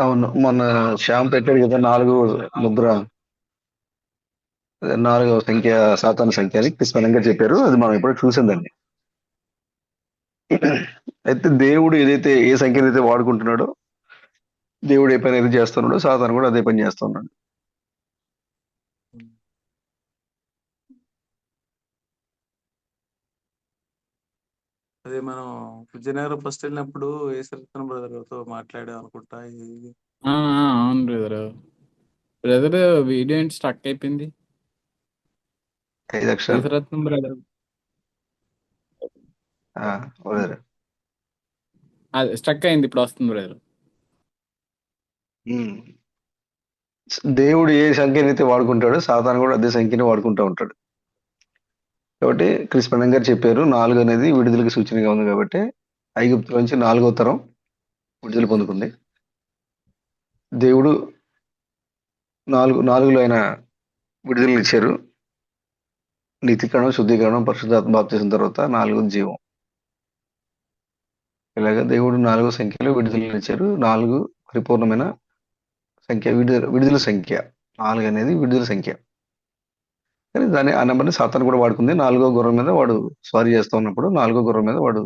అవును. మొన్న శ్యామ్ పెట్టాడు కదా! 4 ముద్ర, అదే 4వ సంఖ్య సాతాను సంఖ్య అని క్రిస్పరంగా చెప్పారు. అది మనం ఎప్పుడో చూసిందండి. అయితే దేవుడు ఏదైతే ఏ సంఖ్యనైతే వాడుకుంటున్నాడో, దేవుడు ఏ పనైతే చేస్తున్నాడో, సాతాను కూడా అదే పని చేస్తున్నాడు. అదే మనం విజయనగరం ఫస్ట్ వెళ్ళినప్పుడు ఏసరత్న బ్రదర్తో మాట్లాడాం అనుకుంటా ఇది. అవును బ్రదర్. బ్రదర్ వీడియో ఏంటి స్టక్ అయిపోయింది? 5 అక్షరాలు. ఈశ్వరత్నం బ్రదర్ బ్రదర్. అది స్టక్ అయింది, ఇప్పుడు వస్తుంది బ్రదర్. హ్మ్. దేవుడు ఏ సంఖ్యనైతే వాడుకుంటాడో, సాతాను కూడా అదే సంఖ్యని వాడుకుంటా ఉంటాడు. కాబట్టి క్రిస్పన్ గారు చెప్పారు 4 అనేది విడుదలకు సూచనగా ఉంది కాబట్టి ఐగుప్తు నుంచి 4వ తరం విడుదల పొందుకుంది. దేవుడు 4లో ఆయన విడుదలను ఇచ్చారు. నీతికరణం, శుద్ధీకరణం, పరిశుద్ధాత్మ బాప్తిసం తర్వాత 4 జీవం. ఇలాగ దేవుడు 4వ సంఖ్యలో విడుదలను ఇచ్చారు. 4 పరిపూర్ణమైన సంఖ్య, విడుదల సంఖ్య. 4 అనేది విడుదల సంఖ్య. కానీ దాన్ని ఆ నెంబర్ని సాతాను కూడా వాడుకుంది. 4గో గుర్రం మీద వాడు స్వారీ చేస్తా ఉన్నప్పుడు 4గో గుర్రం మీద వాడు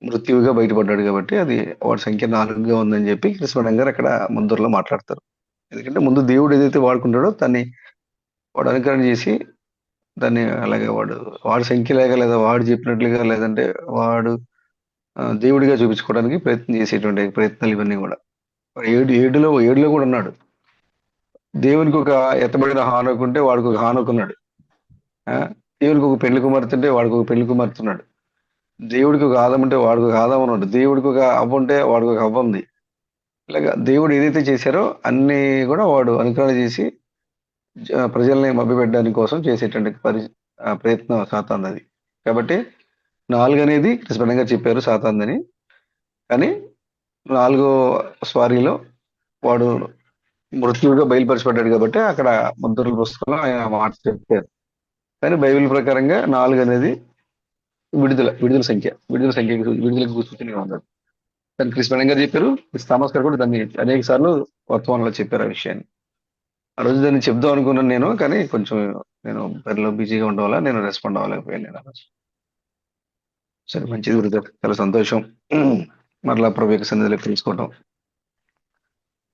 మృత్యువుగా బయటపడ్డాడు కాబట్టి అది వాడి సంఖ్య 4గా ఉందని చెప్పి కృష్ణ గారు అక్కడ ముందరలో మాట్లాడతారు. ఎందుకంటే ముందు దేవుడు ఏదైతే వాడుకుంటాడో దాన్ని వాడు అనుకరణ చేసి దాన్ని అలాగే వాడి సంఖ్య లేక లేదా వాడు చెప్పినట్లుగా లేదంటే వాడు దేవుడిగా చూపించుకోవడానికి ప్రయత్నం చేసేటువంటి ప్రయత్నాలు ఇవన్నీ కూడా. వాడు ఏడులో కూడా ఉన్నాడు. దేవునికి ఒక ఎత్తబడిన హానోకు ఉంటే వాడికి ఒక హానోకు ఉన్నాడు. ఆ, దేవునికి ఒక పెళ్లి కుమార్తె ఉంటే వాడికి ఒక పెళ్లి కుమార్తె ఉన్నాడు. దేవుడికి ఒక ఆదం ఉంటే వాడికి ఒక ఆదాం ఉన్నాడు. దేవుడికి ఒక అవ్వ ఉంటే వాడికి ఒక అవ్వ ఉంది. ఇలాగా దేవుడు ఏదైతే చేశారో అన్ని కూడా వాడు అనుకరణ చేసి ప్రజల్ని మభ్యపెట్టడానికి కోసం చేసేటువంటి ప్రయత్నం సాతాందది. కాబట్టి 4 అనేది స్పష్టంగా చెప్పారు సాతాందని. కానీ 4గో స్వారీలో వాడు మృత్యువుగా బయలుపరచబడ్డాడు కాబట్టి అక్కడ ముద్రల పుస్తకంలో ఆయన ఆ మాట చెప్పారు. కానీ బైబిల్ ప్రకారంగా 4 అనేది విడుదల సంఖ్య. విడుదలకు సూచనగా ఉంది. దాన్ని క్రిస్పన్ గారు చెప్పారు. థామస్ గారు కూడా దాన్ని అనేక సార్లు వర్తమానంలో చెప్పారు ఆ విషయాన్ని. ఆ రోజు దాన్ని చెప్దాం అనుకున్నాను నేను, కానీ కొంచెం నేను పనిలో బిజీగా ఉండడం వల్ల నేను రెస్పాండ్ అవ్వలేకపోయాను నేను ఆ రోజు. సరే, మంచిది బ్రదర్, చాలా సంతోషం. మరలా ప్రభు యొక్క సన్నిధిలో తెలుసుకోవటం.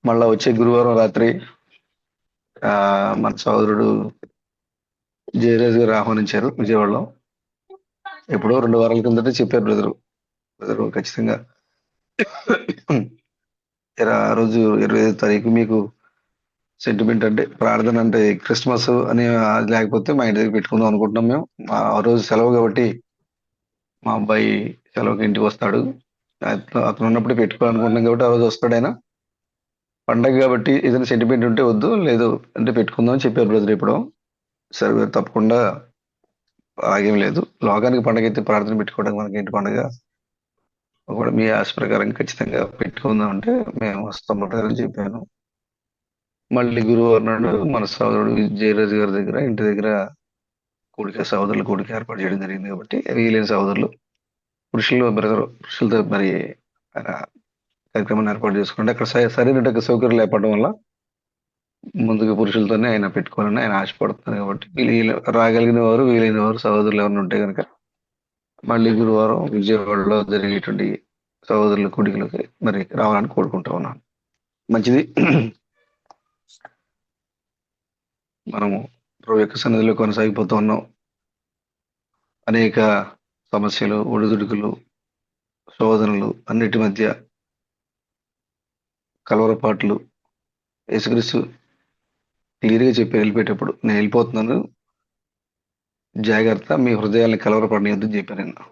మళ్ళా వచ్చే గురువారం రాత్రి మన సోదరుడు జయరాజ్ గారు ఆహ్వానించారు విజయవాడలో. ఎప్పుడో 2 వారాల కిందటే చెప్పారు బ్రదరు ఖచ్చితంగా ఆ రోజు 25వ తారీఖు మీకు సెంటిమెంట్ అంటే ప్రార్థన అంటే క్రిస్మస్ అని లేకపోతే మా ఇంటి దగ్గర పెట్టుకుందాం అనుకుంటున్నాం మేము. ఆ రోజు సెలవు కాబట్టి మా అబ్బాయి సెలవుకి ఇంటికి వస్తాడు. అతను ఉన్నప్పుడు పెట్టుకోవాలనుకుంటున్నాం కాబట్టి ఆ రోజు వస్తాడు ఆయన. పండగ కాబట్టి ఏదైనా సెంటిమెంట్ ఉంటే వద్దు, లేదు అంటే పెట్టుకుందాం అని చెప్పారు బ్రదర్ ఇప్పుడు. సరే, తప్పకుండా ఆగేం లేదు. లోకానికి పండగ అయితే ప్రార్థన పెట్టుకోవడానికి మనకి పండగ. ఒకవేళ మీ ఆశ ప్రకారం ఖచ్చితంగా పెట్టుకుందాం అంటే మేము వస్తాం బ్రదర్ అని చెప్పాను. మళ్ళీ గురువారం నాడు మన సోదరుడు జయరాజు గారి దగ్గర ఇంటి దగ్గర సోదరుల కూడిక ఏర్పాటు చేయడం జరిగింది కాబట్టి వీలైన సోదరులు పురుషులతో మరి ఆయన కార్యక్రమాన్ని ఏర్పాటు చేసుకుంటే అక్కడ సరైన సౌకర్యాలు ఏర్పడడం వల్ల ముందుగా పురుషులతోనే ఆయన పెట్టుకోవాలని ఆయన ఆశపడుతున్నారు కాబట్టి రాగలిగిన వారు వీలైన వారు సహోదరులు ఎవరైనా ఉంటే కనుక మళ్ళీ గురువారం విజయవాడలో జరిగేటువంటి సహోదరుల కూడికలకి మరి రావాలని కోరుకుంటా ఉన్నాను. మంచిది. మనము ప్రభు యొక్క సన్నిధిలో కొనసాగిపోతూ ఉన్నాం. అనేక సమస్యలు, ఒడిదుడుకులు, శోధనలు అన్నిటి మధ్య కలవరపాట్లు యేసుక్రీస్తు క్లియర్గా చెప్పి వెళ్ళిపోయేటప్పుడు నేను వెళ్ళిపోతున్నాను, జాగ్రత్త, మీ హృదయాన్ని కలవరపడనియొద్దని చెప్పాను నేను.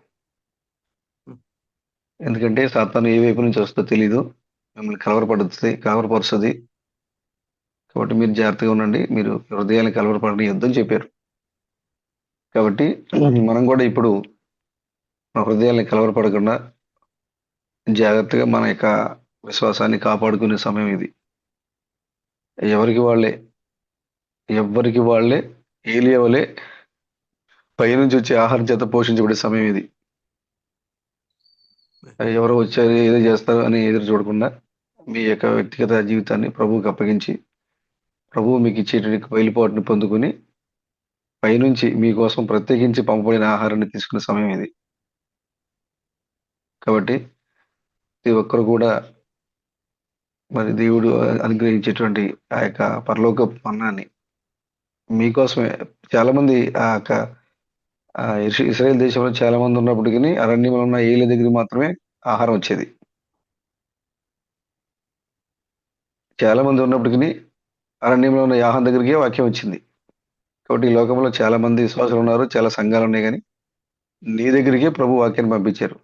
ఎందుకంటే సాతాను ఏ వైపు నుంచి వస్తుందో తెలీదు, మిమ్మల్ని కలవరపరుస్తుంది. కాబట్టి మీరు జాగ్రత్తగా ఉండండి, మీరు హృదయాన్ని కలవరపడనియొద్దని చెప్పారు. కాబట్టి మనం కూడా ఇప్పుడు మన హృదయాన్ని కలవరపడకుండా జాగ్రత్తగా మన యొక్క విశ్వాసాన్ని కాపాడుకునే సమయం ఇది. ఎవరికి వాళ్ళే ఏలియా వలె పైనుంచి వచ్చే ఆహారం చేత పోషించబడే సమయం ఇది. ఎవరు వచ్చారు ఏదో చేస్తారు అని ఎదురు చూడకుండా మీ యొక్క వ్యక్తిగత జీవితాన్ని ప్రభువుకి అప్పగించి, ప్రభువు మీకు ఇచ్చేటువంటి బయలుపాటుని పొందుకొని, పైనుంచి మీకోసం ప్రత్యేకించి పంపబడిన ఆహారాన్ని తీసుకునే సమయం ఇది. కాబట్టి ప్రతి ఒక్కరు కూడా మరి దేవుడు అనుగ్రహించేటువంటి ఆ యొక్క పరలోకపు మన్నాని మీకోసమే చాలా మంది ఆ యొక్క ఇస్రాయేల్ దేశంలో చాలా మంది ఉన్నప్పటికీ అరణ్యంలో ఉన్న ఏలి దగ్గరికి మాత్రమే ఆహారం వచ్చేది. చాలా మంది ఉన్నప్పటికీ అరణ్యంలో ఉన్న యాహాన్ దగ్గరికే వాక్యం వచ్చింది. కాబట్టి ఈ లోకంలో చాలా మంది విశ్వాసులు ఉన్నారు, చాలా సంఘాలు ఉన్నాయి, కానీ నీ దగ్గరికే ప్రభు వాక్యాన్ని పంపించారు.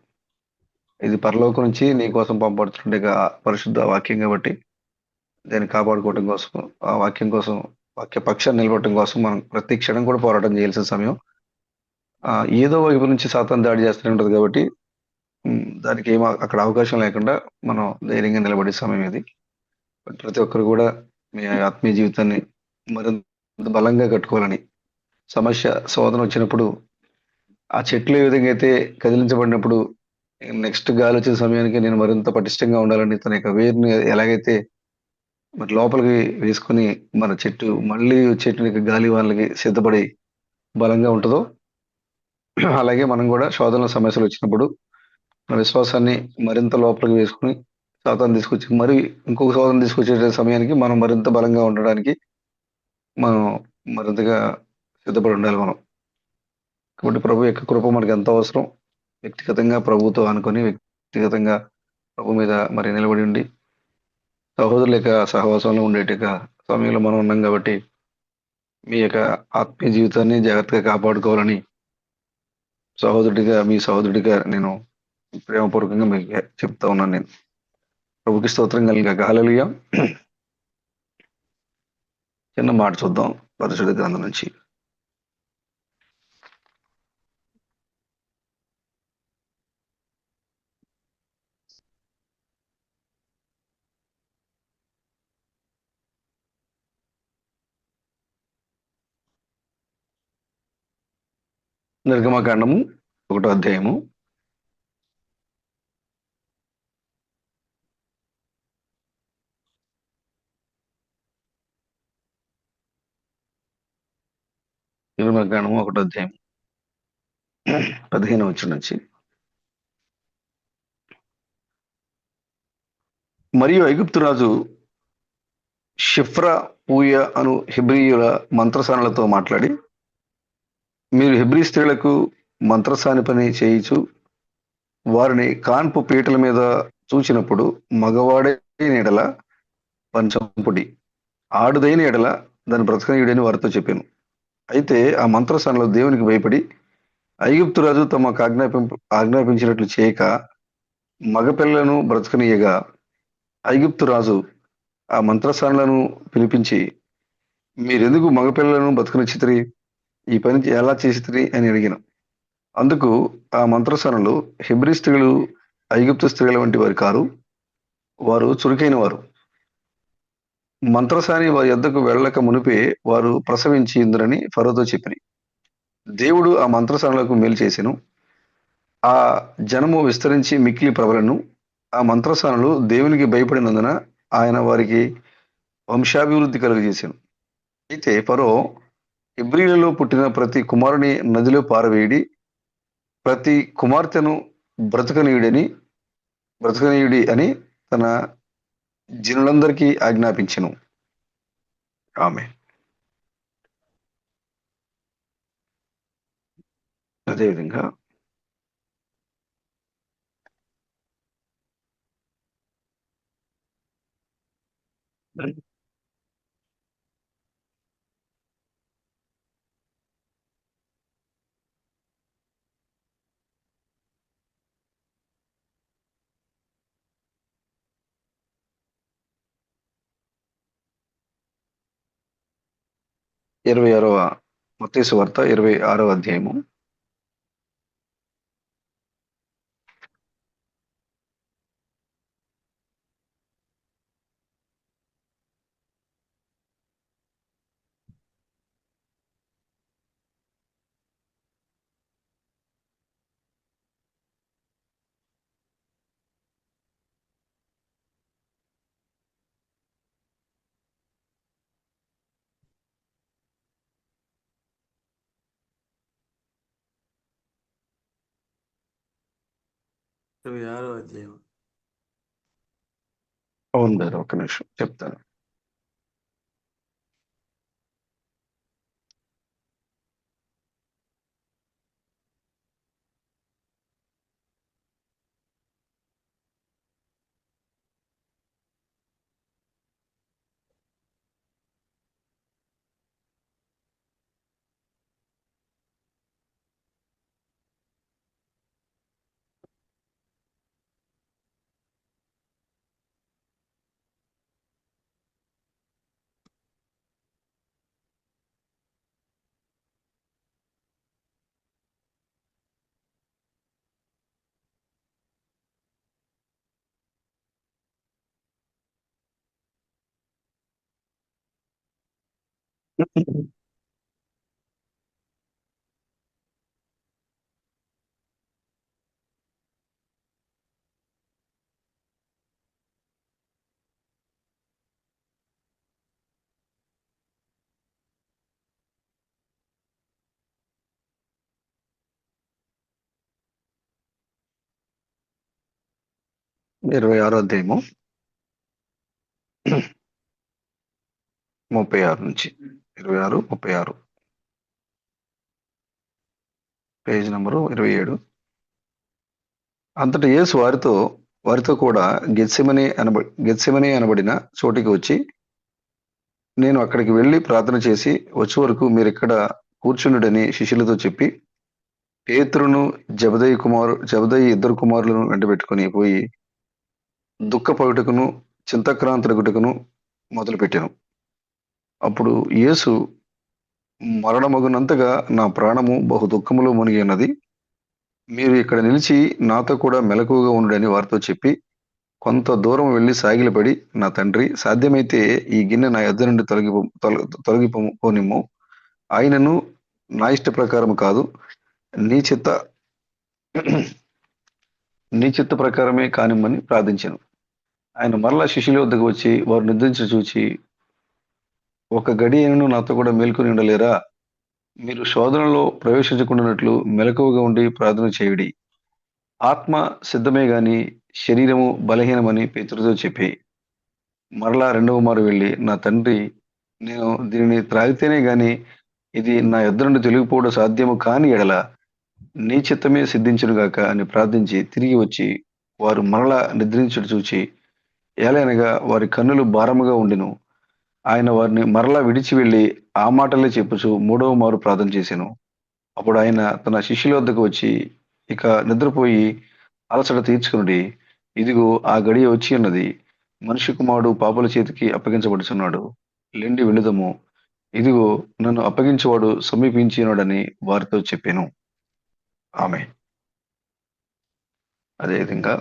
ఇది పరలోకం నుంచి నీ కోసం పంపబడుతుండే పరిశుద్ధ వాక్యం కాబట్టి దాన్ని కాపాడుకోవడం కోసం, ఆ వాక్యం కోసం, వాక్య పక్షాన్ని నిలబడటం కోసం మనం ప్రతి క్షణం కూడా పోరాటం చేయాల్సిన సమయం. ఏదో వైపు నుంచి సాతాను దాడి చేస్తూనే ఉంటుంది కాబట్టి దానికి ఏమో అక్కడ అవకాశం లేకుండా మనం ధైర్యంగా నిలబడే సమయం ఇది. ప్రతి ఒక్కరు కూడా మీ ఆత్మీయ జీవితాన్ని మరింత బలంగా కట్టుకోవాలని, సమస్య శోధన వచ్చినప్పుడు ఆ చెట్లు ఏ విధంగా అయితే కదిలించబడినప్పుడు నెక్స్ట్ గాలి వచ్చిన సమయానికి నేను మరింత పటిష్టంగా ఉండాలని తన యొక్క వేరుని ఎలాగైతే మరి లోపలికి వేసుకొని మన చెట్టు మళ్ళీ వచ్చేటువంటి గాలి వాళ్ళకి సిద్ధపడి బలంగా ఉంటుందో, అలాగే మనం కూడా శోధన సమస్యలు వచ్చినప్పుడు మన విశ్వాసాన్ని మరింత లోపలికి వేసుకుని సాతాను తీసుకొచ్చి మరి ఇంకొక శోధన తీసుకొచ్చే సమయానికి మనం మరింత బలంగా ఉండడానికి మనం మరింతగా సిద్ధపడి ఉండాలి మనం. కాబట్టి ప్రభు యొక్క కృప మనకి ఎంత అవసరం. వ్యక్తిగతంగా ప్రభుతో అనుకొని వ్యక్తిగతంగా ప్రభు మీద మరి నిలబడి ఉండి సహోదరుల యొక్క సహవాసంలో ఉండేట సమయంలో మనం ఉన్నాం కాబట్టి మీ యొక్క ఆత్మీయ జీవితాన్ని జాగ్రత్తగా కాపాడుకోవాలని మీ సహోదరుడిగా నేను ప్రేమపూర్వకంగా మీకు చెప్తా ఉన్నాను. నేను ప్రభుకి స్తోత్రం కలిగాక హల్లెలూయా. చిన్న మాట చూద్దాం పరిశుద్ధ గ్రంథం నుంచి. నిర్గమకాండము 1వ అధ్యాయము 1వ అధ్యాయం 15వ వచనం నుంచి. మరియు ఐగుప్తు రాజు షిఫ్రా పూయ అను హెబ్రీయుల మంత్రసానులతో మాట్లాడి, మీరు హెబ్రీ స్త్రీలకు మంత్రసాని పని చేయించు వారిని కాన్పు పీటల మీద చూచినప్పుడు మగవాడైన ఎడల పంచంపుడి, ఆడుదైన ఎడల దాని బ్రతకనీయుడని వారితో చెప్పాను. అయితే ఆ మంత్రసానులు దేవునికి భయపడి ఐగుప్తు రాజు తమకు ఆజ్ఞాపించినట్లు చేయక మగపిల్లలను బ్రతకనీయగా ఐగుప్తు రాజు ఆ మంత్రసానులను పిలిపించి, మీరెందుకు మగపిల్లలను బ్రతకనిచ్చితిరి, ఈ పని ఎలా చేసితిరి అని అడిగిన. అందుకు ఆ మంత్రసానులు, హెబ్రీ స్త్రీలు ఐగుప్తు స్త్రీల వంటి వారు కారు, వారు చురుకైన వారు. మంత్రసాని వారి యొద్దకు వెళ్ళక మునిపే వారు ప్రసవించి ఇందురని ఫరోతో చెప్పిరి. దేవుడు ఆ మంత్రసానులకు మేలు చేసెను. ఆ జనము విస్తరించి మిక్కిలి ప్రబలను. ఆ మంత్రసానులు దేవునికి భయపడినందున ఆయన వారికి వంశాభివృద్ధి కలుగజేశాను. అయితే ఫరో హెబ్రీలలో పుట్టిన ప్రతి కుమారుని నదిలో పారవేయడి, ప్రతి కుమార్తెను బ్రతకనీయుడి అని తన జనులందరికీ ఆజ్ఞాపించెను. ఆమె అదేవిధంగా 26వ మత్తయి సువార్త 26వ అధ్యాయము 26వ అధ్యాయం. అవును బ్రదర్, ఒక్క నిమిషం చెప్తాను. ఇరవై ఆరో అధ్యాయము 36 నుంచి 26, 36, పేజ్ నంబరు 27. అంతటా యేసు వారితో కూడా గెత్సెమనే అనబడిన చోటికి వచ్చి, నేను అక్కడికి వెళ్ళి ప్రార్థన చేసి వచ్చే వరకు మీరిక్కడ కూర్చుండుడని శిష్యులతో చెప్పి, పేతురును జబదయి 2 కుమారులను వెంటబెట్టుకుని పోయి దుఃఖపడుటకును చింతాక్రాంతులగుటకును మొదలుపెట్టెను. అప్పుడు యేసు, మరణమగునంతగా నా ప్రాణము బహు దుఃఖములో మునిగి ఉన్నది, మీరు ఇక్కడ నిలిచి నాతో కూడా మెలకువగా ఉండుడని వారితో చెప్పి, కొంత దూరం వెళ్ళి సాగిలపడి, నా తండ్రి, సాధ్యమైతే ఈ గిన్నె నా యొద్ద నుండి పోనిమ్ము, ఆయనను నా ఇష్ట ప్రకారము కాదు, నీ చిత్త ప్రకారమే కానిమ్మని ప్రార్థించాను. ఆయన మరలా శిష్యుల వద్దకు వచ్చి వారు నిద్రించి చూచి, ఒక గడి అయినను నాతో కూడా మేల్కొని ఉండలేరా? మీరు శోధనలో ప్రవేశించకుండానట్లు మెలకువగా ఉండి ప్రార్థన చేయుడి. ఆత్మ సిద్ధమే గాని శరీరము బలహీనమని పేతురుతో చెప్పి, మరలా 2వ మారు వెళ్ళి, నా తండ్రి, నేను దీనిని త్రాగితేనే గాని ఇది నా యొద్ద నుండి తొలగిపోవడం సాధ్యము కాని ఎడల నీ చిత్తమే సిద్ధించునుగాక అని ప్రార్థించి తిరిగి వచ్చి వారు మరలా నిద్రించుట చూచి, ఏలైనగా వారి కన్నులు భారముగా ఉండెను. ఆయన వారిని మరలా విడిచి వెళ్ళి ఆ మాటలే చెప్పుచు 3వ మారు ప్రార్థన చేసెను. అప్పుడు ఆయన తన శిష్యుల వద్దకు వచ్చి, ఇక నిద్రపోయి అలసట తీర్చుకునుడి, ఇదిగో ఆ గడియ వచ్చి ఉన్నది, మనిషి కుమారుడు పాపుల చేతికి అప్పగించబడుచున్నాడు, లెండి వెళుదము, ఇదిగో నన్ను అప్పగించేవాడు సమీపించినాడని వారితో చెప్పాను. ఆమె అదేవిధంగా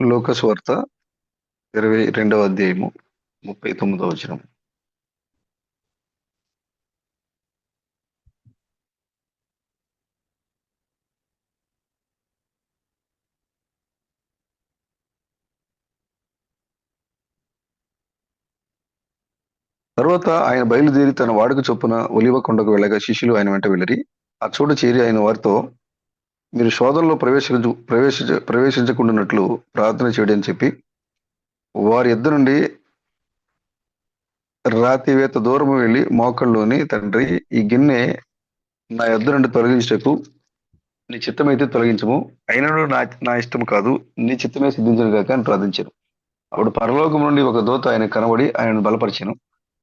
లూకాసు వార్త 22వ అధ్యాయము 39వ వచనం. తర్వాత ఆయన బయలుదేరి తన వాడుక చొప్పున ఒలివ కొండకు వెళ్ళగా శిష్యులు ఆయన వెంట వెళ్ళిరి. ఆ చోట చేరి ఆయన వారితో, మీరు శోధనలో ప్రవేశించకుండానట్లు ప్రార్థన చేయడం అని చెప్పి, వారి యొద్ద నుండి రాతివేత దూరము వెళ్ళి మోకాళ్ళలోని, తండ్రి, ఈ గిన్నె నా యొద్ద నుండి తొలగించుటకు నీ చిత్తమైతే తొలగించము, అయినను నా ఇష్టం కాదు, నీ చిత్తమే సిద్ధించను గాక అని ప్రార్థించారు. అప్పుడు పరలోకం నుండి ఒక దూత ఆయన కనబడి ఆయనను బలపరిచెను.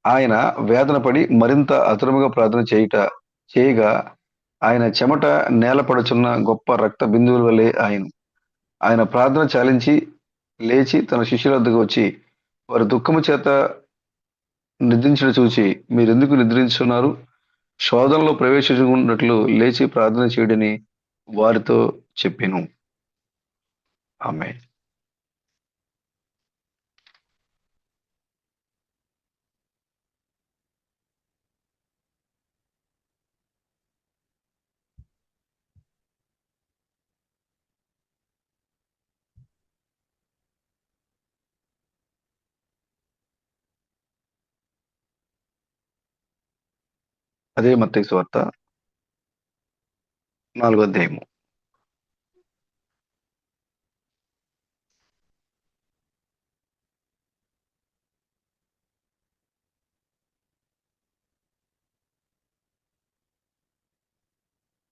ఆయన వేదన పడి మరింత అతురముగా ప్రార్థన చేయగా ఆయన చెమట నేలపడుచున్న గొప్ప రక్త బిందువుల వలె ఆయన. ఆయన ప్రార్థన చాలించి లేచి తన శిష్యుల వద్దకు వచ్చి వారి దుఃఖము చేత నిద్రించడం చూచి మీరెందుకు నిద్రించున్నారు, శోధనలో ప్రవేశించుకున్నట్లు లేచి ప్రార్థన చేయడని వారితో చెప్పెను. ఆమె అదే మత్తయి సువార్త 4వ అధ్యాయము.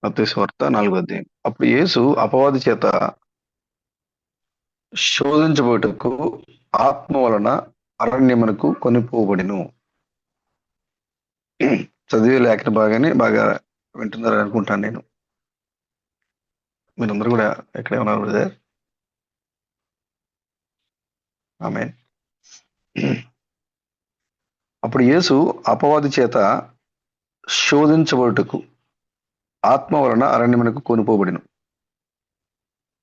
మత్తయి సువార్త 4వ అధ్యాయం. అప్పుడు యేసు అపవాది చేత శోధించబోటకు ఆత్మ వలన అరణ్యమునకు కొనిపోబడిను. చదివే లేఖన బాగానే బాగా వింటున్నారని అనుకుంటాను నేను. మీరందరూ కూడా ఎక్కడే ఉన్నారు బ్రదర్? ఆమేన్. అప్పుడు యేసు అపవాది చేత శోధించబడుటకు ఆత్మ వలన అరణ్యమునకు కొనిపోబడిను.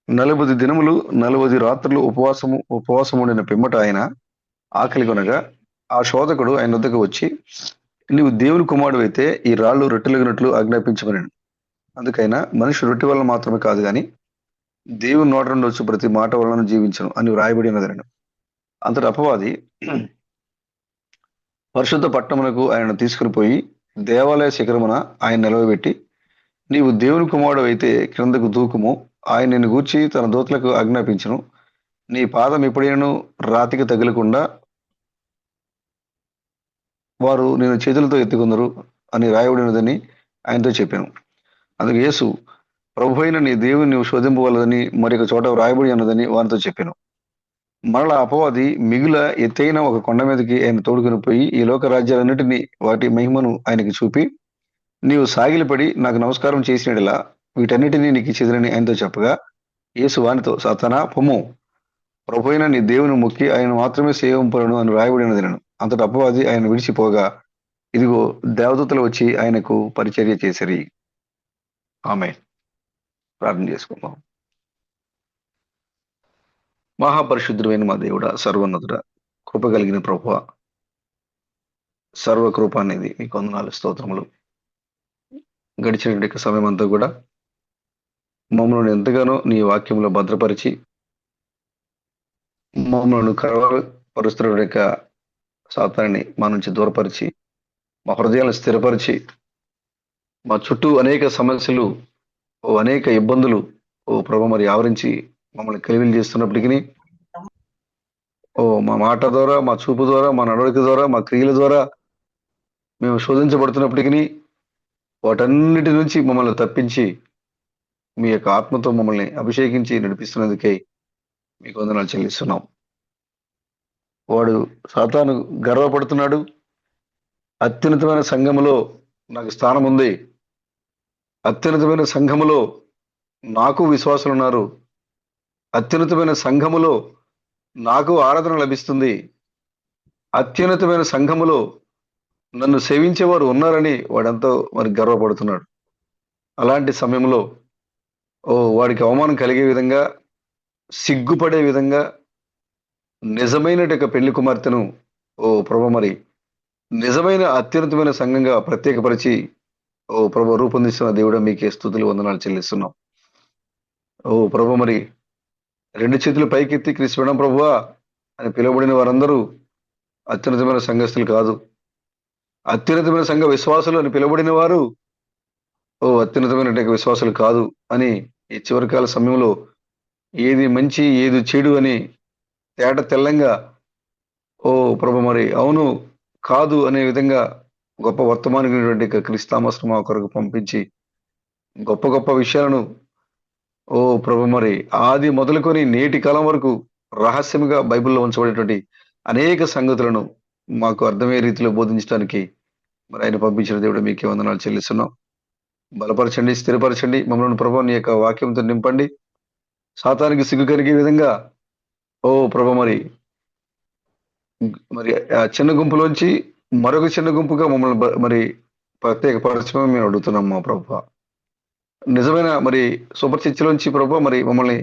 40 దినములు 40 రాత్రులు ఉపవాసము ఉండిన పిమ్మట ఆయన ఆకలి కొనగా ఆ శోధకుడు ఆయన వద్దకు వచ్చి, నీవు దేవుని కుమారుడు అయితే ఈ రాళ్ళు రొట్టెలుగినట్లు ఆజ్ఞాపించమని. అందుకైనా మనిషి రొట్టె వలన మాత్రమే కాదు గాని దేవుని నోట నుండి వచ్చి ప్రతి మాట వలన జీవించను అని వ్రాయబడి ఉన్నదనను. అంతటి అపవాది పరిశుద్ధ పట్టణమునకు ఆయనను తీసుకుని పోయి దేవాలయ శిఖరమున ఆయన నిలవబెట్టి, నీవు దేవుని కుమారుడు అయితే క్రిందకు దూకుము, ఆయన నిన్ను గూర్చి తన దూతలకు ఆజ్ఞాపించును, నీ పాదం ఎప్పుడైనా రాతికి తగలకుండా వారు నేను చేతులతో ఎత్తుకుందరు అని రాయబడినదని ఆయనతో చెప్పాను. అందుకు యేసు, ప్రభువైన నీ దేవుని నీవు శోధింపవలదని మరొక చోట వ్రాయబడి ఉన్నదని వారితో చెప్పాను. మరలా అపవాది మిగుల ఎత్తైన ఒక కొండ మీదకి ఆయన తోడుకొని పోయి ఈ లోక రాజ్యాలన్నిటినీ వాటి మహిమను ఆయనకి చూపి, నీవు సాగిలపడి నాకు నమస్కారం చేసినలా వీటన్నిటినీ నీకు ఇచ్చేదని ఆయనతో చెప్పగా, యేసు వానితో, సాతానా పొమ్ము, ప్రభువైన నీ దేవుని మొక్కి ఆయన మాత్రమే సేవింపలను అని వ్రాయబడినదనను. అంతటి అపవాది ఆయన విడిచిపోగా ఇదిగో దేవదూతలు వచ్చి ఆయనకు పరిచర్య చేసిరి. ఆమె ప్రార్థన చేసుకుందాం. మహాపరిశుద్ధుడైన మా దేవుడా, సర్వోన్నతుడా, కృప కలిగిన ప్రభువా, సర్వకృప అనేది మీకు వందనాలు, స్తోత్రములు. గడిచినటువంటి సమయం అంతా కూడా మమ్మల్ని ఎంతగానో నీ వాక్యంలో భద్రపరిచి మమ్మల్ని కరవపరుస్తున్న యొక్క సాతాన్ని మా నుంచి దూరపరిచి మా హృదయాలను స్థిరపరిచి మా చుట్టూ అనేక సమస్యలు, అనేక ఇబ్బందులు ప్రభు మరి ఆవరించి మమ్మల్ని కలివిలు చేస్తున్నప్పటికీ మా మాట ద్వారా, మా చూపు ద్వారా, మా నడవడిక ద్వారా, మా క్రియల ద్వారా మేము శోధించబడుతున్నప్పటికీ వాటన్నిటి నుంచి మమ్మల్ని తప్పించి మీ యొక్క ఆత్మతో మమ్మల్ని అభిషేకించి నడిపిస్తున్నందుకై మీకు వందనాలు చెల్లిస్తున్నాం. వాడు సాతాను గర్వపడుతున్నాడు, అత్యున్నతమైన సంఘములో నాకు స్థానం ఉంది, అత్యున్నతమైన సంఘములో నాకు విశ్వాసులు ఉన్నారు, అత్యున్నతమైన సంఘములో నాకు ఆరాధన లభిస్తుంది, అత్యున్నతమైన సంఘములో నన్ను సేవించేవారు ఉన్నారని వాడంతా మరి గర్వపడుతున్నాడు. అలాంటి సమయంలో వాడికి అవమానం కలిగే విధంగా, సిగ్గుపడే విధంగా నిజమైన పెళ్లి కుమార్తెను ప్రభు మరి నిజమైన అత్యున్నతమైన సంఘంగా ప్రత్యేకపరిచి ప్రభు రూపొందిస్తున్న దేవుడా మీకే స్తుతులు వందనాలు చెల్లిస్తున్నాం. ప్రభు మరి 2 చేతులు పైకెత్తి క్రీస్తువిడం ప్రభువా అని పిలువబడిన వారందరూ అత్యున్నతమైన సంఘస్థులు కాదు, అత్యున్నతమైన సంఘ విశ్వాసులు అని పిలువబడిన వారు అత్యున్నతమైన విశ్వాసులు కాదు అని ఈ చివరి కాల సమయంలో ఏది మంచి ఏది చెడు అని తేట తెల్లంగా ప్రభు మరి అవును కాదు అనే విధంగా గొప్ప వర్తమానమైనటువంటి క్రీస్తామస్త్రం మా కొరకు పంపించి గొప్ప గొప్ప విషయాలను ప్రభు మరి ఆది మొదలుకొని నేటి కాలం వరకు రహస్యంగా బైబిల్లో ఉంచబడేటువంటి అనేక సంగతులను మాకు అర్థమయ్యే రీతిలో బోధించడానికి మరి ఆయన పంపించిన దేవుడు మీకే వందనాలు చెల్లిస్తున్నాం. బలపరచండి, స్థిరపరచండి, మమ్మల్ని ప్రభు నీ యొక్క వాక్యంతో నింపండి. సాతానికి సిగ్గు కలిగే విధంగా ఓ ప్రభు మరి ఆ చిన్న గుంపులోంచి మరొక చిన్న గుంపుగా మమ్మల్ని మరి ప్రత్యేక పరచమని మేము అడుగుతున్నాం మా ప్రభు. నిజమైన మరి సూపర్ చర్చిలోంచి ప్రభు మరి మమ్మల్ని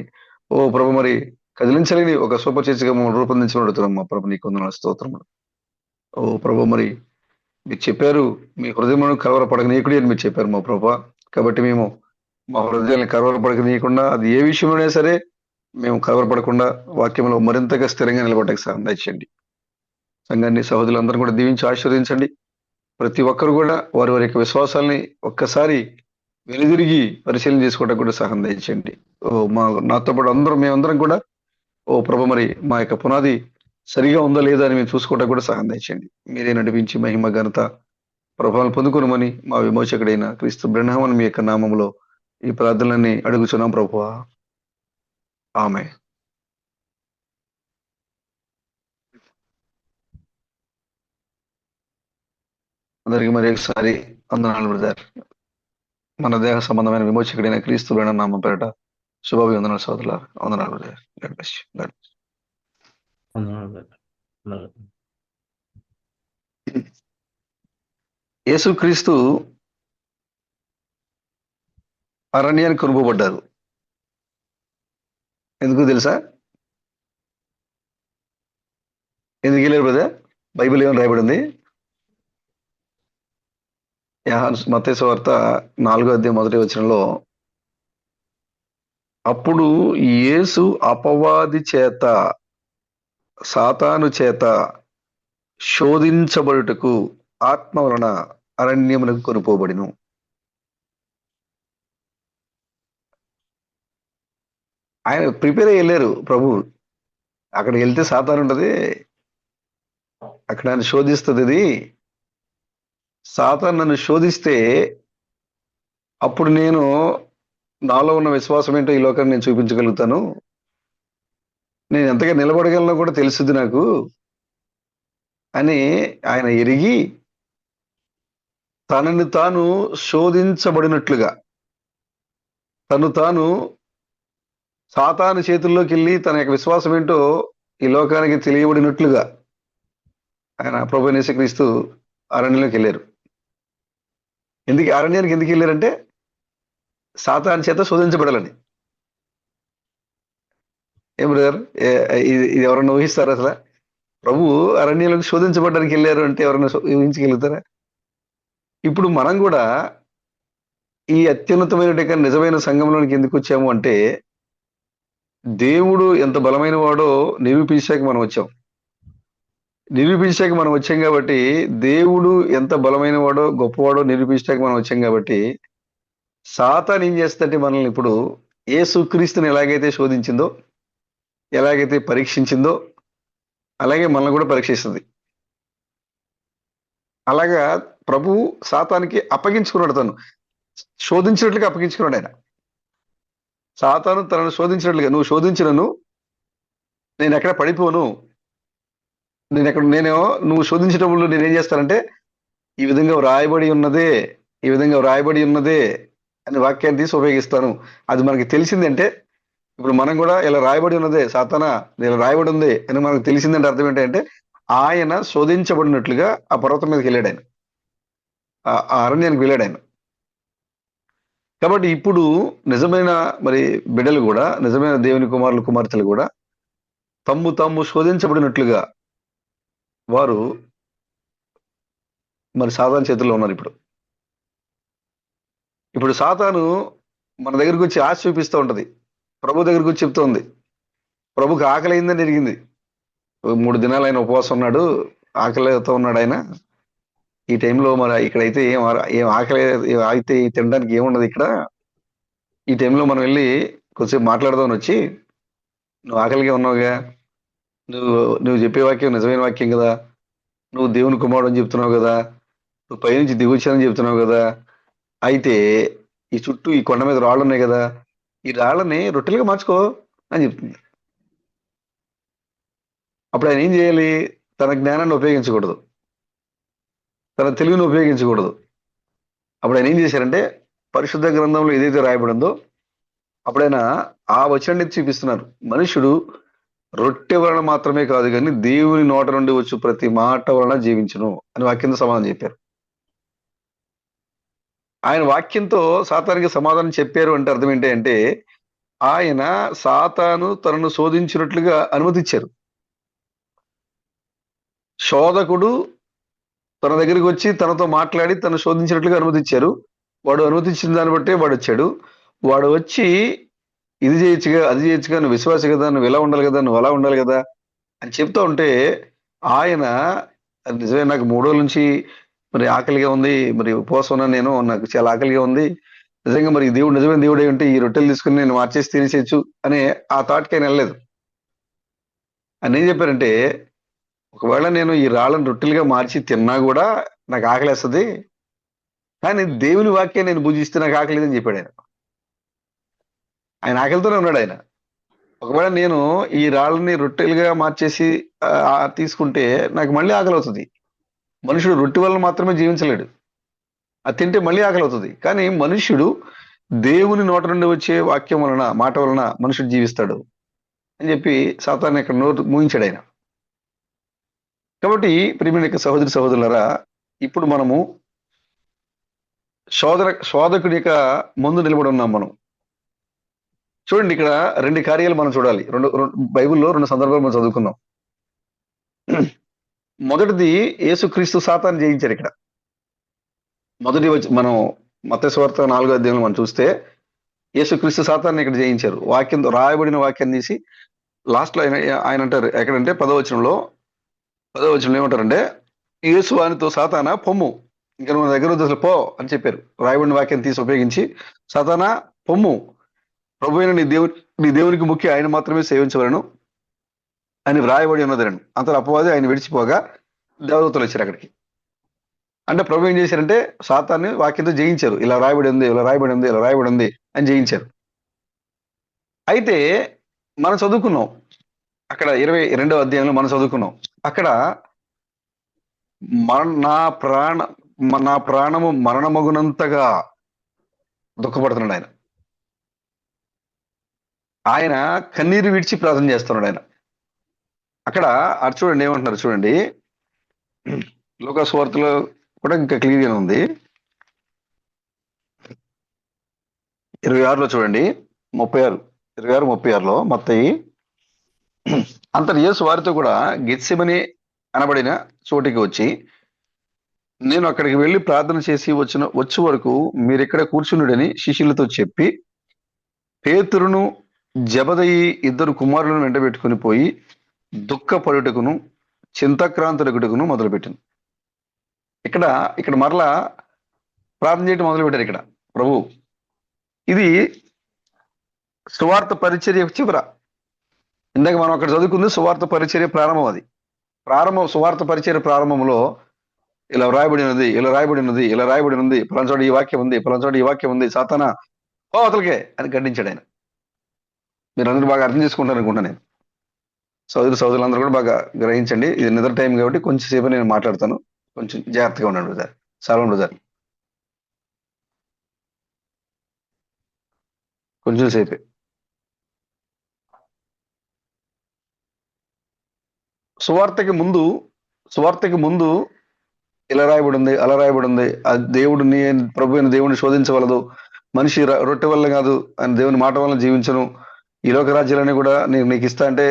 ఓ ప్రభు మరి కదిలించలేని ఒక సూపర్ చర్చిగా మమ్మల్ని రూపొందించమని అడుగుతున్నాం మా ప్రభు. నీకు వందనాలు, స్తోత్రములు. ఓ ప్రభు మరి మీరు చెప్పారు మీ హృదయములను కలవరపడకనీయకుడి అని మీరు చెప్పారు మా ప్రభు. కాబట్టి మేము మా హృదయాన్ని కలవరపడకనీయకుండా అది ఏ విషయంలోనే సరే మేము కలవరపడకుండా వాక్యంలో మరింతగా స్థిరంగా నిలబడక సహాయం దయచేయండి. సంఘాన్ని సహోదరులందరూ కూడా దీవించి ఆశీర్వదించండి. ప్రతి ఒక్కరు కూడా వారి వారి యొక్క విశ్వాసాలని ఒక్కసారి వెనుదిరిగి పరిశీలన చేసుకోవడానికి కూడా సహాయం దయచేయండి. ఓ నాతో పాటు మేమందరం కూడా ఓ ప్రభు మరి మా యొక్క పునాది సరిగా ఉందా లేదా అని మేము చూసుకోవడానికి కూడా సహాయం దయచేయండి. మీరే నడిపించి మహిమ ఘనత ప్రభావం పొందుకునమని మా విమోచకుడైన క్రీస్తు బ్రహ్మని మీ యొక్క నామంలో ఈ ప్రార్థనలన్నీ అడుగుచున్నాం ప్రభువా, ఆమె. అందరికి మరి ఒకసారి వందనాలు బ్రదర్. మన దేహ సంబంధమైన విమోచకుడైన క్రీస్తు నామం పేరట శుభాభివందనాలు సోదరుల. వందనాలు బ్రదర్. God bless you. యేసుక్రీస్తు అరణ్యానికి కొనుకోబడ్డారు. ఎందుకు తెలుసా? ఎందుకు వెళ్ళారు బ్రదర్? బైబిల్ ఏమని రాయబడి ఉంది? మత్తయి సువార్త 4వ అధ్యాయం 1వ వచనంలో, అప్పుడు యేసు అపవాది చేత సాతాను చేత శోధించబడుటకు ఆత్మ వలన అరణ్యమునకు కొనుపోబడిను. ఆయన ప్రిపేర్ అయ్యి వెళ్ళారు ప్రభు. అక్కడికి వెళ్తే సాతాను ఉంటది, అక్కడ ఆయన శోధిస్తుంది. ఇది సాతాను నన్ను శోధిస్తే అప్పుడు నేను నాలో ఉన్న విశ్వాసం ఏంటో ఈ లోకాన్ని నేను చూపించగలుగుతాను, నేను ఎంతగా నిలబడగలనో కూడా తెలుసుది నాకు అని ఆయన ఎరిగి తనని తాను శోధించబడినట్లుగా, తను తాను సాతాను చేతుల్లోకి వెళ్ళి తన యొక్క విశ్వాసం ఏంటో ఈ లోకానికి తెలియబడినట్లుగా ఆయన ప్రభువైన యేసుక్రీస్తు అరణ్యంలోకి వెళ్ళారు. అరణ్యానికి ఎందుకు వెళ్ళారంటే సాతాను చేత శోధించబడాలని. ఏం బ్రదర్, ఇది ఎవరన్నా ఊహిస్తారా? అసలు ప్రభు అరణ్యంలోకి శోధించబడడానికి వెళ్ళారు అంటే ఎవరన్నా ఊహించగలుగుతారా? ఇప్పుడు మనం కూడా ఈ అత్యున్నతమైన నిజమైన సంఘంలోనికి ఎందుకు వచ్చాము అంటే దేవుడు ఎంత బలమైన వాడో నిరూపించాక మనం వచ్చాం. కాబట్టి దేవుడు ఎంత బలమైన వాడో గొప్పవాడో నిరూపించాక మనం వచ్చాం కాబట్టి సాతాను ఏం చేస్తుందంటే మనల్ని ఇప్పుడు యేసుక్రీస్తుని ఎలాగైతే శోధించిందో, ఎలాగైతే పరీక్షించిందో అలాగే మనల్ని కూడా పరీక్షిస్తుంది. అలాగా ప్రభు సాతానికి అప్పగించుకున్నాడు, తను శోధించినట్లుగా అప్పగించుకున్నాడు. ఆయన సాతాను తనను శోధించినట్లుగా, నువ్వు శోధించినను నేను ఎక్కడ పడిపోను, నువ్వు శోధించేటప్పుడు నేనేం చేస్తానంటే ఈ విధంగా వ్రాయబడి ఉన్నదే అని వాక్యాన్ని తీసి ఉపయోగిస్తాను. అది మనకి తెలిసిందంటే ఇప్పుడు మనం కూడా ఇలా రాయబడి ఉన్నదే, సాతానా ఇలా రాయబడి ఉంది అని మనకు తెలిసిందంటే అర్థం ఏంటంటే ఆయన శోధించబడినట్లుగా ఆ పర్వతం మీదకి వెళ్ళాడు, ఆయన ఆ అరణ్యానికి వెళ్ళాడు ఆయన. కాబట్టి ఇప్పుడు నిజమైన మరి బిడ్డలు కూడా, నిజమైన దేవుని కుమారులు కుమార్తెలు కూడా తాము శోధించబడినట్లుగా వారు మరి సాతాను చేతుల్లో ఉన్నారు. ఇప్పుడు సాతాను మన దగ్గరకు వచ్చి ఆశ చూపిస్తూ ఉంటది, ప్రభు దగ్గరకు వచ్చి చెప్తోంది. ప్రభుకి ఆకలి అయిందని ఎరిగింది. 3 దినాలు ఆయన ఉపవాసం ఉన్నాడు, ఆకలితో ఉన్నాడు ఆయన. ఈ టైంలో మరి ఇక్కడైతే ఏం ఆకలి అయితే తినడానికి ఏముండదు ఇక్కడ. ఈ టైంలో మనం వెళ్ళి కొద్దిసేపు మాట్లాడదామని వచ్చి, నువ్వు ఆకలిగా ఉన్నావుగా, నువ్వు చెప్పే వాక్యం నిజమైన వాక్యం కదా, నువ్వు దేవుని కుమారుడు అని చెప్తున్నావు కదా, నువ్వు పైనుంచి దిగుచ్చానని చెప్తున్నావు కదా, అయితే ఈ చుట్టూ ఈ కొండ మీద రాళ్ళు ఉన్నాయి కదా, ఈ రాళ్ళని రొట్టెలుగా మార్చుకో అని చెప్తుంది. అప్పుడు ఆయన ఏం చేయాలి? తన జ్ఞానాన్ని ఉపయోగించకూడదు, తన తెలివిని ఉపయోగించకూడదు. అప్పుడు ఆయన ఏం చేశారంటే పరిశుద్ధ గ్రంథంలో ఏదైతే రాయబడిందో అప్పుడైనా ఆ వచనాన్ని చూపిస్తున్నారు. మనుషుడు రొట్టె వలన మాత్రమే కాదు కానీ దేవుని నోట నుండి వచ్చు ప్రతి మాట వలన జీవించును అని వాక్యంతో సమాధానం చెప్పారు. ఆయన వాక్యంతో సాతానికి సమాధానం చెప్పారు అంటే అర్థం ఏంటి అంటే ఆయన సాతాను తనను శోధించినట్లుగా అనుమతిచ్చారు. శోధకుడు తన దగ్గరికి వచ్చి తనతో మాట్లాడి తను శోధించినట్లుగా అనుమతిచ్చారు. వాడు అనుమతించిన దాన్ని బట్టే వాడు వచ్చాడు. వాడు వచ్చి ఇది చేయొచ్చుగా, అది చేయొచ్చుగా, నువ్వు విశ్వాసి కదా, నువ్వు ఇలా ఉండాలి కదా, నువ్వు అలా ఉండాలి కదా అని చెప్తా ఉంటే ఆయన "అది నిజమే, నాకు 3 రోజుల నుంచి మరి ఆకలిగా ఉంది, మరి ఉపవాసం ఉన్నాను నేను, నాకు చాలా ఆకలిగా ఉంది. నిజంగా మరి ఈ దేవుడు నిజమైన దేవుడై ఉంటే ఈ రొట్టెలు తీసుకుని నేను మార్చేసి తినేసేయచ్చు" అనే ఆ థాట్‌కి ఆయన వెళ్ళలేదు. ఆయన ఏం చెప్పారంటే, ఒకవేళ నేను ఈ రాళ్ళని రొట్టెలుగా మార్చి తిన్నా కూడా నాకు ఆకలేస్తది. కానీ దేవుని వాక్యాన్ని నేను భుజిస్తే నాకు ఆకలేదని చెప్పాడు ఆయన. ఆయన ఆకలితోనే ఉన్నాడు ఆయన. ఒకవేళ నేను ఈ రాళ్ళని రొట్టెలుగా మార్చేసి తీసుకుంటే నాకు మళ్ళీ ఆకలవుతుంది. మనుషుడు రొట్టె వలన మాత్రమే జీవించలేడు. అది తింటే మళ్ళీ ఆకలవుతుంది. కానీ మనుష్యుడు దేవుని నోట నుండి వచ్చే వాక్యం వలన, మాట వలన మనుషుడు జీవిస్తాడు అని చెప్పి సాతాను ఇక్కడ నోటు మూయించాడు ఆయన. కాబట్టి ప్రియమైన యొక్క సహోదరి సహోదరులారా, ఇప్పుడు మనము శోధకుడి యొక్క ముందు నిలబడి ఉన్నాం మనం. చూడండి, ఇక్కడ 2 కార్యాలు మనం చూడాలి. బైబిల్లో 2 సందర్భాలు మనం చదువుకున్నాం. మొదటిది యేసుక్రీస్తు సాతాను జయించారు ఇక్కడ. మనం మత్తయి సువార్త 4వ అధ్యాయంలో మనం చూస్తే యేసుక్రీస్తు సాతాన్ని ఇక్కడ జయించారు. వాక్యంతో రాయబడిన వాక్యాన్ని తీసి లాస్ట్ లో ఆయన అంటారు ఎక్కడంటే 10వ వచనంలో ఏమంటారంటే, యేసు వానితో సాతానా పొమ్ము, ఇంకా నువ్వు నా దగ్గర వద్దు, అసలు పో అని చెప్పారు. రాయబడిన వాక్యాన్ని తీసి ఉపయోగించి సాతానా పొమ్ము, ప్రభు అయిన నీ దేవునికి ముఖ్య ఆయన మాత్రమే సేవించవలను అని వ్రాయబడి ఉన్నదండి. అంతలో అపవాది ఆయన విడిచిపోగా దేవదూతలు వచ్చారు అక్కడికి. అంటే ప్రభు ఏం చేశారంటే సాతాన్ని వాక్యంతో జయించారు. ఇలా రాయబడి ఉంది, ఇలా రాయబడి ఉంది, ఇలా రాయబడి ఉంది అని జయించారు. అయితే మనం చదువుకున్నాం అక్కడ 22వ అధ్యాయంలో మనం చదువుకున్నాం. అక్కడ నా ప్రాణము మరణమగునంతగా దుఃఖపడుతున్నాడు ఆయన. ఆయన కన్నీరు విడిచి ప్రార్థన చేస్తున్నాడు ఆయన. అక్కడ అటు చూడండి ఏమంటున్నారు చూడండి, లూకా సువార్తలో కూడా ఇంకా క్లియర్గా ఉంది. 26లో చూడండి, 26లో మత్తయి, అంతటి యేసు వారితో కూడా గెత్సెమనే అనబడిన చోటికి వచ్చి, నేను అక్కడికి వెళ్ళి ప్రార్థన చేసి వచ్చే వరకు మీరు ఇక్కడ కూర్చున్నాడని శిష్యులతో చెప్పి పేతురును జబదయి 2 కుమారులను వెంటబెట్టుకుని పోయి దుఃఖపడుటకును చింతాక్రాంతుడకుటకును మొదలుపెట్టింది. ఇక్కడ మరలా ప్రార్థన చేయటం మొదలుపెట్టారు ఇక్కడ ప్రభు. ఇది సువార్త పరిచర్య చివర. ఇందాక మనం అక్కడ చదువుకుంది సువార్త పరిచర్య ప్రారంభం. అది సువార్త పరిచర్య ప్రారంభంలో ఇలా రాయబడి ఉన్నది, ఇలా రాయబడి ఉన్నది, ఇలా రాయబడి ఉంది, పలానా ఈ వాక్యం ఉంది, పలానా ఈ వాక్యం ఉంది, సాతానా ఓ అతలకే అని ఖండించాడు ఆయన. మీరు అందరూ బాగా అర్థం చేసుకుంటారు అనుకుంటా నేను. సోదరులందరూ కూడా బాగా గ్రహించండి. ఇది నిద్ర టైం కాబట్టి కొంచెం సేపు నేను మాట్లాడతాను, కొంచెం జాగ్రత్తగా ఉండండి బ్రదర్. సలాం బ్రదర్, కొంచెం సేపే. సువార్తకి ముందు ఇలా రాయబడి ఉంది, అలా రాయబడి ఉంది, అది దేవుడిని ప్రభు అయిన దేవుడిని శోధించవలదు, మనిషి రొట్టె వల్ల కాదు అని దేవుని మాట వల్ల జీవించను, ఈ లోక రాజ్యాలన్నీ కూడా నీకు ఇస్తా అంటే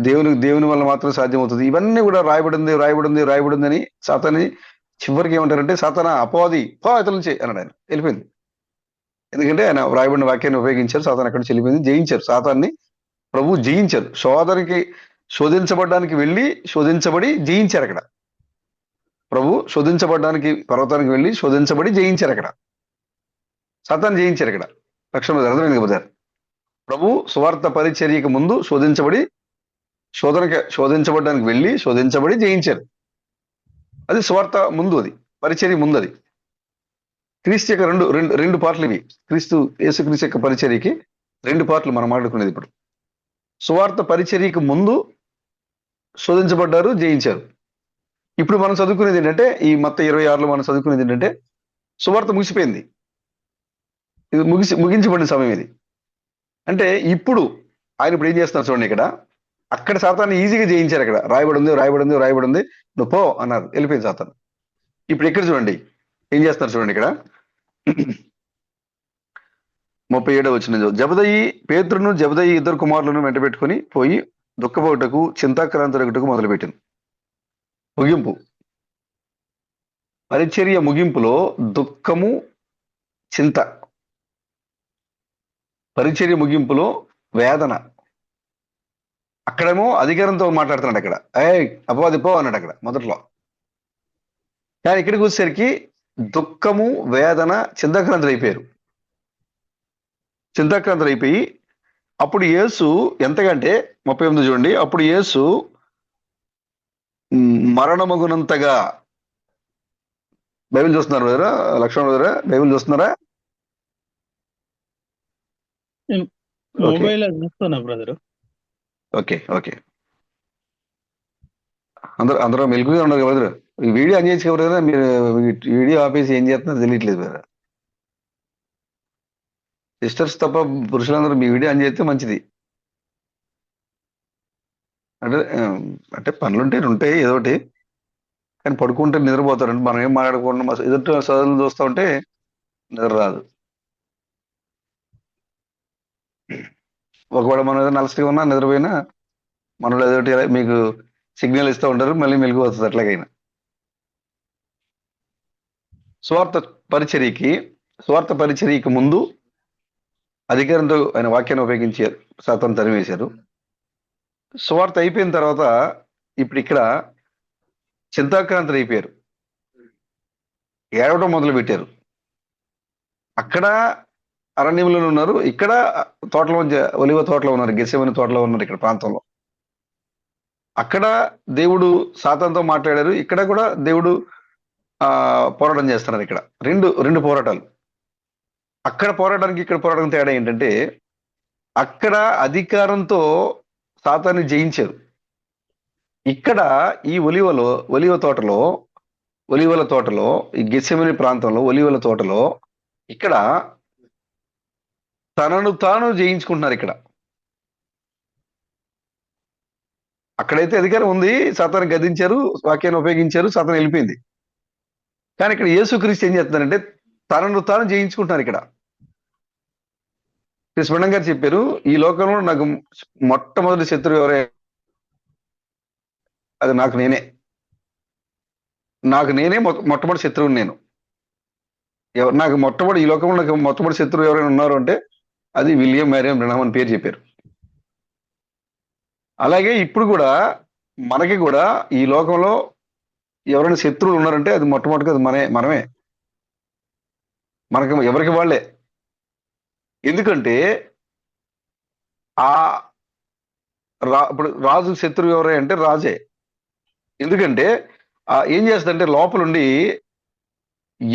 దేవుని వల్ల మాత్రం సాధ్యమవుతుంది. ఇవన్నీ కూడా రాయబడింది అని సాతాన్ని చివరికి ఏమంటారంటే, సాతానా అపవాది పో ఇతరుల నుంచి అన్నాడు ఆయన. వెళ్ళిపోయింది. ఎందుకంటే ఆయన రాయబడిన వాక్యాన్ని ఉపయోగించారు, సాతాన్ అక్కడ నుంచి వెళ్ళిపోయింది. జయించారు, సాతాన్ని ప్రభు జయించారు. శోధించబడడానికి వెళ్ళి శోధించబడి జయించారు అక్కడ. ప్రభు శోధించబడడానికి పర్వతానికి వెళ్ళి శోధించబడి జయించారు అక్కడ. సాతాన్ని జయించారు ఇక్కడ. రక్షణ అర్థమైంది కదా. ప్రభు సువార్త పరిచర్యకు ముందు శోధించబడడానికి వెళ్ళి శోధించబడి జయించారు. అది సువార్త ముందు, అది పరిచర్య ముందు. అది క్రీస్తు యొక్క రెండు పార్ట్లు ఇవి. యేసుక్రీస్తు యొక్క పరిచర్యకి 2 పార్ట్లు మనం మాట్లాడుకునేది. ఇప్పుడు సువార్త పరిచర్యకు ముందు శోధించబడ్డారు, జయించారు. ఇప్పుడు మనం చదువుకునేది ఏంటంటే, ఈ మత్తయి 26లో మనం చదువుకునేది ఏంటంటే, సువార్త ముగిసిపోయింది. ఇది ముగించబడిన సమయం ఇది. అంటే ఇప్పుడు ఆయన ఇప్పుడు ఏం చేస్తున్నారు చూడండి ఇక్కడ. అక్కడ సాతాన్ని ఈజీగా జయించారు. అక్కడ రాయబడి ఉంది నువ్వు పో అన్నారు, వెళ్ళిపోయింది సాతాను. ఇప్పుడు ఇక్కడ చూడండి ఏం చేస్తున్నారు చూడండి ఇక్కడ. 37 వచ్చిన జబదయి పేతురును జబదయి ఇద్దరు కుమారులను వెంట పెట్టుకుని పోయి దుఃఖపోటుకు చింతాక్రాంతులకు మొదలుపెట్టింది. ముగింపు పరిచర్య ముగింపులో దుఃఖము చింత, పరిచర్య ముగింపులో వేదన. అక్కడేమో అధికారంతో మాట్లాడుతున్నాడు. అక్కడ అపవాది పో అన్నాడు అక్కడ మొదట్లో. కానీ ఇక్కడికి వచ్చేసరికి దుఃఖము వేదన చింతాక్రాంతులు అయిపోయారు. చింతాక్రాంతులు అయిపోయి అప్పుడు యేసు ఎంతకంటే 38 చూడండి. అప్పుడు యేసు మరణమగునంతగా, బైబిల్ చూస్తున్నారు కదా లక్ష్మణ్ గారు, బైబిల్ చూస్తున్నారా? ఓకే మొబైల్ చూస్తున్నా బ్రదర్. ఓకే ఓకే అందరూ మెలుగుగా ఉన్నారు కదా బ్రదర్. ఈ వీడియో ఆన్ చేసి కదా మీరు, వీడియో ఆపేసి ఏం చేస్తున్నారో తెలియట్లేదు బ్రదర్. సిస్టర్స్ తప్ప పురుషులందరూ మీ వీడియో ఆన్ చేస్తే మంచిది. అంటే అంటే పనులుంటే ఉంటాయి ఏదో ఒకటి, కానీ పడుకుంటే నిద్రపోతారంటే మనం ఏం మాట్లాడకుండా ఎదుటి చదువులు చూస్తూ ఉంటే నిద్ర రాదు. ఒకవేళ మనం ఏదో నలసరిగా ఉన్నా నిద్రపోయినా మనలో ఏదో ఒకటి మీకు సిగ్నల్ ఇస్తూ ఉంటారు, మళ్ళీ మెలుగు వస్తుంది అట్లాగైనా. స్వార్థ పరిచర్యకి ముందు అధికారంతో ఆయన వాక్యాన్ని ఉపయోగించారు, సాతాను తరివేశారు. స్వార్థ అయిపోయిన తర్వాత ఇప్పుడు ఇక్కడ చింతాక్రాంతులు అయిపోయారు, ఏడవడం మొదలు పెట్టారు. అక్కడ అరణ్యంలో ఉన్నారు, ఇక్కడ తోటలో ఒలివ తోటలో ఉన్నారు, గెసెమని తోటలో ఉన్నారు. ఇక్కడ ప్రాంతంలో అక్కడ దేవుడు సాతానుతో మాట్లాడారు, ఇక్కడ కూడా దేవుడు పోరాటం చేస్తున్నారు. ఇక్కడ రెండు పోరాటాలు. అక్కడ పోరాటానికి ఇక్కడ పోరాటం తేడా ఏంటంటే అక్కడ అధికారంతో సాతాన్ని జయించారు. ఇక్కడ ఈ ఒలివల తోటలో ఈ గెసెమని ప్రాంతంలో ఒలివల తోటలో ఇక్కడ తనను తాను జయించుకుంటున్నారు. ఇక్కడ అక్కడైతే అధికారం ఉంది, సాతాన్ని గద్దించారు, వాక్యాన్ని ఉపయోగించారు, సాతాను వెళ్ళిపోయింది. కానీ ఇక్కడ యేసుక్రీస్తు ఏం చేస్తున్నారంటే తనను తాను జయించుకుంటున్నారు. ఇక్కడ కృష్ణ గారు చెప్పారు, ఈ లోకంలో నాకు మొట్టమొదటి శత్రువు ఎవరే, అది నాకు నేనే మొట్టమొదటి శత్రువుని నేను. నాకు ఈ లోకంలో నాకు మొట్టమొదటి శత్రువు ఎవరైనా ఉన్నారు అంటే అది విలియం మ్యారియమ్ బ్రెనహాం అని పేరు చెప్పారు. అలాగే ఇప్పుడు కూడా మనకి కూడా ఈ లోకంలో ఎవరైనా శత్రువులు ఉన్నారంటే అది మొట్టమొదటిగా అది మనమే, మనకి ఎవరికి వాళ్ళే. ఎందుకంటే ఇప్పుడు రాజు శత్రువు ఎవరే అంటే రాజే. ఎందుకంటే ఏం చేస్తుందంటే లోపలుండి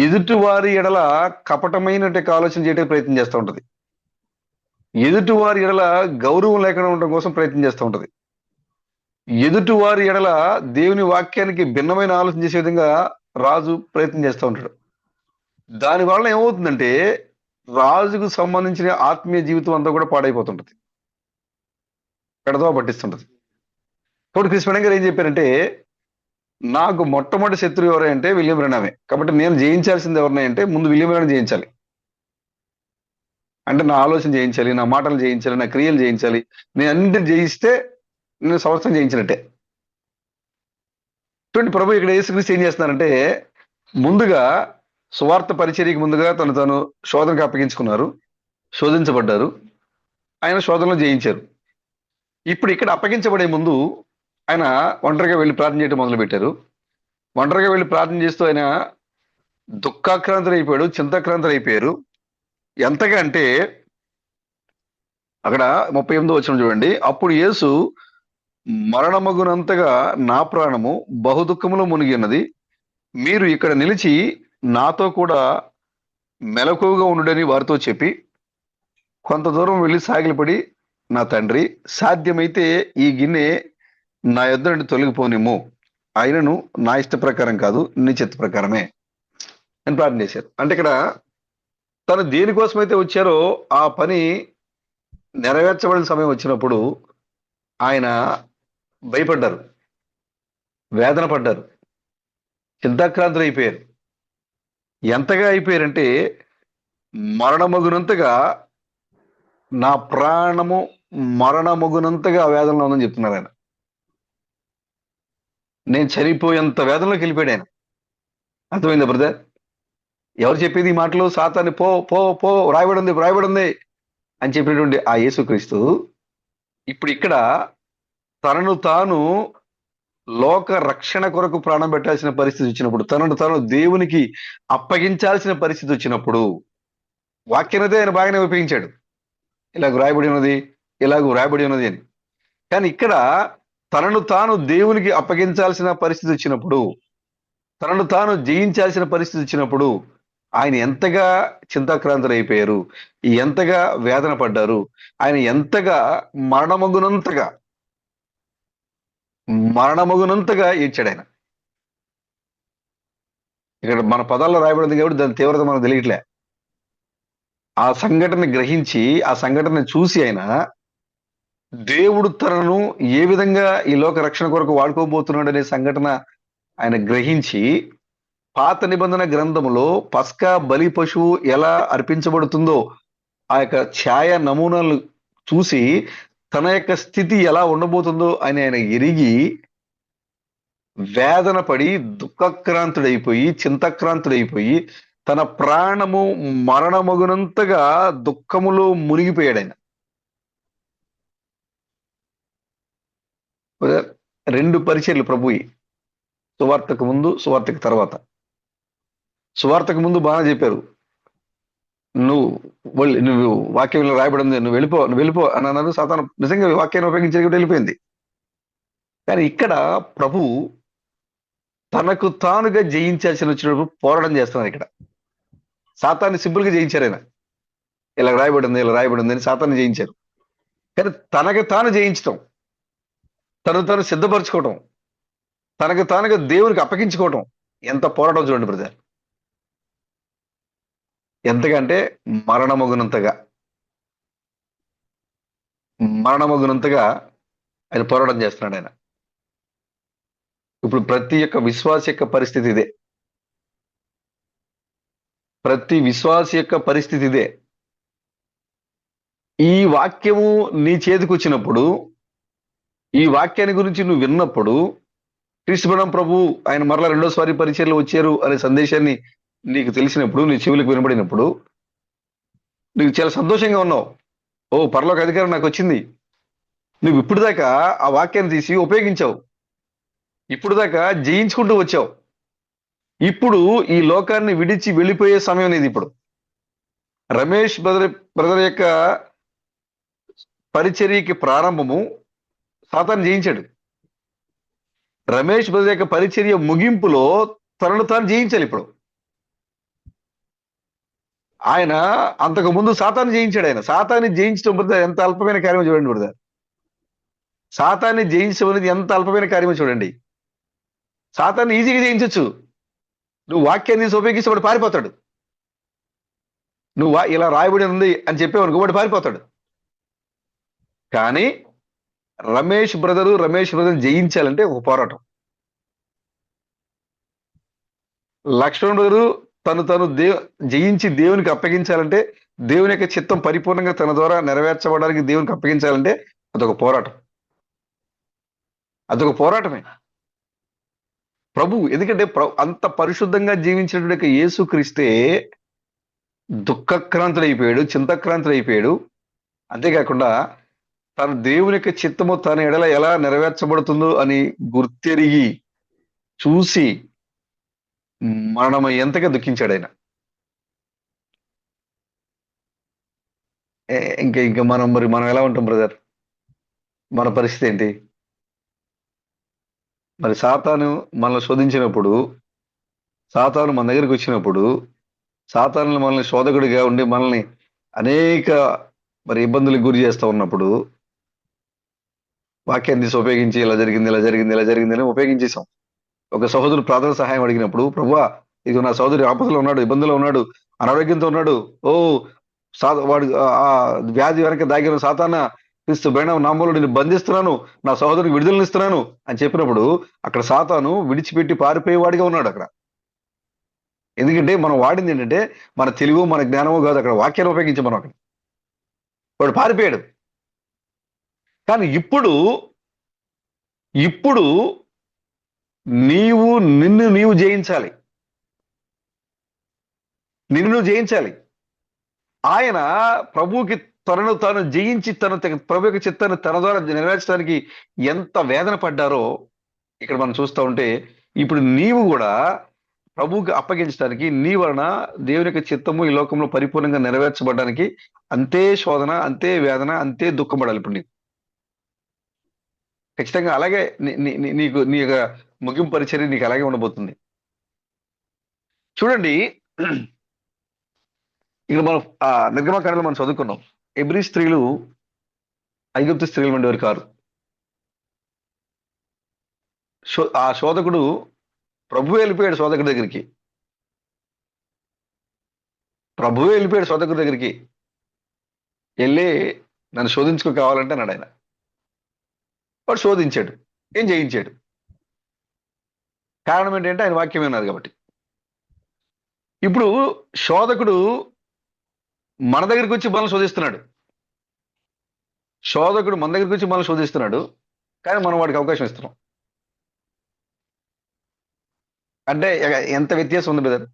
ఎదుటివారి ఎడల కపటమైనటువంటి ఆలోచన చేయడానికి ప్రయత్నం చేస్తూ ఉంటది. ఎదుటివారి ఎడల గౌరవం లేకుండా ఉండడం కోసం ప్రయత్నం చేస్తూ ఉంటది. ఎదుటివారి ఎడల దేవుని వాక్యానికి భిన్నమైన ఆలోచన చేసే విధంగా రాజు ప్రయత్నం చేస్తూ ఉంటాడు. దానివల్ల ఏమవుతుందంటే రాజుకు సంబంధించిన ఆత్మీయ జీవితం అంతా కూడా పాడైపోతుంటది, పెడతో పట్టిస్తుంటది. ఇప్పుడు కృష్ణ గారు ఏం చెప్పారంటే నాకు మొట్టమొదటి శత్రువు ఎవరంటే విలియం బ్రెనహామే. కాబట్టి నేను జయించాల్సింది ఎవరినంటే ముందు విలియం బ్రెనహాం జయించాలి. అంటే నా ఆలోచన జయించాలి, నా మాటలు జయించాలి, నా క్రియలు జయించాలి. నేను అన్నింటిని జయిస్తే నేను సంవత్సరం జయించినట్టే. చూడండి ప్రభు ఇక్కడ యేసుక్రీస్తు ఏం చేస్తున్నారంటే ముందుగా సువార్త పరిచర్యకి ముందుగా తను శోధనకు అప్పగించుకున్నారు, శోధించబడ్డారు, ఆయన శోధనలో జయించారు. ఇప్పుడు ఇక్కడ అప్పగించబడే ముందు ఆయన ఒంటరిగా వెళ్ళి ప్రార్థన చేయడం మొదలు పెట్టారు. ఒంటరిగా వెళ్ళి ప్రార్థన చేస్తూ ఆయన దుఃఖాక్రాంతులు అయిపోయాడు, చింతాక్రాంతులు అయిపోయారు. ఎంతగా అంటే అక్కడ 38 వచనం చూడండి. అప్పుడు యేసు మరణమగునంతగా నా ప్రాణము బహుదుఃఖములో మునిగి ఉన్నది, మీరు ఇక్కడ నిలిచి నాతో కూడా మెలకువగా ఉండుడని వారితో చెప్పి కొంత దూరం వెళ్ళి సాగిలపడి, నా తండ్రి సాధ్యమైతే ఈ గిన్నె నా యొద్ద నుండి తొలగిపోనిమ్ము, ఆయనను నా ఇష్ట ప్రకారం కాదు నీ చిత్త ప్రకారమే అని ప్రార్థన చేశారు. అంటే ఇక్కడ తను దేనికోసమైతే వచ్చారో ఆ పని నెరవేర్చబడిన సమయం వచ్చినప్పుడు ఆయన భయపడ్డారు, వేదన పడ్డారు, చింతాక్రాంతులు అయిపోయారు. ఎంతగా అయిపోయారంటే మరణమగునంతగా, నా ప్రాణము మరణమగునంతగా ఆ వేదనలో ఉందని చెప్తున్నారు ఆయన. నేను చనిపోయేంత వేదనలోకి వెళ్ళిపోయాడు ఆయన. అర్థమైందా బ్రదర్? ఎవరు చెప్పేది ఈ మాటలు? సాతాన్ని పో పో పో, వ్రాయబడింది అని చెప్పినటువంటి ఆ యేసుక్రీస్తు ఇప్పుడు ఇక్కడ తనను తాను లోక రక్షణ కొరకు ప్రాణం పెట్టాల్సిన పరిస్థితి వచ్చినప్పుడు, తనను తాను దేవునికి అప్పగించాల్సిన పరిస్థితి వచ్చినప్పుడు, వాక్యనదే ఆయన బాగానే ఉపయోగించాడు. ఇలాగ వ్రాయబడి ఉన్నది, ఇలాగ వ్రాయబడి ఉన్నది అని. కానీ ఇక్కడ తనను తాను దేవునికి అప్పగించాల్సిన పరిస్థితి వచ్చినప్పుడు, తనను తాను జయించాల్సిన పరిస్థితి వచ్చినప్పుడు ఆయన ఎంతగా చింతాక్రాంతులైపోయారు, ఎంతగా వేదన పడ్డారు, ఆయన ఎంతగా మరణమగునంతగా మరణమగునంతగా ఏడ్చాడు ఆయన. ఇక్కడ మన పదాల్లో రాయబడింది కాబట్టి దాని తీవ్రత మనకు తెలియట్లే. ఆ సంఘటన గ్రహించి, ఆ సంఘటన చూసి ఆయన దేవుడు తనను ఏ విధంగా ఈ లోక రక్షణ కొరకు వాడుకోబోతున్నాడు అనే సంఘటన ఆయన గ్రహించి, పాత నిబంధన గ్రంథములో పస్కా బలి పశువు ఎలా అర్పించబడుతుందో ఆ యొక్క ఛాయ నమూనాలు చూసి తన యొక్క స్థితి ఎలా ఉండబోతుందో అని ఆయన ఎరిగి వేదన పడి దుఃఖక్రాంతుడైపోయి, చింతక్రాంతుడైపోయి, తన ప్రాణము మరణమగునంతగా దుఃఖములో మునిగిపోయాడు ఆయన. రెండు పరిచర్లు ప్రభుయి, సువార్తకు ముందు, సువార్తకు తర్వాత. సువార్తకు ముందు బాగా చెప్పారు, నువ్వు వాక్యంలో రాయబడింది, నువ్వు వెళ్ళిపో అని అన్నారు. సాతాను నిజంగా వాక్యాన్ని ఉపయోగించి వెళ్ళిపోయింది. కానీ ఇక్కడ ప్రభు తనకు తానుగా జయించాల్సిన వచ్చినప్పుడు పోరాటం చేస్తున్నారు. ఇక్కడ సాతాన్ని సింపుల్ గా జయించారు ఆయన. ఇలా రాయబడింది అని సాతాన్ని జయించారు. కానీ తనకు తాను జయించటం, తను తాను సిద్ధపరచుకోవటం, తనకు తానుగా దేవునికి అప్పగించుకోవటం ఎంత పోరాటం చూడండి బ్రదర్. ఎంతకంటే మరణమగునంతగా ఆయన పోరాటం చేస్తున్నాడు ఆయన. ఇప్పుడు ప్రతి ఒక్క విశ్వాస యొక్క పరిస్థితి ఇదే. ప్రతి విశ్వాస యొక్క పరిస్థితి ఇదే. ఈ వాక్యము నీ చేతికి వచ్చినప్పుడు, ఈ వాక్యాన్ని గురించి నువ్వు విన్నప్పుడు, క్రీస్తుబడం ప్రభు ఆయన మరలా రెండోసారి పరిచర్లు వచ్చారు అనే సందేశాన్ని నీకు తెలిసినప్పుడు, నీ చెవులకు వినబడినప్పుడు నీకు చాలా సంతోషంగా ఉన్నావు. ఓ, పరలోక అధికారం నాకు వచ్చింది. నువ్వు ఇప్పుడు దాకా ఆ వాక్యాన్ని తీసి ఉపయోగించావు, ఇప్పుడు దాకా జయించుకుంటూ వచ్చావు. ఇప్పుడు ఈ లోకాన్ని విడిచి వెళ్ళిపోయే సమయం అనేది. ఇప్పుడు రమేష్ బ్రదర్ యొక్క పరిచర్యకి ప్రారంభము సాతాను జయించాడు. రమేష్ బ్రదర్ యొక్క పరిచర్య ముగింపులో తనను తాను జయించాలి. ఇప్పుడు ఆయన అంతకు ముందు సాతాన్ని జయించాడు. ఆయన సాతాన్ని జయించడం బ్రదర్ ఎంత అల్పమైన కార్యమో చూడండి బ్రదర్. సాతాన్ని జయించడం అనేది ఎంత అల్పమైన కార్యమో చూడండి. సాతాన్ని ఈజీగా జయించవచ్చు. నువ్వు వాక్యాన్ని తీసి ఉపయోగిస్తే వాడు పారిపోతాడు. నువ్వు ఇలా రాయబడి ఉంది అని చెప్పేవనుకో వాడు పారిపోతాడు. కానీ రమేష్ బ్రదర్ జయించాలంటే ఒక పోరాటం. లక్ష్మణ్ బ్రదరు తను జయించి దేవునికి అప్పగించాలంటే, దేవుని యొక్క చిత్తం పరిపూర్ణంగా తన ద్వారా నెరవేర్చబడడానికి దేవునికి అప్పగించాలంటే అదొక పోరాటం. అదొక పోరాటమే. ప్రభు ఎందుకంటే అంత పరిశుద్ధంగా జీవించినటువంటి యేసుక్రీస్తే దుఃఖక్రాంతుడైపోయాడు, చింతక్రాంతుడైపోయాడు. అంతేకాకుండా తన దేవుని యొక్క చిత్తము తన ఎడల ఎలా నెరవేర్చబడుతుందో అని గుర్తెరిగి చూసి ఎంతగా దుఃఖించాడు ఆయన. ఇంకా మనం ఎలా ఉంటాం బ్రదర్? మన పరిస్థితి ఏంటి? మరి సాతాను మనల్ని శోధించినప్పుడు, సాతాను మన దగ్గరికి వచ్చినప్పుడు, సాతాను మనల్ని శోధకుడిగా ఉండి మనల్ని అనేక ఇబ్బందులకు గురి చేస్తూ ఉన్నప్పుడు వాక్యాన్ని తీసి ఉపయోగించి ఇలా జరిగింది అని ఉపయోగించేసాం. ఒక సహోదరుడు ప్రార్థన సహాయం అడిగినప్పుడు, ప్రభువా ఇది నా సహోదరు ఆపదలో ఉన్నాడు, ఇబ్బందులో ఉన్నాడు, అనారోగ్యంతో ఉన్నాడు, ఓ వాడు ఆ వ్యాధి వెనక దాగిన సాతాన క్రీస్తు బయణ నామంలో నేను బంధిస్తున్నాను, నా సహోదరునికి విడుదలనిస్తున్నాను అని చెప్పినప్పుడు అక్కడ సాతాను విడిచిపెట్టి పారిపోయేవాడిగా ఉన్నాడు అక్కడ. ఎందుకంటే మనం వాడింది ఏంటంటే మన తెలివి మన జ్ఞానము కాదు, అక్కడ వాక్యాన్ని ఉపయోగించి మనం అక్కడ వాడు పారిపోయాడు. కానీ ఇప్పుడు ఇప్పుడు నీవు నిన్ను జయించాలి, నిన్ను నువ్వు జయించాలి. ఆయన ప్రభువుకి తనను తాను జయించి ప్రభు యొక్క చిత్తాన్ని తన ద్వారా నెరవేర్చడానికి ఎంత వేదన పడ్డారో ఇక్కడ మనం చూస్తూ ఉంటే, ఇప్పుడు నీవు కూడా ప్రభువుకి అప్పగించడానికి నీ వలన దేవుని యొక్క చిత్తము ఈ లోకంలో పరిపూర్ణంగా నెరవేర్చబడడానికి అంతే శోధన, అంతే వేదన, అంతే దుఃఖం పడాలి ఇప్పుడు నీకు. ఖచ్చితంగా అలాగే నీకు నీ యొక్క ముగింపు పరిచర్య నీకు అలాగే ఉండబోతుంది. చూడండి, ఇక్కడ మనం నిర్గమకాండలో మనం చదువుకున్నాం, హెబ్రీ స్త్రీలు ఐగుప్తు స్త్రీలు వంటి వారు కారు. ఆ శోధకుడు ప్రభువే వెళ్ళిపోయాడు శోధకుడి దగ్గరికి, ప్రభువే వెళ్ళిపోయాడు శోధకుడి దగ్గరికి వెళ్ళి నన్ను శోధించుకో కావాలంటే అన్నాడు ఆయన. వాడు శోధించాడు, ఏం జయించాడు. కారణం ఏంటంటే ఆయన వాక్యం విన్నారు కాబట్టి. ఇప్పుడు శోధకుడు మన దగ్గరికి వచ్చి మనల్ని శోధిస్తున్నాడు, శోధకుడు మన దగ్గరికి వచ్చి మనల్ని శోధిస్తున్నాడు, కానీ మనం వాడికి అవకాశం ఇస్తున్నాం. అంటే ఎంత వ్యత్యాసం ఉంది బ్రదర్,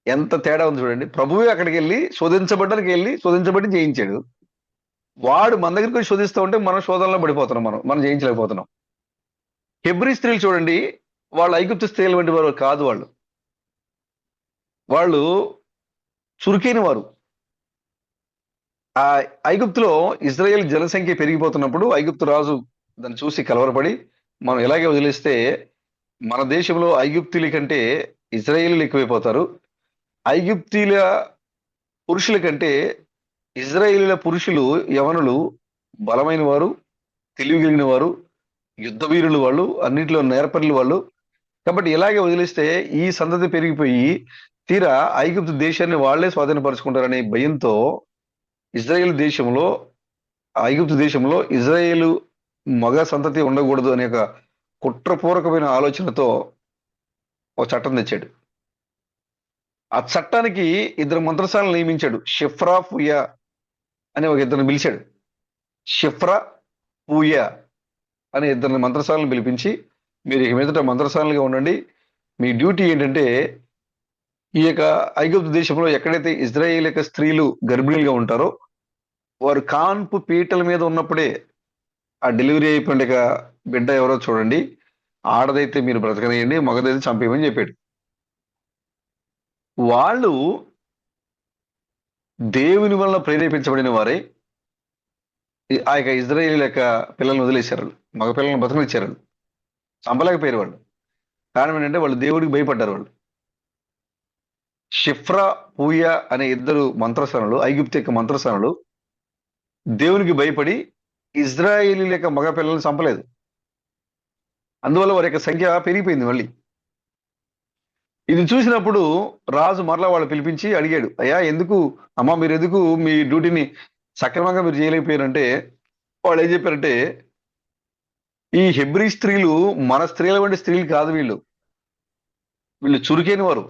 ఎంత తేడా ఉంది చూడండి. ప్రభువే అక్కడికి వెళ్ళి శోధించబడి జయించాడు. వాడు మన దగ్గరికి వచ్చి శోధిస్తూ ఉంటే మనం శోధనలో పడిపోతున్నాం, మనం జయించలేకపోతున్నాం. హెబ్రీ స్త్రీలు చూడండి, వాళ్ళు ఐగుప్తు స్త్రీల వంటి వారు కాదు. వాళ్ళు చురుకైన వారు. ఆ ఐగుప్తులో ఇజ్రాయేల్ జనసంఖ్య పెరిగిపోతున్నప్పుడు ఐగుప్తు రాజు దాన్ని చూసి కలవరపడి, మనం ఇలాగే వదిలేస్తే మన దేశంలో ఐగుప్తుల కంటే ఇజ్రాయేలీలు ఎక్కువైపోతారు, ఐగుప్తీల పురుషుల కంటే ఇజ్రాయేలీల పురుషులు యవనులు బలమైన వారు, తెలివి కలిగిన వారు, యుద్ధ వీరులు, వాళ్ళు అన్నింటిలో నేర్పరులు వాళ్ళు. కాబట్టి ఇలాగే వదిలేస్తే ఈ సంతతి పెరిగిపోయి తీరా ఐగుప్తు దేశాన్ని వాళ్లే స్వాధీనపరుచుకుంటారనే భయంతో ఐగుప్తు దేశంలో ఇజ్రాయేలు మగ సంతతి ఉండకూడదు అనే ఒక కుట్రపూర్వకమైన ఆలోచనతో ఒక చట్టం తెచ్చాడు. ఆ చట్టానికి 2 మంత్రసాలను నియమించాడు. షిఫ్రా పూయా అని ఒక 2 పిలిచాడు. షిఫ్రా పూయా అనే 2 మంత్రసాలను పిలిపించి, మీరు ఇక మీదట మంత్రసాలుగా ఉండండి, మీ డ్యూటీ ఏంటంటే ఈ యొక్క ఐగుప్తు దేశంలో ఎక్కడైతే ఇజ్రాయేల్ యొక్క స్త్రీలు గర్భిణీలుగా ఉంటారో వారు కాన్పు పీటల మీద ఉన్నప్పుడే ఆ డెలివరీ అయిపోయిన బిడ్డ ఎవరో చూడండి, ఆడదైతే మీరు బ్రతకనేయండి, మగదైతే చంపేయమని చెప్పాడు. వాళ్ళు దేవుని వలన ప్రేరేపించబడిన వారే ఆ యొక్క ఇజ్రాయేల్ యొక్క పిల్లల్ని వదిలేశారు, మగ పిల్లల్ని బ్రతకనిచ్చారు, చంపలేకపోయారు వాళ్ళు. కారణం ఏంటంటే వాళ్ళు దేవుడికి భయపడ్డారు. వాళ్ళు షిఫ్రా పూయా అనే 2 మంత్రస్థానాలు, ఐగుప్తు యొక్క మంత్రస్థానాలు దేవునికి భయపడి ఇజ్రాయేలీల యొక్క మగ పిల్లల్ని చంపలేదు. అందువల్ల వారి యొక్క సంఖ్య పెరిగిపోయింది. మళ్ళీ ఇది చూసినప్పుడు రాజు మరలా వాళ్ళు పిలిపించి అడిగాడు, అయ్యా మీరు ఎందుకు మీ డ్యూటీని సక్రమంగా మీరు చేయలేకపోయారంటే, వాళ్ళు ఏం చెప్పారంటే, ఈ హెబ్రీ స్త్రీలు మన స్త్రీల వంటి స్త్రీలు కాదు, వీళ్ళు చురుకైన వారు.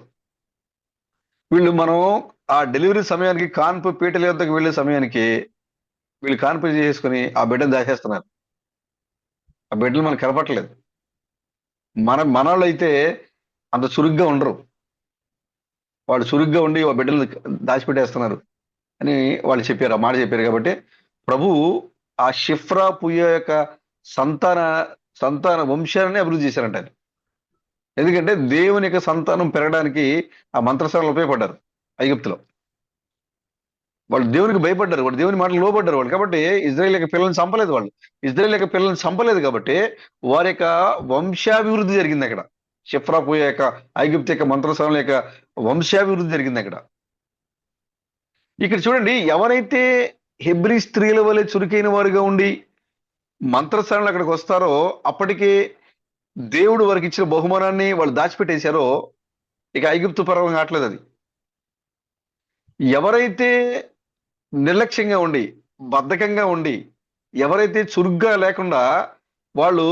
వీళ్ళు మనం ఆ డెలివరీ సమయానికి కాన్పు పీటల వద్దకు వెళ్ళే సమయానికి వీళ్ళు కాన్పు చేసుకుని ఆ బిడ్డను దాచేస్తున్నారు. ఆ బిడ్డలు మనకు కనపట్లేదు. మనవాళ్ళు అయితే అంత చురుగ్గా ఉండరు, వాళ్ళు చురుగ్గా ఉండి ఆ బిడ్డలు దాచిపెట్టేస్తున్నారు అని వాళ్ళు చెప్పారు, ఆ మాట చెప్పారు. కాబట్టి ప్రభువు ఆ షిఫ్రా పుయ్య యొక్క సంతాన వంశాన్ని అభివృద్ధి చేశారంట. ఎందుకంటే దేవుని యొక్క సంతానం పెరగడానికి ఆ మంత్రసాలను ఉపయోగపడ్డారు. ఐగుప్తులో వాళ్ళు దేవునికి భయపడ్డారు, వాళ్ళు దేవుని మాటలు లోబడ్డారు వాళ్ళు. కాబట్టి ఇజ్రాయేల్ యొక్క పిల్లల్ని చంపలేదు. కాబట్టి వారి యొక్క వంశాభివృద్ధి జరిగింది అక్కడ. షిఫ్రా పూయ యొక్క ఐగుప్తు యొక్క మంత్రసాల యొక్క వంశాభివృద్ధి జరిగింది అక్కడ. ఇక్కడ చూడండి, ఎవరైతే హెబ్రీ స్త్రీల వలె చురుకైన వారుగా ఉండి మంత్రస్థానాలు అక్కడికి వస్తారో, అప్పటికే దేవుడు వారికి ఇచ్చిన బహుమానాన్ని వాళ్ళు దాచిపెట్టేశారో ఇక ఐగుప్తు పర్వం కావట్లేదు. అది ఎవరైతే నిర్లక్ష్యంగా ఉండి, బద్ధకంగా ఉండి, ఎవరైతే చురుగ్గా లేకుండా వాళ్ళు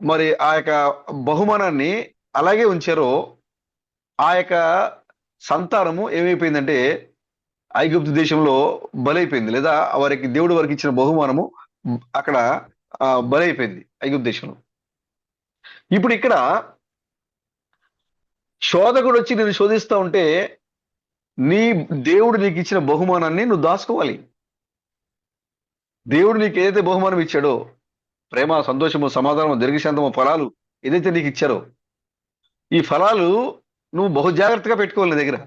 మరి ఆ యొక్క బహుమానాన్ని అలాగే ఉంచారో, ఆ యొక్క సంతానము ఏమైపోయిందంటే ఐగుప్తు దేశంలో బలైపోయింది. లేదా వారికి దేవుడు వారికి ఇచ్చిన బహుమానము అక్కడ బలైపోయింది ఐగుప్తు దేశంలో. ఇప్పుడు ఇక్కడ శోధకుడు వచ్చి నేను శోధిస్తా ఉంటే, నీ దేవుడు నీకు ఇచ్చిన బహుమానాన్ని నువ్వు దాచుకోవాలి. దేవుడు నీకు ఏదైతే బహుమానం ఇచ్చాడో, ప్రేమ, సంతోషము, సమాధానము, దీర్ఘశాంతము ఫలాలు ఏదైతే నీకు ఇచ్చారో, ఈ ఫలాలు నువ్వు బహు జాగ్రత్తగా పెట్టుకోవాలి నీ దగ్గర.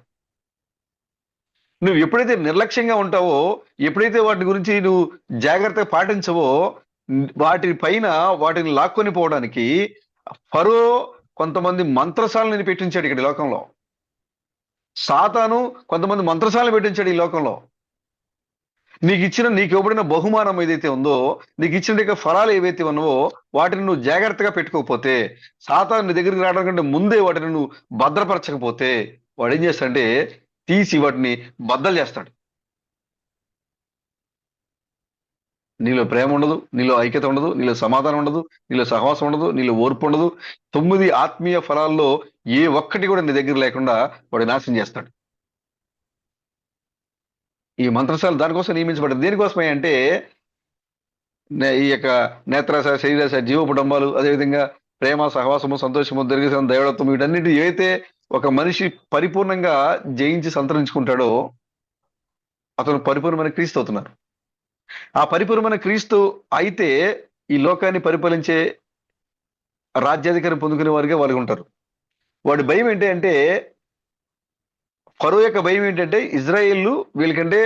నువ్వు ఎప్పుడైతే నిర్లక్ష్యంగా ఉంటావో, ఎప్పుడైతే వాటి గురించి నువ్వు జాగ్రత్తగా పాటించవో, వాటి పైన వాటిని లాక్కొని పోవడానికి ఫరో కొంతమంది మంత్రసాలను పెట్టించాడు ఇక్కడ ఈ లోకంలో. సాతాను కొంతమంది మంత్రసాలను పెట్టించాడు ఈ లోకంలో. నీకు ఇవ్వబడిన బహుమానం ఏదైతే ఉందో, నీకు ఇచ్చిన ఫలాలు ఏవైతే ఉన్నావో, వాటిని నువ్వు జాగ్రత్తగా పెట్టుకోకపోతే, సాతాను నీ దగ్గరికి రావడం కంటే ముందే వాటిని నువ్వు భద్రపరచకపోతే, వాడు ఏం చేస్తాడంటే తీసి వాటిని బద్దలు చేస్తాడు. నీలో ప్రేమ ఉండదు, నీలో ఐక్యత ఉండదు, నీలో సమాధానం ఉండదు, నీలో సహవాసం ఉండదు, నీలో ఓర్పు ఉండదు. 9 ఆత్మీయ ఫలాల్లో ఏ ఒక్కటి కూడా నీ దగ్గర లేకుండా వాడు నాశనం చేస్తాడు. ఈ మంత్రశాల దానికోసం నియమించబడ్డది. దేనికోసమే అంటే ఈ యొక్క నేత్రాశ, శరీరాశ, జీవపుడంబాలు, అదేవిధంగా ప్రేమ, సహవాసము, సంతోషము, దీర్ఘశాంతం, దైవత్వం, వీటన్నిటి ఏవైతే ఒక మనిషి పరిపూర్ణంగా జయించి సంతరించుకుంటాడో అతను పరిపూర్ణమైన క్రీస్తు అవుతున్నారు. ఆ పరిపూర్ణమైన క్రీస్తు అయితే ఈ లోకాన్ని పరిపాలించే రాజ్యాధికారం పొందుకునే వారిగా వాళ్ళు ఉంటారు. వాడి భయం ఏంటి అంటే, ఫరో యొక్క భయం ఏంటంటే ఇజ్రాయేళ్లు వీళ్ళకంటే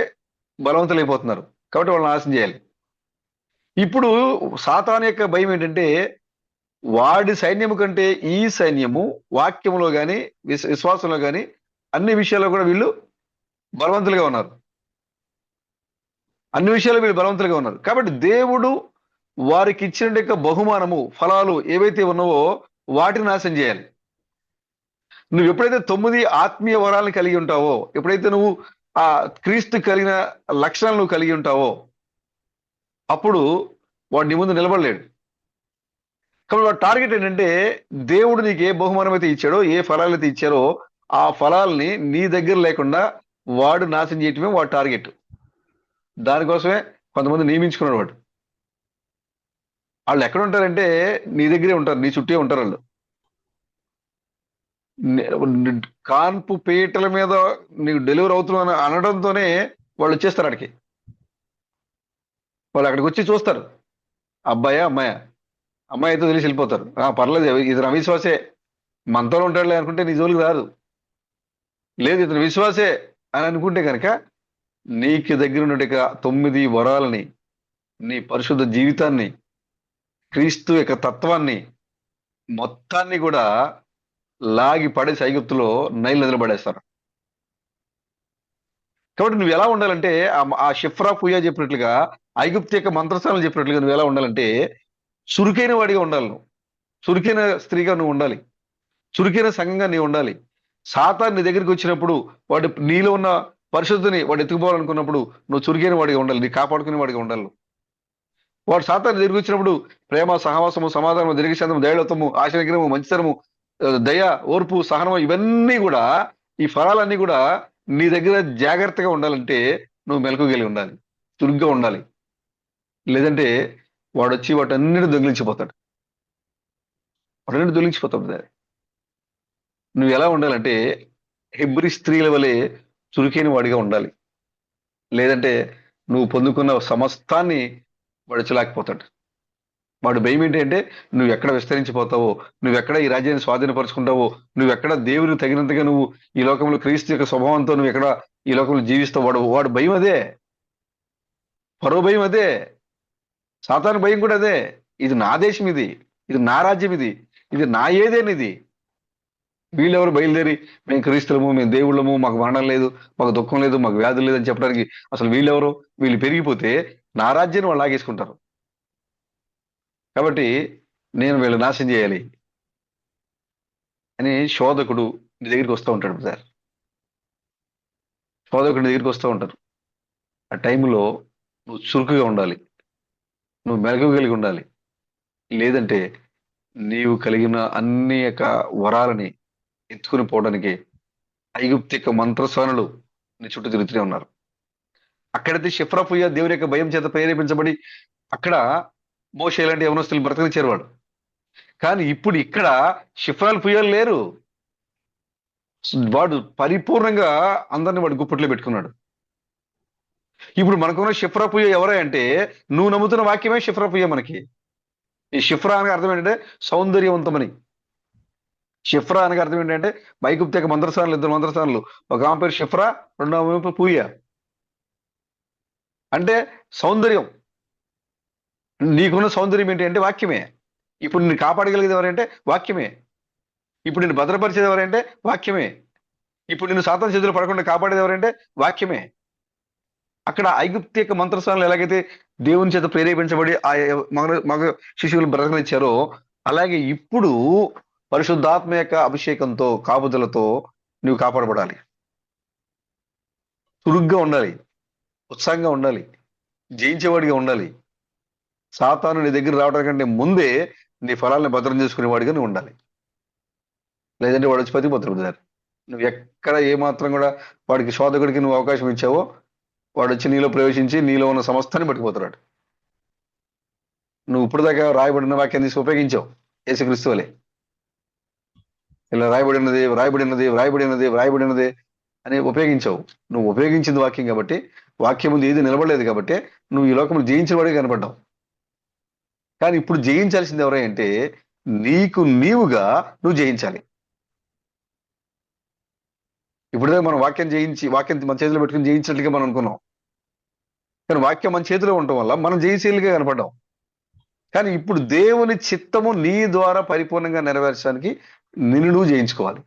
బలవంతులైపోతున్నారు కాబట్టి వాళ్ళని నాశనం చేయాలి. ఇప్పుడు సాతాను యొక్క భయం ఏంటంటే, వాడి సైన్యము కంటే ఈ సైన్యము వాక్యంలో గాని విశ్వాసంలో గాని అన్ని విషయాల్లో కూడా వీళ్ళు బలవంతులుగా ఉన్నారు. అన్ని విషయాలు వీళ్ళు బలవంతులుగా ఉన్నారు. కాబట్టి దేవుడు వారికి ఇచ్చిన బహుమానము, ఫలాలు ఏవైతే ఉన్నావో వాటిని నాశనం చేయాలి. నువ్వు ఎప్పుడైతే 9 ఆత్మీయ వరాలను కలిగి ఉంటావో, ఎప్పుడైతే నువ్వు ఆ క్రీస్తు కలిగిన లక్షణాలు నువ్వు కలిగి ఉంటావో, అప్పుడు వాడు నీ ముందు నిలబడలేడు. కాబట్టి వాడు టార్గెట్ ఏంటంటే, దేవుడు నీకు ఏ బహుమానం అయితే ఇచ్చాడో, ఏ ఫలాలు అయితే ఇచ్చారో, ఆ ఫలాల్ని నీ దగ్గర లేకుండా వాడు నాశనం చేయటమే వాడు టార్గెట్. దానికోసమే కొంతమంది నియమించుకున్నాడు వాడు. వాళ్ళు ఎక్కడ ఉంటారంటే నీ దగ్గరే ఉంటారు, నీ చుట్టే ఉంటారు. వాళ్ళు కాన్పు పీటల మీద నీకు డెలివరీ అవుతున్నా అనడంతోనే వాళ్ళు వచ్చేస్తారు అక్కడికి. వాళ్ళు అక్కడికి వచ్చి చూస్తారు, అబ్బాయా అమ్మాయా. అమ్మాయి అయితే తెలిసి వెళ్ళిపోతారు. పర్లేదు, ఇతను అవిశ్వాసే, మనతో ఉంటాడులే అనుకుంటే నీ జోలికి రాదు. లేదు, ఇతను విశ్వాసే అని అనుకుంటే కనుక నీకు దగ్గర ఉన్నట్టు 9 వరాలని, నీ పరిశుద్ధ జీవితాన్ని, క్రీస్తు యొక్క తత్వాన్ని మొత్తాన్ని కూడా లాగి పడేసి ఐగుప్తులో నైల్ నదిలో పడేస్తారు. కాబట్టి నువ్వు ఎలా ఉండాలంటే, ఆ షిఫ్రా పుయ్యా చెప్పినట్లుగా, ఐగుప్తు యొక్క మంత్రస్థానాలు చెప్పినట్లుగా నువ్వు ఎలా ఉండాలంటే చురుకైన వాడిగా ఉండాలి. నువ్వు చురుకైన స్త్రీగా నువ్వు ఉండాలి, చురుకైన సంఘంగా నీవు ఉండాలి. సాతాను నీ దగ్గరికి వచ్చినప్పుడు వాడు నీలో ఉన్న పరిశుద్ధిని వాడు ఎత్తుకుపోవాలనుకున్నప్పుడు నువ్వు చురుకైన వాడిగా ఉండాలి, నీ కాపాడుకునే వాడిగా ఉండాలి. వాడు సాతాను దగ్గరికి వచ్చినప్పుడు ప్రేమ, సహవాసము, సమాధానము, దీర్ఘశాంతము, దైవత్వము, ఆశనిగ్రహము, మంచితనము, దయ, ఓర్పు, సహనము, ఇవన్నీ కూడా, ఈ ఫలాలన్నీ కూడా నీ దగ్గర జాగ్రత్తగా ఉండాలంటే నువ్వు మెలకుగలిగి ఉండాలి, చురుగ్గా ఉండాలి. లేదంటే వాడు వచ్చి వాటన్నిటి దొంగిలించిపోతాడు. వాటన్నిటి దొంగిలించిపోతాడు. నువ్వు ఎలా ఉండాలంటే హెబ్రీ స్త్రీల వలె చురుకైన వాడిగా ఉండాలి. లేదంటే నువ్వు పొందుకున్న సమస్తాన్ని వాడు వచ్చలేకపోతాడు. వాడు భయం ఏంటంటే నువ్వు ఎక్కడ విస్తరించిపోతావో, నువ్వెక్కడ ఈ రాజ్యాన్ని స్వాధీనపరుచుకుంటావో, నువ్వెక్కడ దేవునికి తగినంతగా నువ్వు ఈ లోకంలో క్రీస్తు యొక్క స్వభావంతో నువ్వు ఎక్కడ ఈ లోకంలో జీవిస్తావు. వాడు భయం అదే, ఫరో భయం అదే, సాతాను భయం కూడా అదే. ఇది నా దేశం, ఇది నా రాజ్యం, ఇది నా ఏదేనిది. వీళ్ళెవరు బయలుదేరి మేము క్రీస్తులము, మేము దేవుళ్ళము, మాకు మరణం లేదు, మాకు దుఃఖం లేదు, మాకు వ్యాధులు లేదని చెప్పడానికి అసలు వీళ్ళెవరు? వీళ్ళు పెరిగిపోతే నా రాజ్యాన్ని వాళ్ళు లాగేసుకుంటారు. కాబట్టి నేను వీళ్ళు నాశనం చేయాలి అని శోధకుడు నీ దగ్గరికి వస్తూ ఉంటాడు. సార్, శోధకుడు నీ దగ్గరికి వస్తూ ఉంటారు. ఆ టైంలో నువ్వు చురుకుగా ఉండాలి, నువ్వు మెలకువ కలిగి ఉండాలి. లేదంటే నీవు కలిగిన అన్ని యొక్క వరాలని ఎత్తుకుని పోవడానికి ఐగుప్తిక మంత్రస్వానులు నీ చుట్టూ తిరుగుతూనే ఉన్నారు. అక్కడైతే షిఫ్రాపుయ్య దేవుని యొక్క భయం చేత ప్రేరేపించబడి అక్కడ మోషే లాంటి యవనస్తులు బ్రతకనిచ్చారు వాడు. కానీ ఇప్పుడు ఇక్కడ షిఫ్రాలు పుయ్యాలు లేరు. వాడు పరిపూర్ణంగా అందరిని వాడు గుప్పట్లో పెట్టుకున్నాడు. ఇప్పుడు మనకున్న షిఫ్రా పుయ్య ఎవరే అంటే నువ్వు నమ్ముతున్న వాక్యమే షిఫ్రా పుయ్య మనకి. ఈ షిఫ్రా అనగా అర్థం ఏంటంటే సౌందర్యవంతమని. షిఫ్రా అనగా అర్థం ఏంటంటే ఐగుప్తిక మంత్రస్థానాలు, 2 మంత్రస్థానాలు. ఒక ఆమె పేరు షిఫ్రా, రెండో ఆమె పేరు పూయ. అంటే సౌందర్యం. నీకున్న సౌందర్యం ఏంటి అంటే వాక్యమే. ఇప్పుడు నిన్ను కాపాడగలిగేది ఎవరంటే వాక్యమే. ఇప్పుడు నిన్ను భద్రపరిచేది ఎవరంటే వాక్యమే. ఇప్పుడు నిన్ను సాతాను చేతులు పడకుండా కాపాడేది ఎవరంటే వాక్యమే. అక్కడ ఐగుప్తిక మంత్రస్థానాలు ఎలాగైతే దేవుని చేత ప్రేరేపించబడి ఆ మగ శిశువులు బ్రతకనిచ్చారో అలాగే ఇప్పుడు పరిశుద్ధాత్మ యొక్క అభిషేకంతో కాపుదలతో నువ్వు కాపాడబడాలి. చురుగ్గా ఉండాలి, ఉత్సాహంగా ఉండాలి, జయించేవాడిగా ఉండాలి. సాతాను నీ దగ్గర రావడం కంటే ముందే నీ ఫలాలను భద్రం చేసుకునేవాడిగా నువ్వు ఉండాలి. లేదంటే వాడు వచ్చి పతిపోతాడు సార్. నువ్వు ఎక్కడ ఏమాత్రం కూడా వాడికి శోధకుడికి నువ్వు అవకాశం ఇచ్చావో వాడు వచ్చి నీలో ప్రవేశించి నీలో ఉన్న సమస్తాన్ని పట్టుకుపోతాడు. నువ్వు ఇప్పుడు దాకా రాయబడిన వాక్యాన్ని తీసి ఉపయోగించావు యేసుక్రీస్తు వలె. ఇలా రాయబడినది రాయబడినది రాయబడినది రాయబడినది అని ఉపయోగించావు. నువ్వు ఉపయోగించింది వాక్యం కాబట్టి, వాక్యం ముందు ఏది నిలబడలేదు కాబట్టి నువ్వు ఈ లోకంలో జయించిన వాడిగా కనపడ్డావు. కానీ ఇప్పుడు జయించాల్సింది ఎవరంటే నీకు నీవుగా నువ్వు జయించాలి. ఇప్పుడుదే మనం వాక్యం మన చేతిలో పెట్టుకుని జయించినట్లుగా మనం అనుకున్నాం. కానీ వాక్యం మన చేతిలో ఉండటం వల్ల మనం జయశీలుగా కనపడ్డాం. కానీ ఇప్పుడు దేవుని చిత్తము నీ ద్వారా పరిపూర్ణంగా నెరవేర్చడానికి నిన్ను నువ్వు జయించుకోవాలి.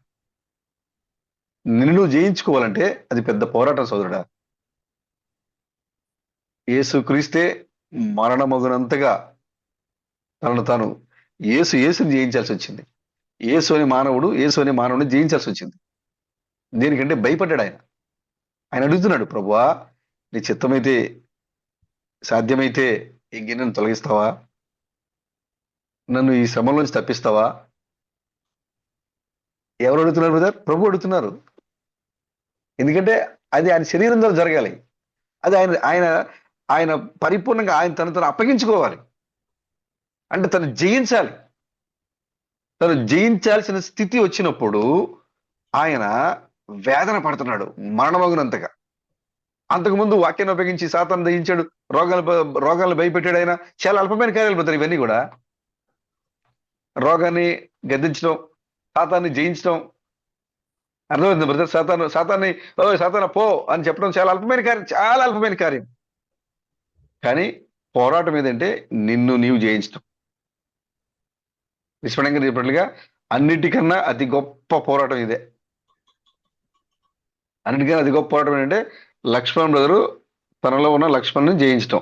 నిన్ను నువ్వు జయించుకోవాలంటే అది పెద్ద పోరాటం సోదరుడా. యేసుక్రీస్తే మరణమగునంతగా తనను తాను యేసుని జయించాల్సి వచ్చింది. యేసు అనే మానవుడిని జయించాల్సి వచ్చింది. దేనికంటే భయపడ్డాడు ఆయన. ఆయన అడుగుతున్నాడు, ప్రభువా నీ చిత్తమైతే సాధ్యమైతే ఈ గిన్నెను తొలగిస్తావా? నన్ను ఈ శ్రమంలోంచి తప్పిస్తావా? ఎవరు అడుగుతున్నారు బ్రదర్? ప్రభు అడుగుతున్నారు. ఎందుకంటే అది ఆయన శరీరం ద్వారా జరగాలి. అది ఆయన పరిపూర్ణంగా ఆయన తను అప్పగించుకోవాలి. అంటే తను జయించాలి. తను జయించాల్సిన స్థితి వచ్చినప్పుడు ఆయన వేదన పడుతున్నాడు మరణమగునంతగా. అంతకుముందు వాక్యాన్ని ఉపయోగించి సాతాను దయించాడు, రోగాలను భయపెట్టాడు. ఆయన చాలా అల్పమైన కార్యాలు పోతారు ఇవన్నీ కూడా. రోగాన్ని గద్దించడం, సాతాన్ని జయించడం, అర్థమైంది బ్రదర్? సాతాన్ని సాతాన పో అని చెప్పడం చాలా అల్పమైన కార్యం. కానీ పోరాటం ఏదంటే నిన్ను నీవు జయించడం. విస్మరణంగా చెప్పినట్లుగా అన్నిటికన్నా అతి గొప్ప పోరాటం ఇదే. అన్నిటికన్నా అతి గొప్ప పోరాటం ఏంటంటే లక్ష్మణ్ బ్రదరు తనలో ఉన్న లక్ష్మణ్ని జయించటం,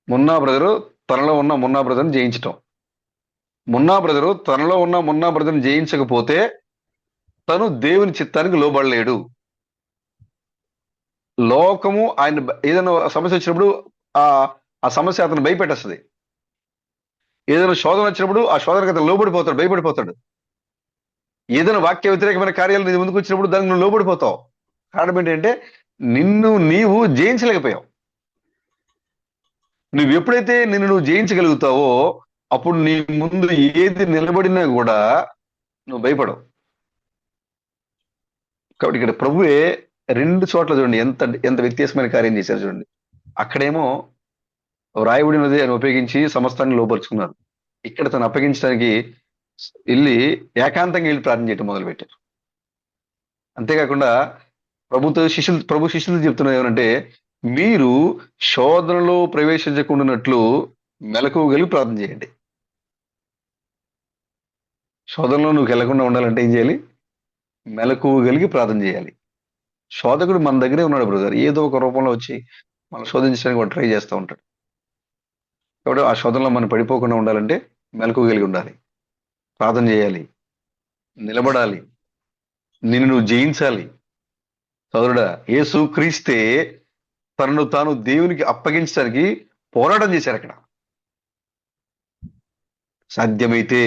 మున్నా బ్రదరు తనలో ఉన్న మున్నా బ్రదర్ని జయించటం. మున్నా బ్రదరు తనలో ఉన్న మున్నా బ్రదర్ని జయించకపోతే తను దేవుని చిత్తానికి లోబడలేడు. లోకము ఆయన ఏదైనా సమస్య వచ్చినప్పుడు ఆ సమస్య అతను భయపెట్టేస్తుంది. ఏదైనా శోధన వచ్చినప్పుడు ఆ శోధనకి అతను లోబడిపోతాడు, భయపడిపోతాడు. ఏదైనా వాక్య వ్యతిరేకమైన కార్యాలు నీ ముందుకు వచ్చినప్పుడు దానికి నువ్వు లోబడిపోతావు. కారణం ఏంటంటే నిన్ను నీవు జయించలేకపోయావు. నువ్వు ఎప్పుడైతే నువ్వు జయించగలుగుతావో అప్పుడు నీ ముందు ఏది నిలబడినా కూడా నువ్వు భయపడవు. కాబట్టి ఇక్కడ ప్రభువే 2 చోట్ల చూడండి ఎంత వ్యత్యాసమైన కార్యం చేశారు చూడండి. అక్కడేమో రాయబడినది అని ఉపయోగించి సమస్తాన్ని లోపరుచుకున్నారు. ఇక్కడ తను అప్పగించడానికి ఏకాంతంగా వెళ్ళి ప్రార్థన చేయటం మొదలుపెట్టారు. అంతేకాకుండా ప్రభు శిష్యులు చెప్తున్నారు ఏమంటే మీరు శోధనలో ప్రవేశించకుండానట్లు మెలకువ కలిగి ప్రార్థన చేయండి. శోధనలో నువ్వు వెళ్లకుండా ఉండాలంటే ఏం చేయాలి? మెలకువ కలిగి ప్రార్థన చేయాలి. శోధకుడు మన దగ్గరే ఉన్నాడు బ్రదర్. ఏదో ఒక రూపంలో వచ్చి మనం శోధించడానికి వాడు ట్రై చేస్తూ ఉంటాడు. కాబట్టి ఆ శోధనలో మనం పడిపోకుండా ఉండాలంటే మెలకువ కలిగి ఉండాలి, ప్రార్థన చేయాలి, నిలబడాలి, నిన్ను నువ్వు జయించాలి. సోదరుడా, యేసు క్రీస్తే తనను తాను దేవునికి అప్పగించడానికి పోరాటం చేశారు అక్కడ. సాధ్యమైతే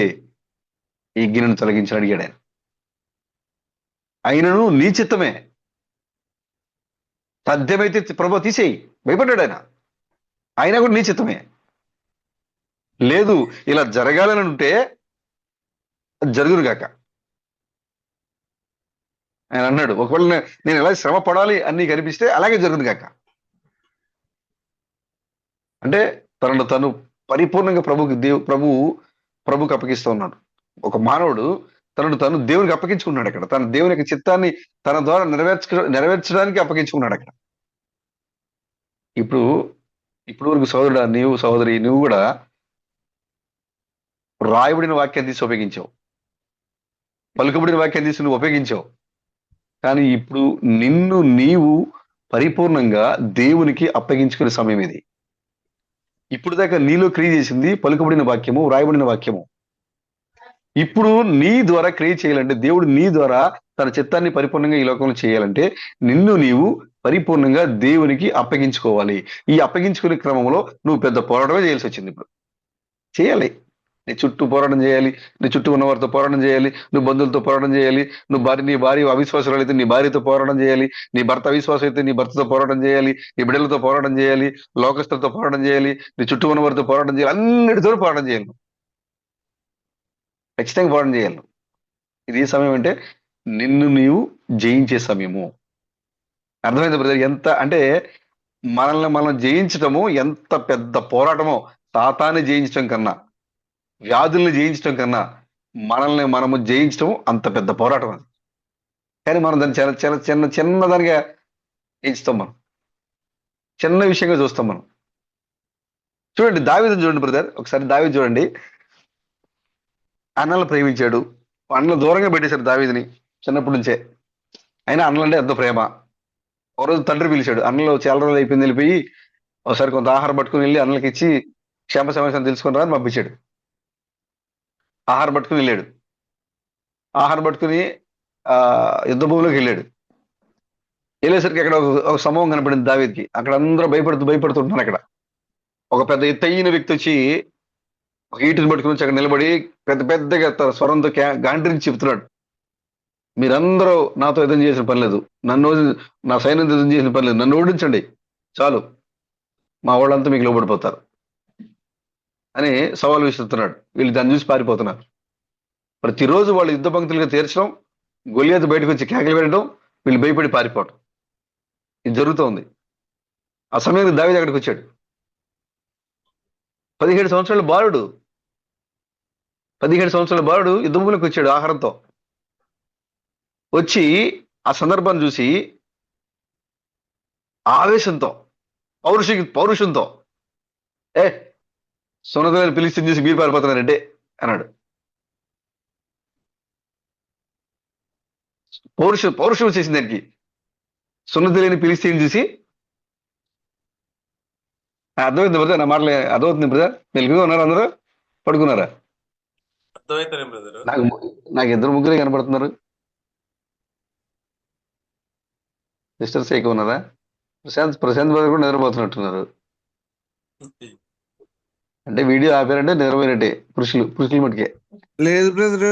ఈ గిన్నెను తొలగించని అడిగాడు ఆయన. ఆయనను నీ చిత్తమే, సాధ్యమైతే ప్రభు తీసేయి, భయపడ్డాడు ఆయన. ఆయన కూడా నీ చిత్తమే. లేదు ఇలా జరగాలని ఉంటే జరుగును గాక. ఆయన అన్నాడు, ఒకవేళ నేను ఎలా శ్రమ పడాలి అని నీకు అనిపిస్తే అలాగే జరుగును గాక. అంటే తనను తను పరిపూర్ణంగా ప్రభువుకి అప్పగిస్తూ ఉన్నాడు. ఒక మానవుడు తనను తను దేవునికి అప్పగించుకున్నాడు అక్కడ. తన దేవుని యొక్క చిత్తాన్ని తన ద్వారా నెరవేర్చడానికి అప్పగించుకున్నాడు అక్కడ. ఇప్పుడు వరకు సోదరుడా, నీవు సహోదరి, నువ్వు కూడా రాయబడిన వాక్యాన్ని తీసి ఉపయోగించావు, పలుకబడిన వాక్యాన్ని తీసి నువ్వు ఉపయోగించావు. కానీ ఇప్పుడు నిన్ను నీవు పరిపూర్ణంగా దేవునికి అప్పగించుకునే సమయం ఇది. ఇప్పుడు దాకా నీలో క్రియ చేసింది పలుకబడిన వాక్యము, రాయబడిన వాక్యము. ఇప్పుడు నీ ద్వారా క్రియ చేయాలంటే, దేవుడు నీ ద్వారా తన చిత్తాన్ని పరిపూర్ణంగా ఈ లోకంలో చేయాలంటే నిన్ను నీవు పరిపూర్ణంగా దేవునికి అప్పగించుకోవాలి. ఈ అప్పగించుకునే క్రమంలో నువ్వు పెద్ద పోరాటమే చేయాల్సి వచ్చింది. ఇప్పుడు చేయాలి. నీ చుట్టూ పోరాటం చేయాలి, నీ చుట్టూ ఉన్న వారితో పోరాటం చేయాలి, నువ్వు బంధువులతో పోరాటం చేయాలి, నీ భార్య అవిశ్వాసాలు అయితే నీ భార్యతో పోరాటం చేయాలి, నీ భర్త అవిశ్వాసం అయితే నీ భర్తతో పోరాటం చేయాలి, నీ బిడ్డలతో పోరాటం చేయాలి, లోకస్తులతో పోరాటం చేయాలి, నీ చుట్టూ ఉన్న వారితో పోరాటం చేయాలి, అన్నిటితో పోరాటం చేయాలి. ఖచ్చితంగా పోరాటం చేయాలి. ఇది ఏ సమయం అంటే నిన్ను నీవు జయించే సమయము. అర్థమైంది బ్రదర్? ఎంత అంటే మనల్ని మనం జయించటము ఎంత పెద్ద పోరాటమో. సాతాన్ని జయించడం కన్నా, వ్యాధుల్ని జయించడం కన్నా మనల్ని మనము జయించడం అంత పెద్ద పోరాటం అది. కానీ మనం దాన్ని చాలా చాలా చిన్నదానిగా ఎంచుతాం. మనం చిన్న విషయంగా చూస్తాం. మనం చూడండి, దావీదుని చూడండి బ్రదర్, ఒకసారి దావీదు చూడండి. అన్నలను ప్రేమించాడు, అన్నలు దూరంగా పెట్టేశారు దావీదుని చిన్నప్పటి నుంచే. అయినా అన్నలంటే ఎంతో ప్రేమ. ఒక రోజు తండ్రి పిలిచాడు, అన్నలు చాలా రోజులు అయిపోయింది, వెళ్ళిపోయి ఒకసారి కొంత ఆహారం పట్టుకుని వెళ్ళి అన్నలకి ఇచ్చి క్షేమ సమాచారం తెలుసుకుని రా అని పంపించాడు. ఆహారం పట్టుకుని వెళ్ళాడు. ఆహారం పట్టుకుని యుద్ధ భూమిలోకి వెళ్ళాడు. వెళ్ళేసరికి అక్కడ ఒక సమూహం కనపడింది దావీదుకి. అక్కడ అందరూ భయపడుతుంటున్నారు. అక్కడ ఒక పెద్ద ఎత్తైన వ్యక్తి వచ్చి ఒక ఈటిని పట్టుకుని వచ్చి అక్కడ నిలబడి పెద్దగా స్వరంతో గాండ్రించి చెప్తున్నాడు, మీరందరూ నాతో యుద్ధం చేసిన పని లేదు, నా సైన్యం యుద్ధం చేసిన పని లేదు, నన్ను ఓడించండి చాలు, మా వాళ్ళంతా మీకు లోబడిపోతారు అని సవాలు విసురుతున్నాడు. వీళ్ళు దాన్ని చూసి పారిపోతున్నారు. ప్రతిరోజు వాళ్ళు యుద్ధ పంక్తులుగా తీర్చడం, గొలియాతు బయటకు వచ్చి కేకలు పెట్టడం, వీళ్ళు భయపడి పారిపోవడం, ఇది జరుగుతోంది. ఆ సమయానికి దావీదు అక్కడికి వచ్చాడు. 17 సంవత్సరాల బాలుడు యుద్ధభూమిలోకి వచ్చాడు ఆహారంతో. వచ్చి ఆ సందర్భాన్ని చూసి ఆవేశంతో, పౌరుషంతో, సున్నతులను పిలిచి చూసి మీరు పారిపోతున్నారంటే అన్నాడు. పౌరుషం వచ్చేసింది దానికి. సున్నతులని పిలిస్తే చూసి అర్థమైంది బ్రదర్? నా మాటలే అర్థమవుతుంది బ్రదర్? మెలుగుగా ఉన్నారు అందరూ? పడుకున్నారా? అర్థమైతేనే బ్రదర్. నాకు ఇద్దరు ముగ్గురే కనపడుతున్నారు. సిస్టర్స్ ఎక్కువ ఉన్నారా? ప్రశాంత్ బ్రదర్ కూడా నిద్రపోతున్నట్టున్నారు. అంటే వీడియో ఆపారంటే నిద్రపోయినట్టే. పురుషులు మటుకే లేదు brother.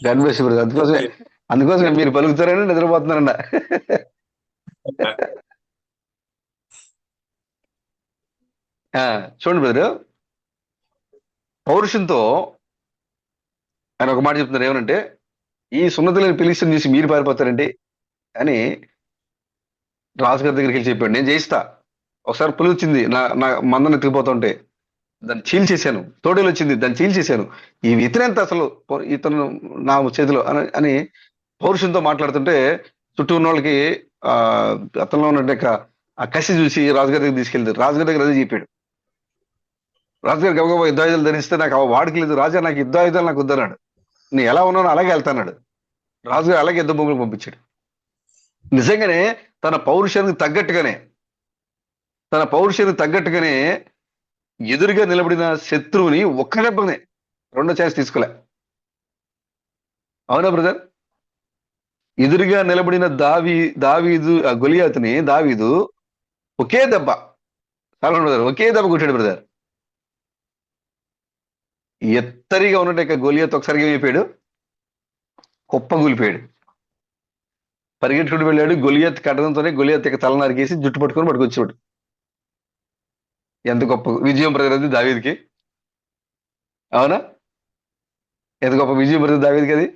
God bless you brother. అందుకోసమే మీరు పలుకుతారని నిద్రపోతున్నారంట. చూడండి బ్రదర్, పౌరుషంతో ఆయన ఒక మాట చెప్తున్నారు. ఏమనంటే, ఈ సున్నతులను పిలిస్తే చూసి మీరు పారిపోతారండి అని రాజుగారి దగ్గరికి వెళ్ళి చెప్పాడు. నేను చేయిస్తా. ఒకసారి పులి వచ్చింది నా మందను ఎత్తుకుపోతుంటే దాన్ని చీల్చేశాను. తోడేలు వచ్చింది, దాన్ని చీల్చేశాను. ఈ ఇతనెంత అసలు ఇతను నా చేతిలో అని పౌరుషంతో మాట్లాడుతుంటే చుట్టూ ఉన్న వాళ్ళకి అతనిలో ఉన్న ఆ కసి చూసి రాజుగారి దగ్గర తీసుకెళ్తారు. రాజుగారి దగ్గర అదే చెప్పాడు. రాజుగారు గబగబా యుద్ధాయుధాలు ధరిస్తే నాకు వాడికి లేదు, రాజా నాకు యుద్ధాయుధాలు నాకు వద్దన్నాడు. నేను ఎలా ఉన్నానో అలాగే వెళ్తాన్నాడు. రాజుగారు అలాగే యుద్ధ భూములకు పంపించాడు. నిజంగానే తన పౌరుషానికి తగ్గట్టుగానే ఎదురుగా నిలబడిన శత్రువుని ఒక్క దెబ్బనే రెండో ఛాన్స్ తీసుకోలే. అవునా బ్రదర్? ఎదురుగా నిలబడిన దావీదు ఆ గొలియాతుని దావీదు ఒకే దెబ్బ సల్మాన్ బ్రదర్ ఒకే దెబ్బ కొట్టాడు బ్రదర్. ఎత్తరిగా ఉన్నట్టు గొలియాత్ ఒకసారిగా ఏమైపోయాడు, కుప్పగూలిపోయాడు. పరిగెట్టుకుంటూ వెళ్ళాడు. గొలియాత్ కట్టడంతోనే గొలియాత్ తల నరికేసి జుట్టు పట్టుకొని పట్టుకొచ్చాడు. ఎంత గొప్ప విజయం బ్రదర్ అది దావీదికి, అవునా? ఎంత గొప్ప విజయం బ్రదర్ దావీదికి అది.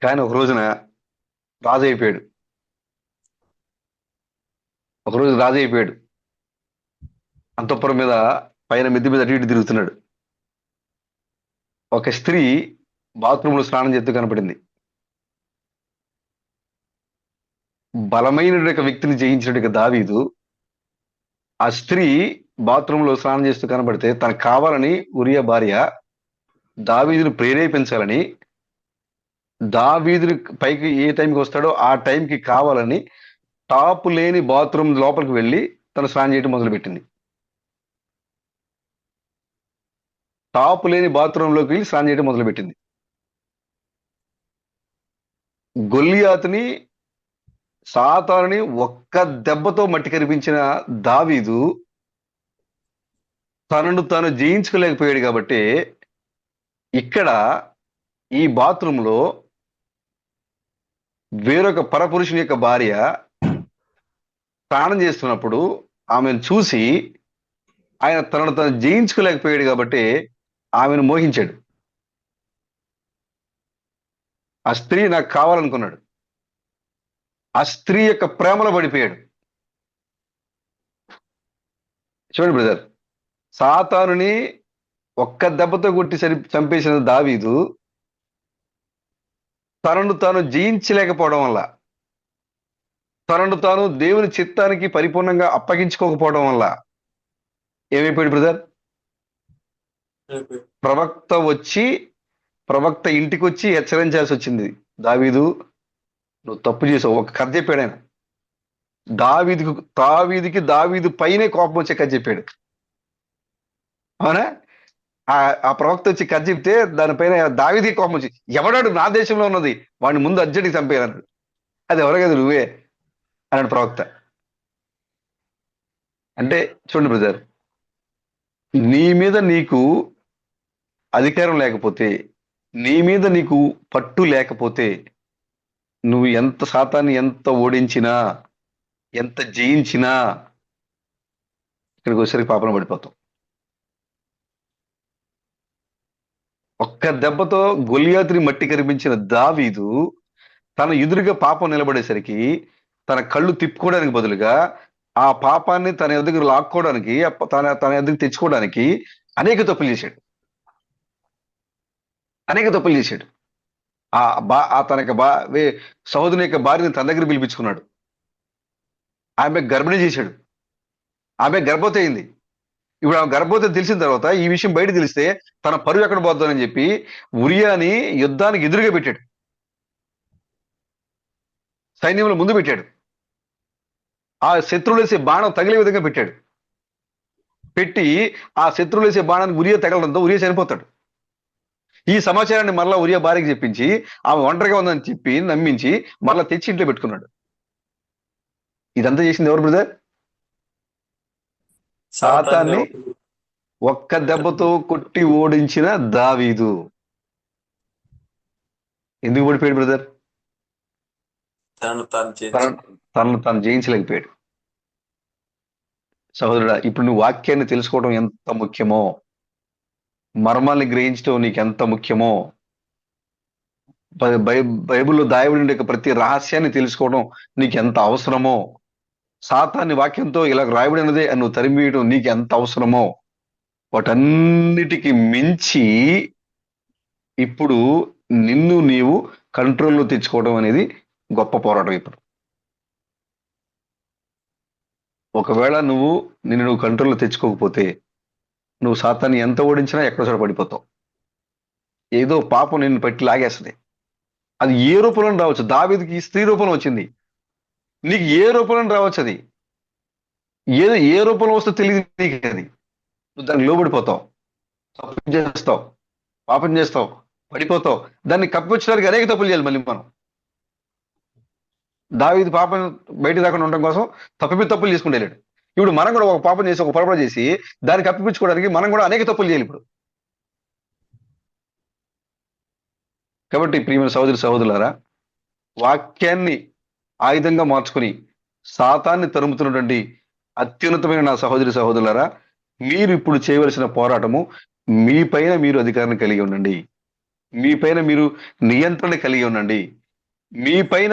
కానీ ఒక రోజున రాజు అయిపోయాడు. ఒకరోజు రాజు అయిపోయాడు. అంతఃపురం మీద పైన మిద్ది మీద అటు ఇటు తిరుగుతున్నాడు. ఒక స్త్రీ బాత్రూంలో స్నానం చేస్తూ కనపడింది. బలమైన వ్యక్తిని జయించిన దావీదు ఆ స్త్రీ బాత్రూంలో స్నానం చేస్తూ కనబడితే తనకు కావాలని ఉరియా భార్య దావీదును ప్రేరేపించాలని, దావీదుని పైకి ఏ టైంకి వస్తాడో ఆ టైంకి కావాలని టాపు లేని బాత్రూమ్ లోపలికి వెళ్ళి తను స్నానం చేయడం మొదలుపెట్టింది. టాపు లేని బాత్రూంలోకి వెళ్ళి స్నానం చేయడం మొదలుపెట్టింది. గొల్లియాతుని సాతానుని ఒక్క దెబ్బతో మట్టి కరిపించిన దావీదు తనను తాను జయించుకోలేకపోయాడు. కాబట్టి ఇక్కడ ఈ బాత్రూంలో వేరొక పరపురుషుని యొక్క భార్య స్నానం చేస్తున్నప్పుడు ఆమెను చూసి ఆయన తనను తాను జయించుకోలేకపోయాడు. కాబట్టి ఆమెను మోహించాడు. ఆ స్త్రీ నాకు కావాలనుకున్నాడు. ఆ స్త్రీ యొక్క ప్రేమలో పడిపోయాడు. చూడండి బ్రదర్, సాతానుని ఒక్క దెబ్బతో కొట్టి చంపేసిన దావీదు తనను తాను జయించలేకపోవడం వల్ల, తనను తాను దేవుని చిత్తానికి పరిపూర్ణంగా అప్పగించుకోకపోవడం వల్ల ఏమైపోయాడు బ్రదర్? ప్రవక్త ఇంటికి వచ్చి హెచ్చరించాల్సి వచ్చింది. దావీదు, నువ్వు తప్పు చేసావు. ఒక కథ చెప్పాడు ఆయన. దావీదు పైనే కోపం వచ్చే కథ చెప్పాడు, అవునా? ఆ ప్రవక్త వచ్చి కథ చెప్తే దానిపైన దావీదికి కోపం వచ్చి, ఎవడాడు నా దేశంలో ఉన్నది, వాడిని ముందు అర్జెంట్కి చంపేయాలన్నాడు. అది ఎవరో కదా, నువ్వే అన్నాడు ప్రవక్త. అంటే చూడండి బ్రదర్, నీ మీద నీకు అధికారం లేకపోతే, నీ మీద నీకు పట్టు లేకపోతే, నువ్వు సాతాన్ని ఎంత ఓడించినా, ఎంత జయించినా ఇక్కడికి వచ్చేసరికి పాపన పడిపోతావు. ఒక్క దెబ్బతో గొలియాతుని మట్టి కరిపించిన దావీదు తన ఎదురుగా పాపం నిలబడేసరికి తన కళ్ళు తిప్పుకోవడానికి బదులుగా ఆ పాపాన్ని తన ఎదుగు లాక్కోవడానికి, తన ఎదుగు తెచ్చుకోవడానికి అనేక తప్పులు చేశాడు. తన యొక్క సహోదరుని యొక్క భార్యని తన దగ్గర పిలిపించుకున్నాడు. ఆమె గర్భిణి చేశాడు. ఆమె గర్భవతి అయింది. ఇప్పుడు ఆమె గర్భవతి తెలిసిన తర్వాత ఈ విషయం బయట తెలిస్తే తన పరువు ఎక్కడ పోద్దానని చెప్పి ఉరియాని యుద్ధానికి ఎదురుగా పెట్టాడు. సైన్యంలో ముందు పెట్టాడు. ఆ శత్రువులు వేసే బాణం తగిలే విధంగా పెట్టాడు. పెట్టి ఆ శత్రువులు వేసే బాణానికి ఉరియా తగలడంతో ఉరియా చనిపోతాడు. ఈ సమాచారాన్ని మరలా ఉరియా భార్యకి చెప్పించి ఆమె ఒంటరిగా ఉందని చెప్పి నమ్మించి మరలా తెచ్చి ఇంట్లో పెట్టుకున్నాడు. ఇదంతా చేసింది ఎవరు బ్రదర్? సాతాన్ని ఒక్క దెబ్బతో కొట్టి ఓడించిన దావీదు. ఎందుకు ఓడిపోయాడు బ్రదర్? తనను తాను జయించలేకపోయాడు. సహోదరుడా, ఇప్పుడు నువ్వు వాక్యాన్ని తెలుసుకోవడం ఎంత ముఖ్యమో, మర్మాల్ని గ్రహించడం నీకు ఎంత ముఖ్యమో, బైబిల్లో దాయబడి ప్రతి రహస్యాన్ని తెలుసుకోవడం నీకు ఎంత అవసరమో, సాతాన్ని వాక్యంతో ఇలా రాయబడినదే అని నువ్వు తరిమియడం నీకు ఎంత అవసరమో, వాటన్నిటికి మించి ఇప్పుడు నిన్ను నీవు కంట్రోల్లో తెచ్చుకోవడం అనేది గొప్ప పోరాటం. ఇప్పుడు ఒకవేళ నిన్ను కంట్రోల్లో తెచ్చుకోకపోతే నువ్వు సాతాన్ని ఎంత ఓడించినా ఎక్కడో చోట పడిపోతావు. ఏదో పాపం నిన్ను పెట్టి లాగేస్తుంది. అది ఏ రూపంలో రావచ్చు. దావీదుకి స్త్రీ రూపంలో వచ్చింది. నీకు ఏ రూపంలో రావచ్చు. అది ఏ రూపంలో వస్తుందో తెలియదు నీకు. అది నువ్వు దానికి లోబడిపోతావు, పాపం చేస్తావు, పడిపోతావు. దాన్ని కప్పిపుచ్చడానికి అనేక తప్పులు చేయాలి మళ్ళీ మనం. దావీదు పాపం బయట రాకుండా ఉండడం కోసం తప్పులు చేసుకుంటూ వెళ్ళాడు. ఇప్పుడు మనం కూడా ఒక పాపం చేసి ఒక పొరపాటు చేసి దాన్ని కప్పిపుచ్చుకోవడానికి మనం కూడా అనేక తప్పులు చేయాలి ఇప్పుడు. కాబట్టి ప్రియమైన సహోదరులారా, వాక్యాన్ని ఆయుధంగా మార్చుకుని సాతాన్ని తరుముతున్నటువంటి అత్యున్నతమైన నా సహోదరులారా, మీరు ఇప్పుడు చేయవలసిన పోరాటము, మీ పైన మీరు అధికారాన్ని కలిగి ఉండండి, మీ పైన మీరు నియంత్రణ కలిగి ఉండండి, మీ పైన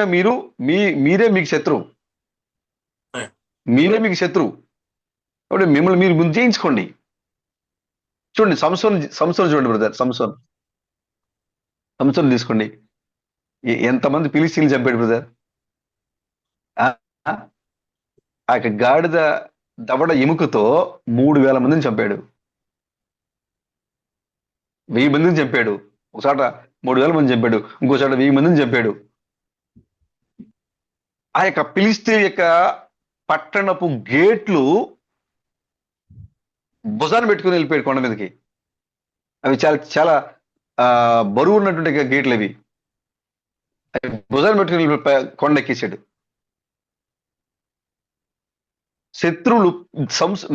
మీరే మీకు శత్రువు, మీరే మీకు శత్రువు. కాబట్టి మిమ్మల్ని మీరు ముందు జయించుకోండి. చూడండి, సంసోన్ చూడండి బ్రదర్, సంసోన్ తీసుకోండి. ఎంతమంది ఫిలిస్తీన్లు చంపాడు బ్రదర్. ఆ ఆ యొక్క గాడిద దవడ ఎముకతో 3,000 మందిని చంపాడు, 1000 మందిని చంపాడు. ఒకసాట 3,000 మంది చంపాడు, ఇంకోసాట 1000 మందిని చంపాడు. ఆ యొక్క ఫిలిస్తీన్ యొక్క పట్టణపు గేట్లు భుజాన్ని పెట్టుకుని వెళ్ళిపోయాడు కొండ మీదకి. అవి చాలా చాలా బరువు ఉన్నటువంటి గేట్లు అవి. భుజాన్ని పెట్టుకుని కొండ ఎక్కేసాడు. శత్రువులు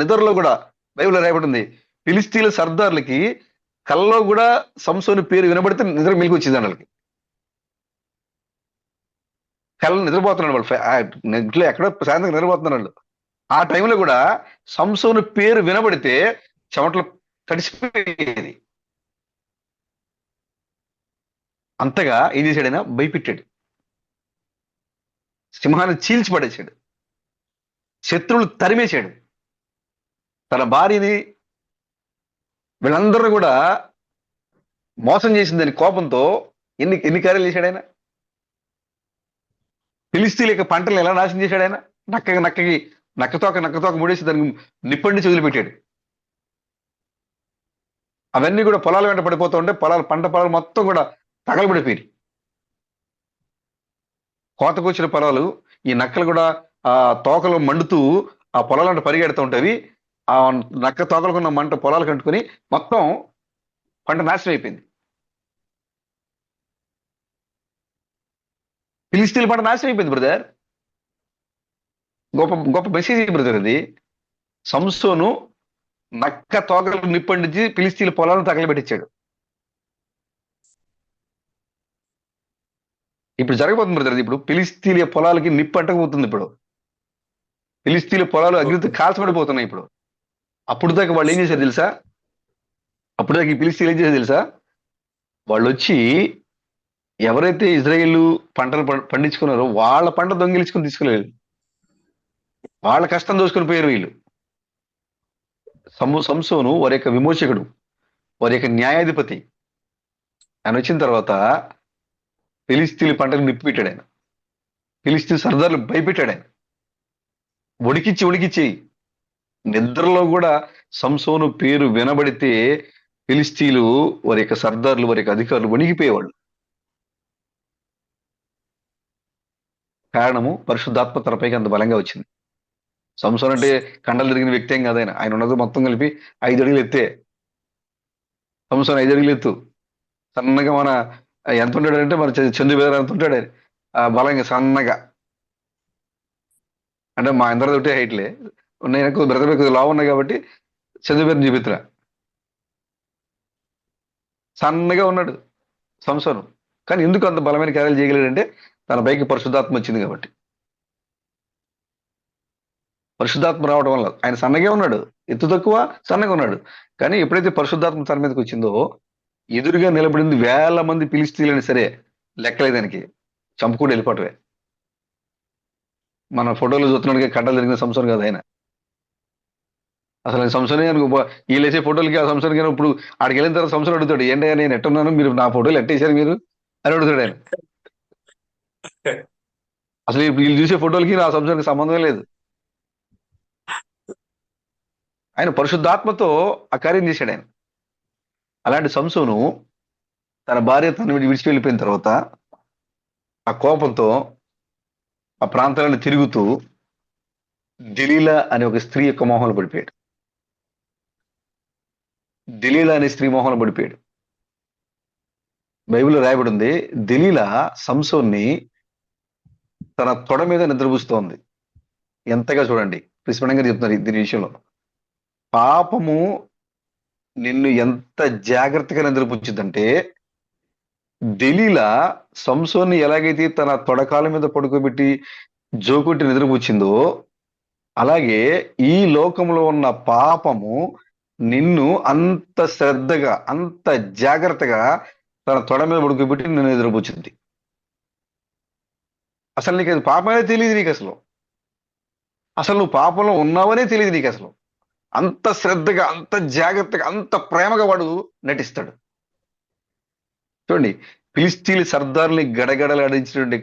నిద్రలో కూడా బైబిల్లో రాయబడింది, ఫిలిస్తీన్ల సర్దార్లకి కల్లో కూడా సంసోను పేరు వినబడితే నిద్ర మెలికి వచ్చింది వాళ్ళకి. కళ్ళు నిద్రపోతున్నాడు వాళ్ళు, ఇంట్లో ఎక్కడో సాయంత్రం నిద్రపోతున్నారు వాళ్ళు. ఆ టైంలో కూడా సంసోను పేరు వినబడితే చెమటలు తడిసిపోయేది. అంతగా ఏం చేశాడైనా భయపెట్టాడు, సింహాన్ని చీల్చి పడేశాడు, శత్రువులు తరిమేశాడు. తన భార్యని వీళ్ళందరూ కూడా మోసం చేసిందని కోపంతో ఎన్ని కార్యాలు చేశాడు ఆయన. ఫిలిస్తీన్ల యొక్క పంటలు ఎలా నాశనం చేశాడు ఆయన. నక్కతోక ముడేసి దానికి నిప్పండి వదిలిపెట్టాడు. అవన్నీ కూడా పొలాల వెంట పడిపోతూ ఉంటే పంట పొలాలు మొత్తం కూడా తగలబడిపోయి, కోతకొచ్చిన పొలాలు ఈ నక్కలు కూడా ఆ తోకలు మండుతూ ఆ పొలాలంట పరిగెడుతూ ఉంటాయి. ఆ నక్క తోకలకున్న మంట పొలాలు కంటుకొని మొత్తం పంట నాశనం అయిపోయింది. ఫిలిస్తీన్ల పంట నాశనం అయిపోయింది బ్రదర్. గొప్ప గొప్ప మెసేజ్ బ్రదర్ అది. సంసోను నక్క తోకలు నిప్పండించి ఫిలిస్తీన్ల పొలాలను తగలబెట్టించాడు. ఇప్పుడు జరగబోతుంది బ్రదర్. ఇప్పుడు ఫిలిస్తీన్ల పొలాలకి నిప్పు అంటకపోతుంది. ఇప్పుడు ఫిలిస్తీన్ల పొలాలు అగ్నితో కాల్చబడిపోతున్నాయి. ఇప్పుడు అప్పుడు దాకా వాళ్ళు ఏం చేశారు తెలుసా? అప్పుడు దాకా ఈ ఫిలిస్తీన్లు ఏం చేశారు తెలుసా? వాళ్ళు వచ్చి ఎవరైతే ఇజ్రాయేల్ పంటలు పండించుకున్నారో వాళ్ళ పంట దొంగిలించుకుని తీసుకెళ్ళారు. వాళ్ళ కష్టం దోసుకొని పోయారు వీళ్ళు. సంసోను వారి యొక్క విమోచకుడు, వారి యొక్క న్యాయాధిపతి. ఆయన వచ్చిన తర్వాత ఫిలిస్తీన్ల పంటకు నిప్పు పెట్టాడు ఆయన. ఫిలిస్తీన్ సర్దార్లు భయపెట్టాడు ఆయన. ఉడికిచ్చి నిద్రలో కూడా సంసోను పేరు వినబడితే ఫిలిస్తీన్లు వారి యొక్క సర్దార్లు, వారి యొక్క అధికారులు వణిగిపోయేవాళ్ళు. కారణము పరిశుద్ధాత్మ తనపైకి అంత బలంగా వచ్చింది. సంసోన్ అంటే కండలు తిరిగిన వ్యక్తి ఏం కాదు ఆయన. ఆయన ఉన్నది మొత్తం కలిపి 5 అడుగులు ఎత్తే. సంసోన్ 5 అడుగులు ఎత్తు, సన్నగా మన ఎంత ఉంటాడంటే మన చందు బేదర్ ఎంత ఉంటాడు ఆయన. బలంగా సన్నగా, అంటే మా అందరిది ఒకటే హైట్లే. నేను బ్రదర్ కొద్దిగా లావు ఉన్నాయి కాబట్టి చందు బేదర్ చూపిస్తున్నా. సన్నగా ఉన్నాడు సంసోను. కానీ ఎందుకు అంత బలమైన కార్యాలు చేయగలిగాడంటే తన పైకి పరిశుద్ధాత్మ వచ్చింది కాబట్టి. పరిశుద్ధాత్మ రావడం వల్ల ఆయన సన్నగా ఉన్నాడు, ఎత్తు తక్కువ, సన్నగా ఉన్నాడు. కానీ ఎప్పుడైతే పరిశుద్ధాత్మ తన మీదకి వచ్చిందో ఎదురుగా నిలబడింది 1000 మంది ఫిలిస్తీన్లని సరే లెక్కలేదు దానికి, చంపుకుండా వెళ్ళిపోవటమే. మన ఫోటోలు చూస్తున్నాడుగా కండలు తిరిగిన సంసోన్ కాదు ఆయన. అసలు సంసోనే అనుకో. వీళ్ళు వేసే ఫోటోలకి ఆ సంసోన్ కానీ ఇప్పుడు ఆడికి వెళ్ళిన తర్వాత సంసోన్ అడుగుతాడు, ఏంటయ్యా నేను ఎట్టున్నాను, మీరు నా ఫోటోలు ఎట్టేశారు మీరు అని అడుగుతాడు ఆయన. అసలు వీళ్ళు చూసే ఫోటోలకి నా సంసోన్కి సంబంధం లేదు. ఆయన పరిశుద్ధాత్మతో ఆ కార్యం చేశాడు ఆయన. అలాంటి సంసోను తన భార్య తను విడిచి వెళ్ళిపోయిన తర్వాత ఆ కోపంతో ఆ ప్రాంతాలను తిరుగుతూ దెలీలా అనే ఒక స్త్రీ యొక్క మోహంలో పడిపోయాడు. దెలీలా అనే స్త్రీ మోహంలో పడిపోయాడు. బైబిల్లో రాయబడి ఉంది, దెలీలా సంసోన్ని తన తొడ మీద నిద్రపుస్తోంది. ఎంతగా చూడండి, విస్మరణంగా చెప్తున్నారు దీని విషయంలో. పాపము నిన్ను ఎంత జాగ్రత్తగా నిద్రపుచ్చిందంటే, దెలీలా సంసోన్ని ఎలాగైతే తన తొడకాల మీద పడుకోబెట్టి జోకొట్టి నిద్రపుచ్చిందో, అలాగే ఈ లోకంలో ఉన్న పాపము నిన్ను అంత శ్రద్ధగా, అంత జాగ్రత్తగా తన తొడ మీద పడుకోబెట్టి నిన్ను నిద్రపుచ్చింది. అసలు నీకు అది పాపమే తెలియదు, నీకు అసలు అసలు నువ్వు పాపంలో ఉన్నావనే తెలియదు నీకు అసలు. అంత శ్రద్ధగా, అంత జాగ్రత్తగా, అంత ప్రేమగా వాడు నటిస్తాడు. చూడండి, ఫిలిస్తీన్ల సర్దార్ని గడగడలాడించినటువంటి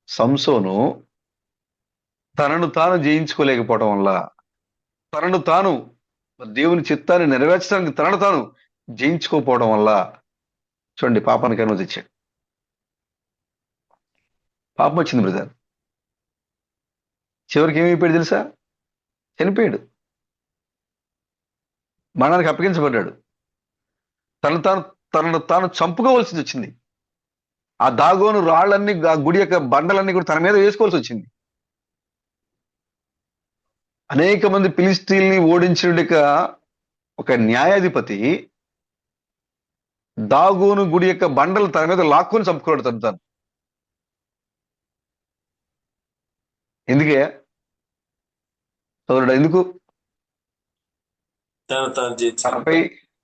సంసోను తనను తాను జయించుకోలేకపోవడం వల్ల, తనను తాను దేవుని చిత్తాన్ని నెరవేర్చడానికి తనను తాను జయించుకోకపోవడం వల్ల, చూడండి, పాపానికి అనుమతి ఇచ్చాడు. పాపం వచ్చింది బ్రదర్. చివరికి ఏమైపోయాడు తెలుసా? చనిపోయాడు, మరణానికి అప్పగించబడ్డాడు. తనను తాను చంపుకోవాల్సి వచ్చింది. ఆ దాగోను రాళ్ళన్నీ, ఆ గుడి యొక్క బండలన్నీ కూడా తన మీద వేసుకోవాల్సి వచ్చింది. అనేక మంది ఫిలిస్తీన్ని ఓడించిన ఒక న్యాయాధిపతి దాగోను గుడి యొక్క బండలు తన మీద లాక్కొని చంపుకోవడం తను. ఎందుకే సోదరుడు? ఎందుకు?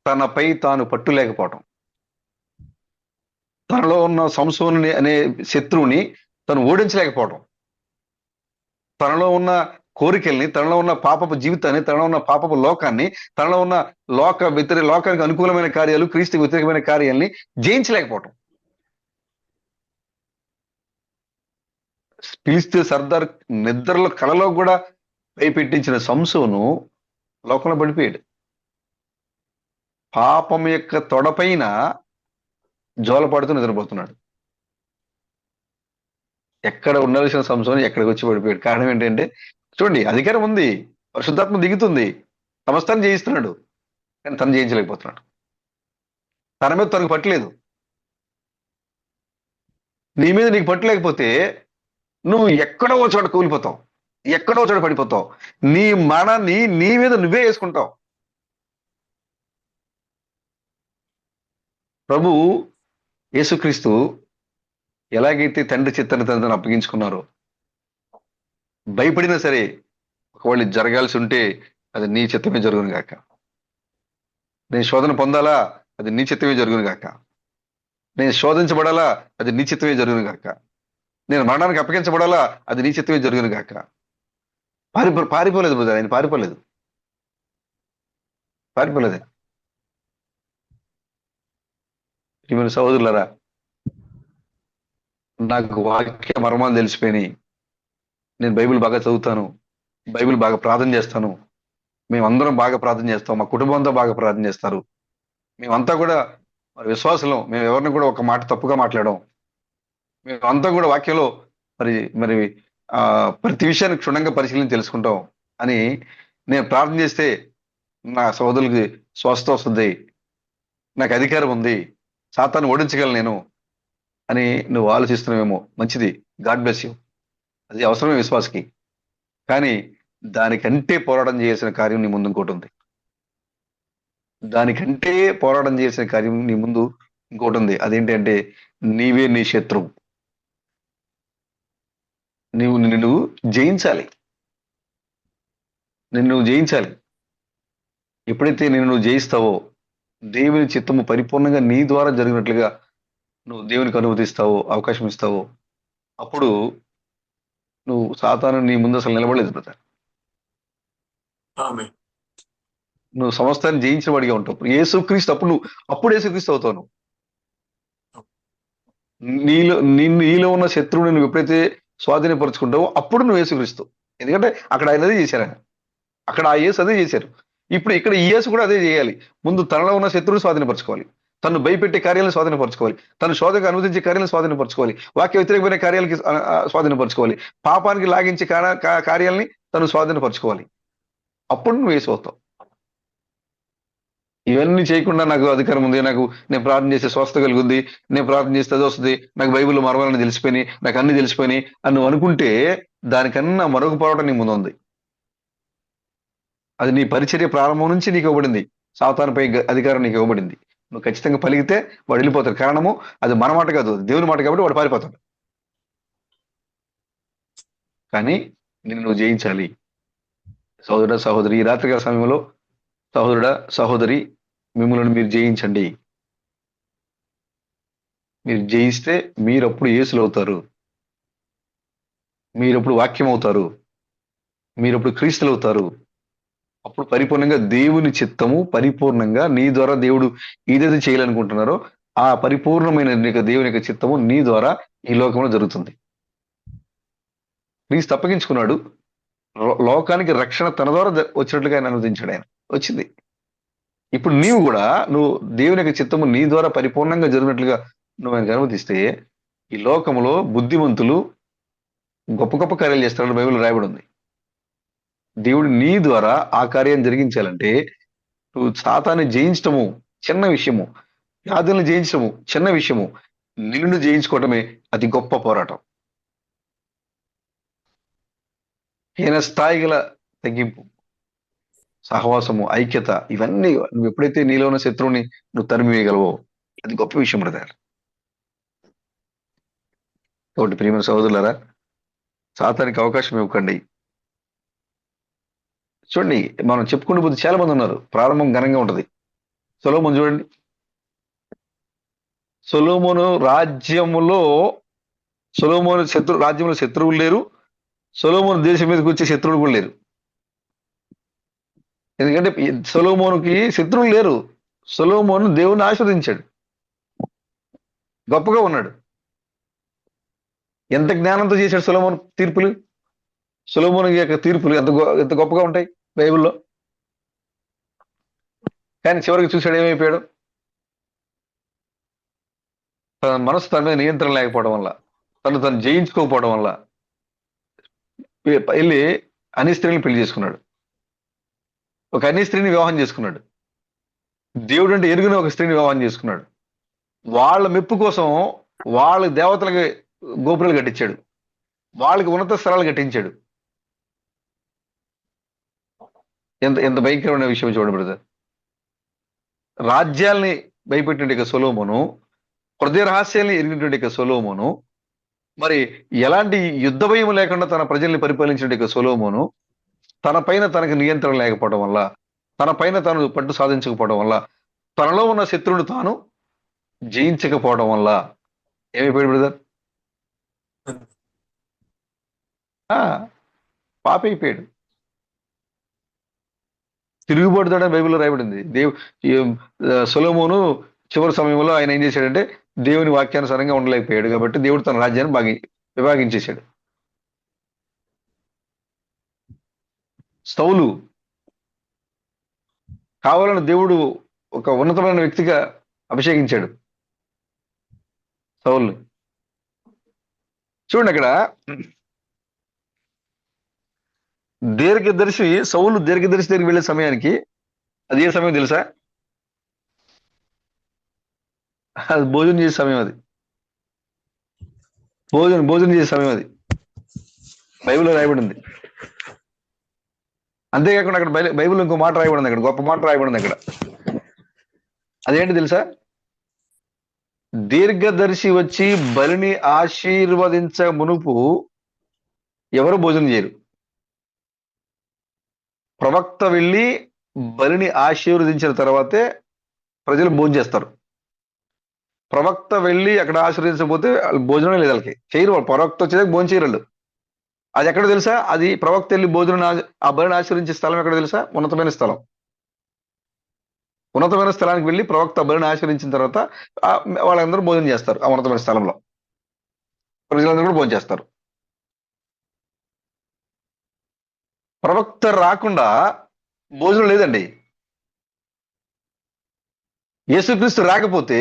తనపై తాను పట్టు లేకపోవటం, తనలో ఉన్న సంసోను అనే శత్రువుని తను ఓడించలేకపోవడం, తనలో ఉన్న కోరికల్ని, తనలో ఉన్న పాపపు జీవితాన్ని, తనలో ఉన్న పాపపు లోకాన్ని, తనలో ఉన్న లోకానికి అనుకూలమైన కార్యాలు, క్రీస్తుకి వ్యతిరేకమైన కార్యాలని జయించలేకపోవటం. ఫిలిస్తీన్ సర్దార్ నిద్రలో, కలలో కూడా భయపెట్టించిన సంసోను లోకంలో పడిపోయాడు. పాపం యొక్క తొడపైన జోలపాడుతూ నిద్రపోతున్నాడు. ఎక్కడ ఉండవలసిన సంసోను ఎక్కడికి వచ్చి పడిపోయాడు. కారణం ఏంటంటే, చూడండి, అధికారం ఉంది, పరిశుద్ధాత్మ దిగుతుంది, సమస్తాన్ని జయిస్తున్నాడు, కానీ తను జయించలేకపోతున్నాడు. తన మీద తనకు పట్టలేదు. నీ మీద నీకు పట్టలేకపోతే నువ్వు ఎక్కడో చోట కూలిపోతావు, ఎక్కడో చోట పడిపోతావు. నీ మరణాన్ని నీ మీద నువ్వే వేసుకుంటావు. ప్రభు యేసుక్రీస్తు ఎలాగైతే తండ్రి చిత్తాన్ని తనను అప్పగించుకున్నారో, భయపడినా సరే ఒకవేళ జరగాల్సి ఉంటే అది నీ చిత్తమే జరుగును గాక, నేను శోధన పొందాలా అది నీ చిత్తమే జరుగును గాక, నేను శోధించబడాలా అది నీ చిత్తమే జరుగును గాక, నేను మరణానికి అప్పగించబడాలా అది నీ చిత్తమే జరుగును గాక. పారిపోలేదు బ్రదర్, ఆయన పారిపోలేదు. ఈమెను సహోదరులరా, నాకు వాక్య మర్మాలు తెలిసిపోయినాయి. నేను బైబిల్ బాగా చదువుతాను, బైబిల్ బాగా ప్రార్థన చేస్తాను, మేమందరం బాగా ప్రార్థన చేస్తాం, మా కుటుంబంతో బాగా ప్రార్థన చేస్తారు, మేమంతా కూడా మరి విశ్వాసంలో, మేము ఎవరిని కూడా ఒక మాట తప్పుగా మాట్లాడడం, మేమంతా కూడా వాక్యంలో మరి మరి ప్రతి విషయాన్ని క్షుణ్ణంగా పరిశీలన తెలుసుకుంటాం అని నేను ప్రార్థన చేస్తే నా సోదరులకి స్వస్థత వస్తుంది, నాకు అధికారం ఉంది, సాతాన్ని ఓడించగలను నేను అని నువ్వు ఆలోచిస్తున్నావేమో. మంచిది, గాడ్ బ్లెస్ యూ, అది అవసరమే విశ్వాసకి. కానీ దానికంటే పోరాటం చేయాల్సిన కార్యం నీ ముందు ఇంకోటి ఉంది. దానికంటే పోరాటం చేయాల్సిన కార్యం నీ ముందు ఇంకోటి ఉంది. అదేంటంటే, నీవే నీ శత్రువు. నిన్ను జయించాలి, నిన్ను జయించాలి. ఎప్పుడైతే నిన్ను జయిస్తావో, దేవుని చిత్తము పరిపూర్ణంగా నీ ద్వారా జరిగినట్లుగా నువ్వు దేవునికి అనుమతిస్తావో, అవకాశం ఇస్తావో, అప్పుడు నువ్వు సాతాను నీ ముందు అసలు నిలబడలేదు బ్రదర్. నువ్వు సమస్తాన్ని జయించిన వాడిగా ఉంటావు. యేసుక్రీస్తు అప్పుడు యేసుక్రీస్తు అవుతావు. నువ్వు నీలో ఉన్న శత్రువుని నువ్వు ఎప్పుడైతే స్వాధీనపరుచుకుంటావో అప్పుడు నువ్వు యేసుక్రీస్తు. ఎందుకంటే అక్కడ ఆయన అదే చేశారు, అక్కడ ఆ యేసు అదే చేశారు. ఇప్పుడు ఇక్కడ ఈ యేసు కూడా అదే చేయాలి. ముందు తనలో ఉన్న శత్రువుని స్వాధీనపరచుకోవాలి, తను భయపెట్టే కార్యాలను స్వాధీనపరచుకోవాలి, తను శోధకు అనుమతించే కార్యాలను స్వాధీనపరచుకోవాలి, వాక్య వ్యతిరేకమైన కార్యాలకి స్వాధీనపరచుకోవాలి, పాపానికి లాగించే కార్యాలని తను స్వాధీనపరచుకోవాలి. అప్పుడు నువ్వు యేసు అవుతావు. ఇవన్నీ చేయకుండా నాకు అధికారం ఉంది, నాకు నేను ప్రార్థన చేస్తే స్వస్థత కలుగుద్ది, నేను ప్రార్థన చేస్తే అది వస్తుంది, నాకు బైబిల్లో మరవాలని తెలిసిపోయినాయి, నాకు అన్ని తెలిసిపోయినాయి అని నువ్వు అనుకుంటే దానికన్నా మరొక పోరాటం నీ ముందు ఉంది. అది నీ పరిచర్య ప్రారంభం నుంచి నీకు ఇవ్వబడింది. సాతానుపై అధికారం నీకు ఇవ్వబడింది. నువ్వు ఖచ్చితంగా పలికితే వాడు వెళ్ళిపోతాడు. కారణము అది మన మాట కాదు, అది దేవుని మాట కాబట్టి వాడు పారిపోతాడు. కానీ నిన్ను నువ్వు జయించాలి. సహోదరుడా సహోదరి, ఈ రాత్రికాల సమయంలో సహోదరుడా సహోదరి, మిమ్మల్ని మీరు జయించండి. మీరు జయిస్తే మీరప్పుడు యేసులు అవుతారు, మీరప్పుడు వాక్యం అవుతారు, మీరప్పుడు క్రీస్తులు అవుతారు. అప్పుడు పరిపూర్ణంగా దేవుని చిత్తము పరిపూర్ణంగా నీ ద్వారా దేవుడు ఏదైతే చేయాలనుకుంటున్నారో ఆ పరిపూర్ణమైన దేవుని యొక్క చిత్తము నీ ద్వారా ఈ లోకంలో జరుగుతుంది. క్రీస్తు తప్పగించుకున్నాడు, లోకానికి రక్షణ తన ద్వారా వచ్చినట్లుగా ఆయన అనుమతించాడు. ఆయన వచ్చింది. ఇప్పుడు నీవు కూడా నువ్వు దేవుని యొక్క చిత్తము నీ ద్వారా పరిపూర్ణంగా జరిగినట్లుగా నువ్వు ఆయనకు అనుమతిస్తే ఈ లోకంలో బుద్ధిమంతులు గొప్ప గొప్ప కార్యాలు చేస్తారని బైబిల్ రాయబడి ఉంది. దేవుడు నీ ద్వారా ఆ కార్యాన్ని జరిగించాలంటే నువ్వు సాతాన్ని జయించటము చిన్న విషయము, వ్యాధులను జయించటము చిన్న విషయము, నిన్ను జయించుకోవటమే అతి గొప్ప పోరాటం. హీన స్థాయి గల తగ్గింపు, సహవాసము, ఐక్యత, ఇవన్నీ నువ్వు ఎప్పుడైతే నీలో ఉన్న శత్రువుని నువ్వు తరిమివేయగలవో అది గొప్ప విషయం బ్రదర్. కాబట్టి ప్రియమైన సహోదరులారా, సాతానికి అవకాశం ఇవ్వకండి. చూడండి, మనం చెప్పుకుంటూ పోతే చాలా మంది ఉన్నారు. ప్రారంభం ఘనంగా ఉంటది. సొలొమోను చూడండి, సొలొమోను రాజ్యంలో రాజ్యంలో శత్రువులు లేరు, సొలొమోను దేశం మీదకి వచ్చే శత్రువులు కూడా లేరు. ఎందుకంటే సొలొమోనుకి శత్రువులు లేరు. సొలొమోను దేవుని ఆశీర్వదించాడు, గొప్పగా ఉన్నాడు. ఎంత జ్ఞానంతో చేశాడు సొలొమోను తీర్పులు. సొలొమోను యొక్క తీర్పులు ఎంత గొప్పగా ఉంటాయి బైబిల్లో. కానీ చివరికి చూశాడు ఏమైపోయాడు. తన మనసు తన మీద నియంత్రణ లేకపోవడం వల్ల, తను జయించుకోకపోవడం వల్ల వెళ్ళి అన్ని స్త్రీని పెళ్లి చేసుకున్నాడు. ఒక అన్ని స్త్రీని వివాహం చేసుకున్నాడు. దేవుడు అంటే ఎరుగున ఒక స్త్రీని వివాహం చేసుకున్నాడు. వాళ్ళ మెప్పు కోసం వాళ్ళ దేవతలకి గోపురాలు కట్టించాడు, వాళ్ళకి ఉన్నత స్థలాలు కట్టించాడు. ఎంత ఎంత భయంకరమైన విషయం చూడండి బ్రదర్. రాజ్యాల్ని భయపెట్టిన సొలొమోను, హృదయ రహస్యాల్ని ఎరిగినటువంటి సొలొమోను, మరి ఎలాంటి యుద్ధ భయం లేకుండా తన ప్రజల్ని పరిపాలించిన సొలొమోను తన పైన తనకు నియంత్రణ లేకపోవడం వల్ల, తన పైన తాను పట్టు సాధించకపోవడం వల్ల, తనలో ఉన్న శత్రువును తాను జయించకపోవడం వల్ల ఏమైపోయాడు బ్రదర్? పాపైపోయాడు. తిరుగుబాటుదాడని బైబిల్లో రాయబడింది. సొలొమోను చివరి సమయంలో ఆయన ఏం చేశాడంటే దేవుని వాక్యానుసారంగా ఉండలేకపోయాడు కాబట్టి దేవుడు తన రాజ్యాన్ని విభాగించేశాడు. సౌలు కావాలని దేవుడు ఒక ఉన్నతమైన వ్యక్తిగా అభిషేకించాడు సౌల్ని. చూడండి, అక్కడ సౌలు దీర్ఘదర్శి దగ్గరికి వెళ్ళే సమయానికి అది ఏ సమయం తెలుసా? అది భోజనం చేసే సమయం. అది భోజనం చేసే సమయం. అది బైబిల్లో రాయబడింది. అంతేకాకుండా అక్కడ బైబిల్ ఇంకో మాట రాయబడింది, అక్కడ గొప్ప మాట రాయబడింది. అక్కడ అదేంటి తెలుసా? దీర్ఘదర్శి వచ్చి బలిని ఆశీర్వదించ మునుపు ఎవరు భోజనం చేయరు. ప్రవక్త వెళ్ళి బలిని ఆశీర్వదించిన తర్వాతే ప్రజలు భోజనం చేస్తారు. ప్రవక్త వెళ్ళి అక్కడ ఆశీర్వదించకపోతే వాళ్ళు భోజనం లేదు, వాళ్ళకి చేయరు. వాళ్ళు ప్రవక్త వచ్చేదాకా భోజనం చేయరు వాళ్ళు. అది ఎక్కడ తెలుసా? అది ప్రవక్త వెళ్ళి ఆ బలిని ఆశీర్వదించే స్థలం ఎక్కడ తెలుసా? ఉన్నతమైన స్థలం. ఉన్నతమైన స్థలానికి వెళ్ళి ప్రవక్త బలిని ఆశీర్వదించిన తర్వాత వాళ్ళందరూ భోజనం చేస్తారు. ఆ ఉన్నతమైన స్థలంలో ప్రజలందరూ కూడా భోజనం చేస్తారు. ప్రవక్త రాకుండా భోజనం లేదండి. యేసుక్రీస్తు రాకపోతే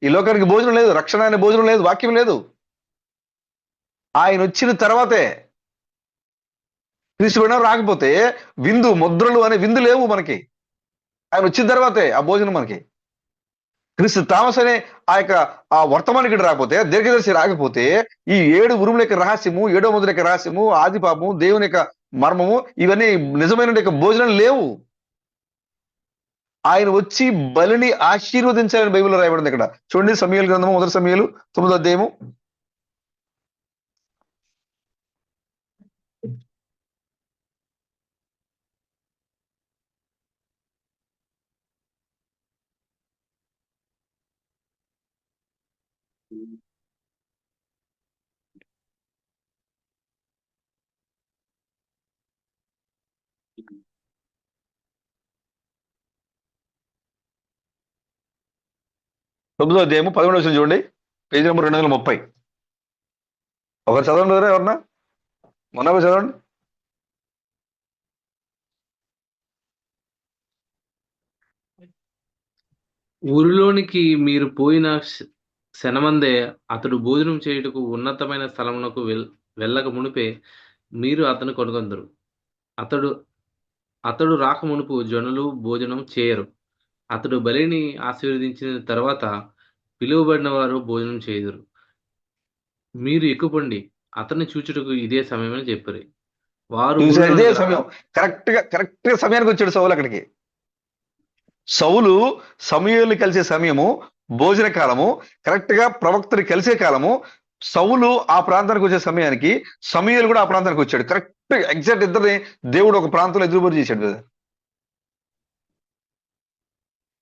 ఈ లోకానికి భోజనం లేదు, రక్షణ అనే భోజనం లేదు, వాక్యం లేదు. ఆయన వచ్చిన తర్వాతే. క్రీస్తు రాకపోతే ముద్రలు అనే విందు లేవు మనకి. ఆయన వచ్చిన తర్వాతే ఆ భోజనం మనకి. క్రీస్తు థామస్ అనే ఆ వర్తమానికుడు రాకపోతే, దీర్ఘదర్శి రాకపోతే, ఈ 7 ఉరుముల యొక్క రహస్యము, 7వ ముద్ర యొక్క రహస్యము, ఆది పాపము, దేవుని యొక్క మర్మము, ఇవన్నీ నిజమైన యొక్క భోజనం లేవు. ఆయన వచ్చి బలిని ఆశీర్వదించాలని బైబిల్లో రాయబడింది ఇక్కడ. చూడండి, సమూయేలు గ్రంథము, మొదటి సమూయేలు 9వ అధ్యాయము. తొమ్మిదో అధ్యాయము 11వ వచనం చూడండి, పేజీ నెంబర్ 230. ఒకరు చదవండి కదా, ఎవరన్నా మొన్న చదవండి. ఊరిలోనికి మీరు పోయిన శనమందే అతడు భోజనం చేయుటకు ఉన్నతమైన స్థలమునకు వెళ్ళక మునిపే మీరు అతను కనుగొందరు. అతడు రాక మునుపు జనులు భోజనం చేయరు. అతడు బలిని ఆశీర్వదించిన తర్వాత పిలువబడిన వారు భోజనం చేయుదురు. మీరు ఎక్కుపండి, అతన్ని చూచుటకు ఇదే సమయమని చెప్పారు. వారు ఇదే సమయం, కరెక్ట్ గా సమయానికి వచ్చాడు సౌలు అక్కడికి. సౌలు సమూయేలుని కలిసే సమయము, భోజన కాలము, కరెక్ట్ గా ప్రవక్తని కలిసే కాలము. సౌలు ఆ ప్రాంతానికి వచ్చే సమయానికి సమూయేలు కూడా ఆ ప్రాంతానికి వచ్చాడు. కరెక్ట్ ఎగ్జాక్ట్ ఇద్దరిని దేవుడు ఒక ప్రాంతంలో ఎదురుబడి చేశాడు కదా.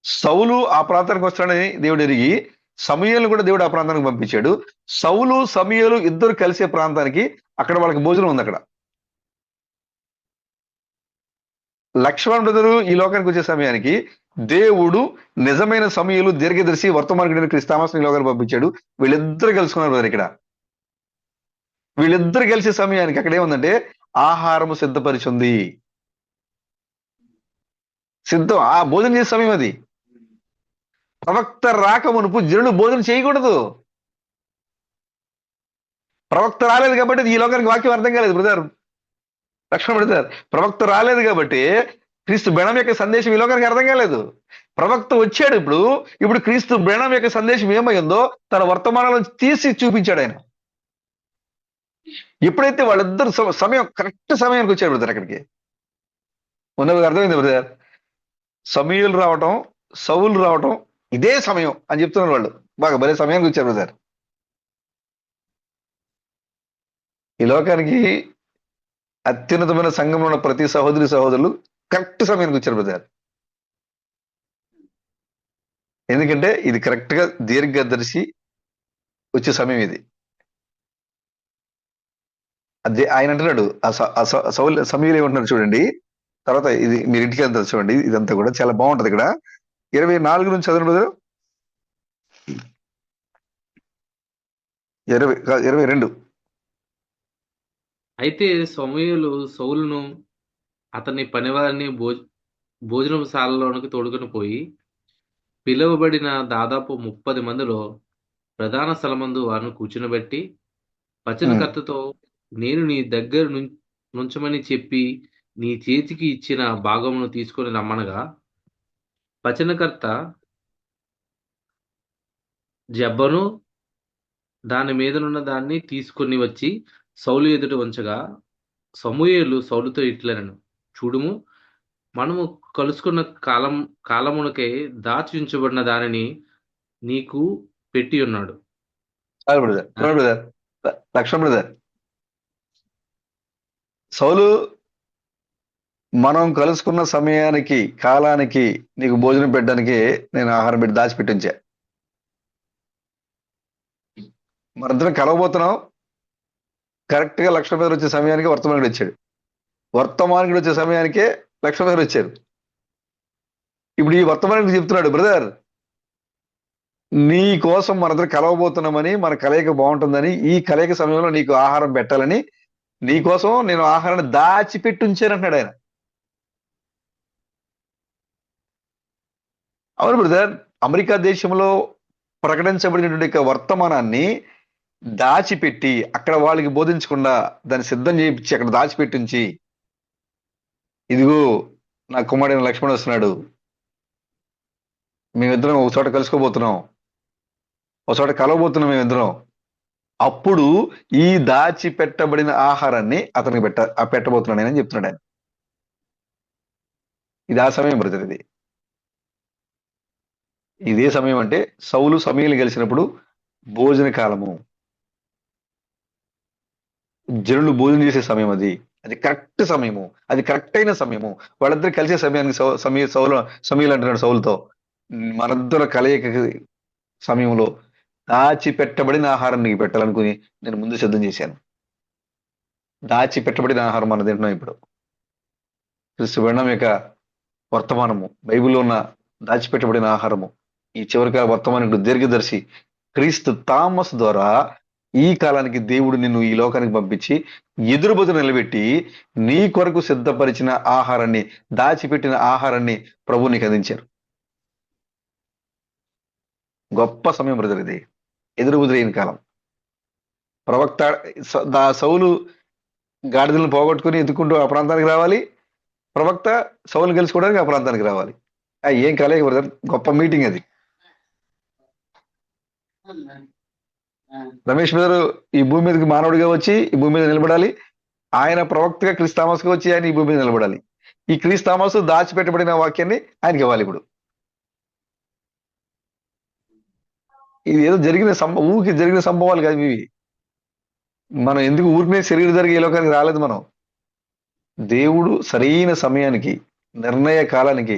సౌలు ఆ ప్రాంతానికి వస్తాడని దేవుడు ఎరిగి సమూయేలుని కూడా దేవుడు ఆ ప్రాంతానికి పంపించాడు. సౌలు సమూయేలు ఇద్దరు కలిసే ప్రాంతానికి అక్కడ వాళ్ళకి భోజనం ఉంది. అక్కడ లక్ష్మణ్ బ్రదరు ఈ లోకానికి వచ్చే సమయానికి దేవుడు నిజమైన సమూయేలు, దీర్ఘదర్శి, వర్తమానికుడైన క్రీస్తు థామస్ని ఈ లోకానికి పంపించాడు. వీళ్ళిద్దరు కలుసుకున్నారు బ్రదర్. ఇక్కడ వీళ్ళిద్దరు కలిసే సమయానికి అక్కడ ఏముందంటే ఆహారము సిద్ధపరిచింది. సిద్ధం, ఆ భోజనం చేసే సమయం అది. ప్రవక్త రాక మునుపు జనులు భోజనం చేయకూడదు. ప్రవక్త రాలేదు కాబట్టి ఈ లోకానికి వాక్యం అర్థం కాలేదు బ్రదర్, లక్ష్మణ్ బ్రదర్. ప్రవక్త రాలేదు కాబట్టి క్రీస్తు బెణం యొక్క సందేశం ఈ లోకానికి అర్థం కాలేదు. ప్రవక్త వచ్చాడు. ఇప్పుడు క్రీస్తు బెణం యొక్క సందేశం ఏమైందో తన వర్తమానాలను తీసి చూపించాడు ఆయన. ఎప్పుడైతే వాళ్ళిద్దరు సమయం కరెక్ట్ సమయానికి వచ్చాడు బ్రదర్ అక్కడికి. ఉన్నది అర్థమైంది బ్రదర్. సమూయేలు రావటం, సౌలు రావటం ఇదే సమయం అని చెప్తున్నారు వాళ్ళు. బాగా భలే సమయానికి వచ్చారు బ్రదర్. ఈ లోకానికి అత్యున్నతమైన సంఘంలో ఉన్న ప్రతి సహోదరులు కరెక్ట్ సమయానికి వచ్చారు బ్రదర్. ఎందుకంటే ఇది కరెక్ట్ గా దీర్ఘదర్శి వచ్చే సమయం ఇది. అదే ఆయన అంటున్నాడు, సమూయేలు ఏమంటున్నాడు చూడండి. తర్వాత ఇది మీరు ఇంటికి వెళ్తారు చూడండి, ఇదంతా కూడా చాలా బాగుంటది. ఇక్కడ 24 నుంచి చదవండి బ్రదర్. 22. అయితే సమూయేలు సౌలును అతని పనివారిని భోజనశాలలోనికి తోడుకొని పోయి పిలువబడిన దాదాపు 30 మందిలో ప్రధాన స్థలమందు వారిని కూర్చునబెట్టి వచనకర్తతో, నేను నీ దగ్గర నుంచమని చెప్పి నీ చేతికి ఇచ్చిన భాగమును తీసుకొని రమ్మనగా వచనకర్త జబ్బను దాని మీదనున్న దాన్ని తీసుకొని వచ్చి సౌలు ఎదుట ఉంచగా సమూయేలు సౌలుతో ఇట్లనెను, చూడుము, మనము కలుసుకున్న కాలమునకై దాచి ఉంచబడిన దానిని నీకు పెట్టి ఉన్నాడు. లక్ష్మణ్ బ్రదర్, సౌలు మనం కలుసుకున్న సమయానికి, కాలానికి నీకు భోజనం పెట్టడానికి నేను ఆహారం పెట్టి దాచిపెట్టించా. మనందరం కలవబోతున్నాం. కరెక్ట్ గా లక్ష్మణ్ బ్రదర్ వచ్చే సమయానికి వర్తమానికుడు వచ్చాడు. వర్తమానికుడు వచ్చే సమయానికే లక్ష్మణ్ బ్రదర్ వచ్చారు. ఇప్పుడు ఈ వర్తమానికుడు చెప్తున్నాడు, బ్రదర్ నీ కోసం మనందరం కలవబోతున్నామని, మన కలయిక బాగుంటుందని, ఈ కలయిక సమయంలో నీకు ఆహారం పెట్టాలని నీ కోసం నేను ఆహారాన్ని దాచిపెట్టి ఉంచానంటున్నాడు ఆయన. అవును బ్రదర్, అమెరికా దేశంలో ప్రకటించబడినటువంటి వర్తమానాన్ని దాచిపెట్టి అక్కడ వాళ్ళకి బోధించకుండా దాన్ని సిద్ధం చేయించి అక్కడ దాచిపెట్టించి, ఇదిగో నా కుమారుడైన లక్ష్మణుడు వస్తున్నాడు, మేమిద్దరం ఒక చోట కలుసుకోబోతున్నాం, ఒక చోట కలవబోతున్నాం మేమిద్దరం. అప్పుడు ఈ దాచి పెట్టబడిన ఆహారాన్ని అతనికి పెట్టబోతున్నాడు అని చెప్తున్నాడు ఆయన. ఇది ఆ సమయం బ్రదర్. ఇదే సమయం అంటే సౌలు సమీలు కలిసినప్పుడు భోజన కాలము, జనులు భోజనం చేసే సమయం. అది కరెక్ట్ సమయము, అది కరెక్ట్ అయిన సమయము. వాళ్ళిద్దరు కలిసే సమయానికి సమీలు అంటున్నాడు సౌలుతో, మనిద్దరు కలయిక సమయంలో దాచి పెట్టబడిన ఆహారం నీకు పెట్టాలనుకుని నేను ముందు సిద్ధం చేశాను. దాచి పెట్టబడిన ఆహారం మనం తింటున్నాం ఇప్పుడు. క్రీస్తు మరణం యొక్క వర్తమానము, బైబిల్లో ఉన్న దాచిపెట్టబడిన ఆహారము, ఈ చివరికాల వర్తమానికుడు దీర్ఘదర్శి క్రీస్తు థామస్ ద్వారా ఈ కాలానికి దేవుడు నిన్ను ఈ లోకానికి పంపించి ఎదురుబదులు నిలబెట్టి నీ కొరకు సిద్ధపరిచిన ఆహారాన్ని, దాచిపెట్టిన ఆహారాన్ని ప్రభు నీకు అందించారు. గొప్ప సమయం బ్రదర్ ఇది, ఎదురుబుదురైన కాలం. ప్రవక్త సౌలు గాడిదలను పోగొట్టుకుని ఎత్తుకుంటూ ఆ ప్రాంతానికి రావాలి, ప్రవక్త సౌలు గెలుచుకోవడానికి ఆ ప్రాంతానికి రావాలి. ఏం కలయిక బ్రదర్, గొప్ప మీటింగ్ అది. రమేష్ బ్రదర్ ఈ భూమి మీదకి మానవుడిగా వచ్చి ఈ భూమి మీద నిలబడాలి, ఆయన ప్రవక్తగా క్రీస్తు థామస్గా వచ్చి ఆయన ఈ భూమి మీద నిలబడాలి. ఈ క్రీస్తు థామస్ దాచిపెట్టబడిన వాక్యాన్ని ఆయనకి ఇవ్వాలి. ఇప్పుడు ఇది ఏదో జరిగిన ఊరికి జరిగిన సంభవాలు కాదు ఇవి. మనం ఎందుకు ఊరికే శరీరం జరిగే ఈ లోకానికి రాలేదు. మనం దేవుడు సరైన సమయానికి, నిర్ణయ కాలానికి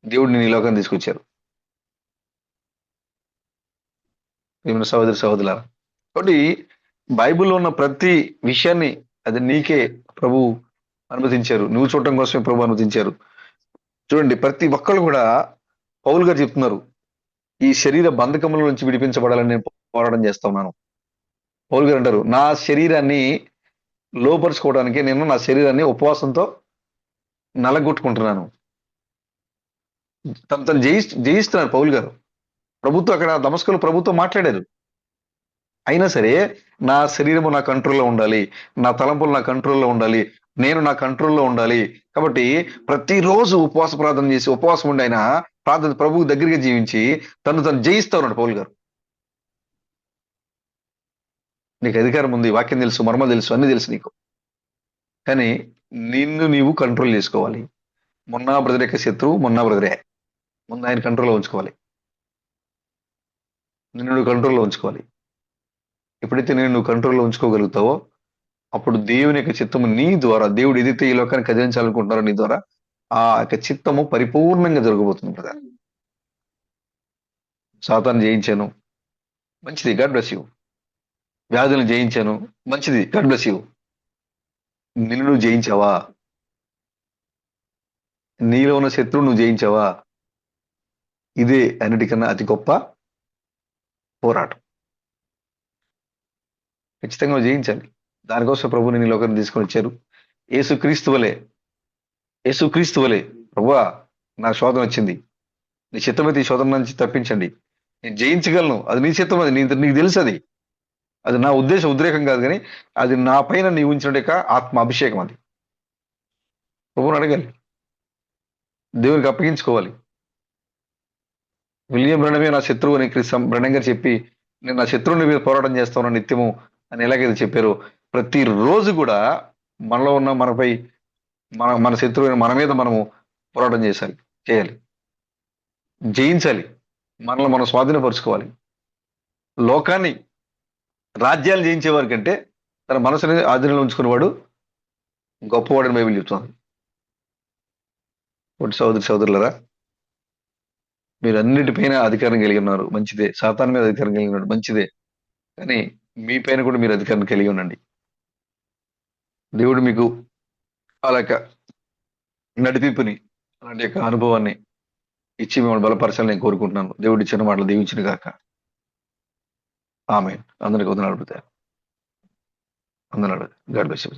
దేవుడిని ఈ లోకాన్ని తీసుకొచ్చారు. సహోదరి సహోదరులారా, కాబట్టి బైబిల్లో ఉన్న ప్రతి విషయాన్ని అది నీకే ప్రభు అనుమతించారు, నువ్వు చూడటం కోసమే ప్రభు అనుమతించారు. చూడండి, ప్రతి ఒక్కళ్ళు కూడా పౌలు గారు చెప్తున్నారు, ఈ శరీర బంధకముల నుంచి విడిపించబడాలని నేను పోరాటం చేస్తా ఉన్నాను. పౌలు గారు అంటారు, నా శరీరాన్ని లోపరుచుకోవడానికి నేను నా శరీరాన్ని ఉపవాసంతో నలగొట్టుకుంటున్నాను. తను జయిస్తున్నారు పౌలు గారు. ప్రభుత్వం అక్కడ దమస్కులో ప్రభుత్వం మాట్లాడారు. అయినా సరే నా శరీరము నా కంట్రోల్లో ఉండాలి, నా తలంపులు నా కంట్రోల్లో ఉండాలి, నేను నా కంట్రోల్లో ఉండాలి. కాబట్టి ప్రతిరోజు ఉపవాస ప్రార్థన చేసి, ఉపవాసం ఉండి ఆయన ప్రార్థన ప్రభువు దగ్గరగా జీవించి తను జయిస్తా ఉన్నాడు పౌలు గారు. నీకు అధికారం ఉంది, వాక్యం తెలుసు, మర్మ తెలుసు, అన్ని తెలుసు నీకు. కానీ నిన్ను నీవు కంట్రోల్ చేసుకోవాలి. మొన్న బ్రదర్ యొక్క శత్రువు మొన్న బ్రదరే, ముందు ఆయన కంట్రోల్లో ఉంచుకోవాలి, నిన్ను కంట్రోల్లో ఉంచుకోవాలి. ఎప్పుడైతే నువ్వు కంట్రోల్లో ఉంచుకోగలుగుతావో అప్పుడు దేవుని యొక్క చిత్తము నీ ద్వారా, దేవుడు ఏదైతే ఈ లోకాన్ని కదిలించాలనుకుంటున్నారో నీ ద్వారా ఆ యొక్క చిత్తము పరిపూర్ణంగా జరగబోతుంది కదా. సాతాను జయించాను, మంచిది, గాడ్ బ్లెస్ యూ. వ్యాధులను జయించాను, మంచిది, గాడ్ బ్లెస్ యూ. నిన్ను నువ్వు జయించావా? నీలో ఉన్న శత్రువు నువ్వు జయించావా? ఇదే అన్నిటికన్నా అతి గొప్ప పోరాటం. ఖచ్చితంగా జయించాలి. దానికోసం ప్రభు నేను ఈ లోకాన్ని తీసుకొని వచ్చారు. యేసుక్రీస్తు వలె ప్రభువా నా శోధన వచ్చింది, నీ చిత్తమైతే ఈ శోధన నుంచి తప్పించండి, నేను జయించగలను, అది నీ చిత్తం, అది నీకు తెలుసు, అది నా ఉద్రేకం కాదు, కానీ అది నా పైన నీ ఉంచిన ఆత్మ అభిషేకం. అది ప్రభువుని అడగాలి, దేవునికి అప్పగించుకోవాలి. విలియం బ్రనమే నా శత్రువు అని బ్రనం గారు చెప్పి, నేను నా శత్రువుని మీద పోరాటం చేస్తాను నిత్యము అని ఎలాగైతే చెప్పారో, ప్రతిరోజు కూడా మనలో ఉన్న మనపై మన శత్రువు మన మీద మనము పోరాటం చేయాలి, జయించాలి, మనల్ని మనం స్వాధీనపరుచుకోవాలి. లోకాన్ని, రాజ్యాలు జయించేవారి కంటే తన మనసుని ఆధీనంలో ఉంచుకునేవాడు గొప్పవాడని బైబిల్ చెప్తుంది. సోదరులరా, మీరు అన్నిటిపైన అధికారం కలిగి ఉన్నారు, మంచిదే. సాతాను మీద అధికారం కలిగి ఉన్నాడు, మంచిదే. కానీ మీ పైన కూడా మీరు అధికారం కలిగి ఉండండి. దేవుడు మీకు అలా నడిపింపుని, అలాంటి యొక్క అనుభవాన్ని ఇచ్చి మిమ్మల్ని బలపరచాలని నేను కోరుకుంటున్నాను. దేవుడు ఇచ్చిన మాటలు దీవించిన గాక. ఆమేన్. అందరికీ వందనాలు. God bless you.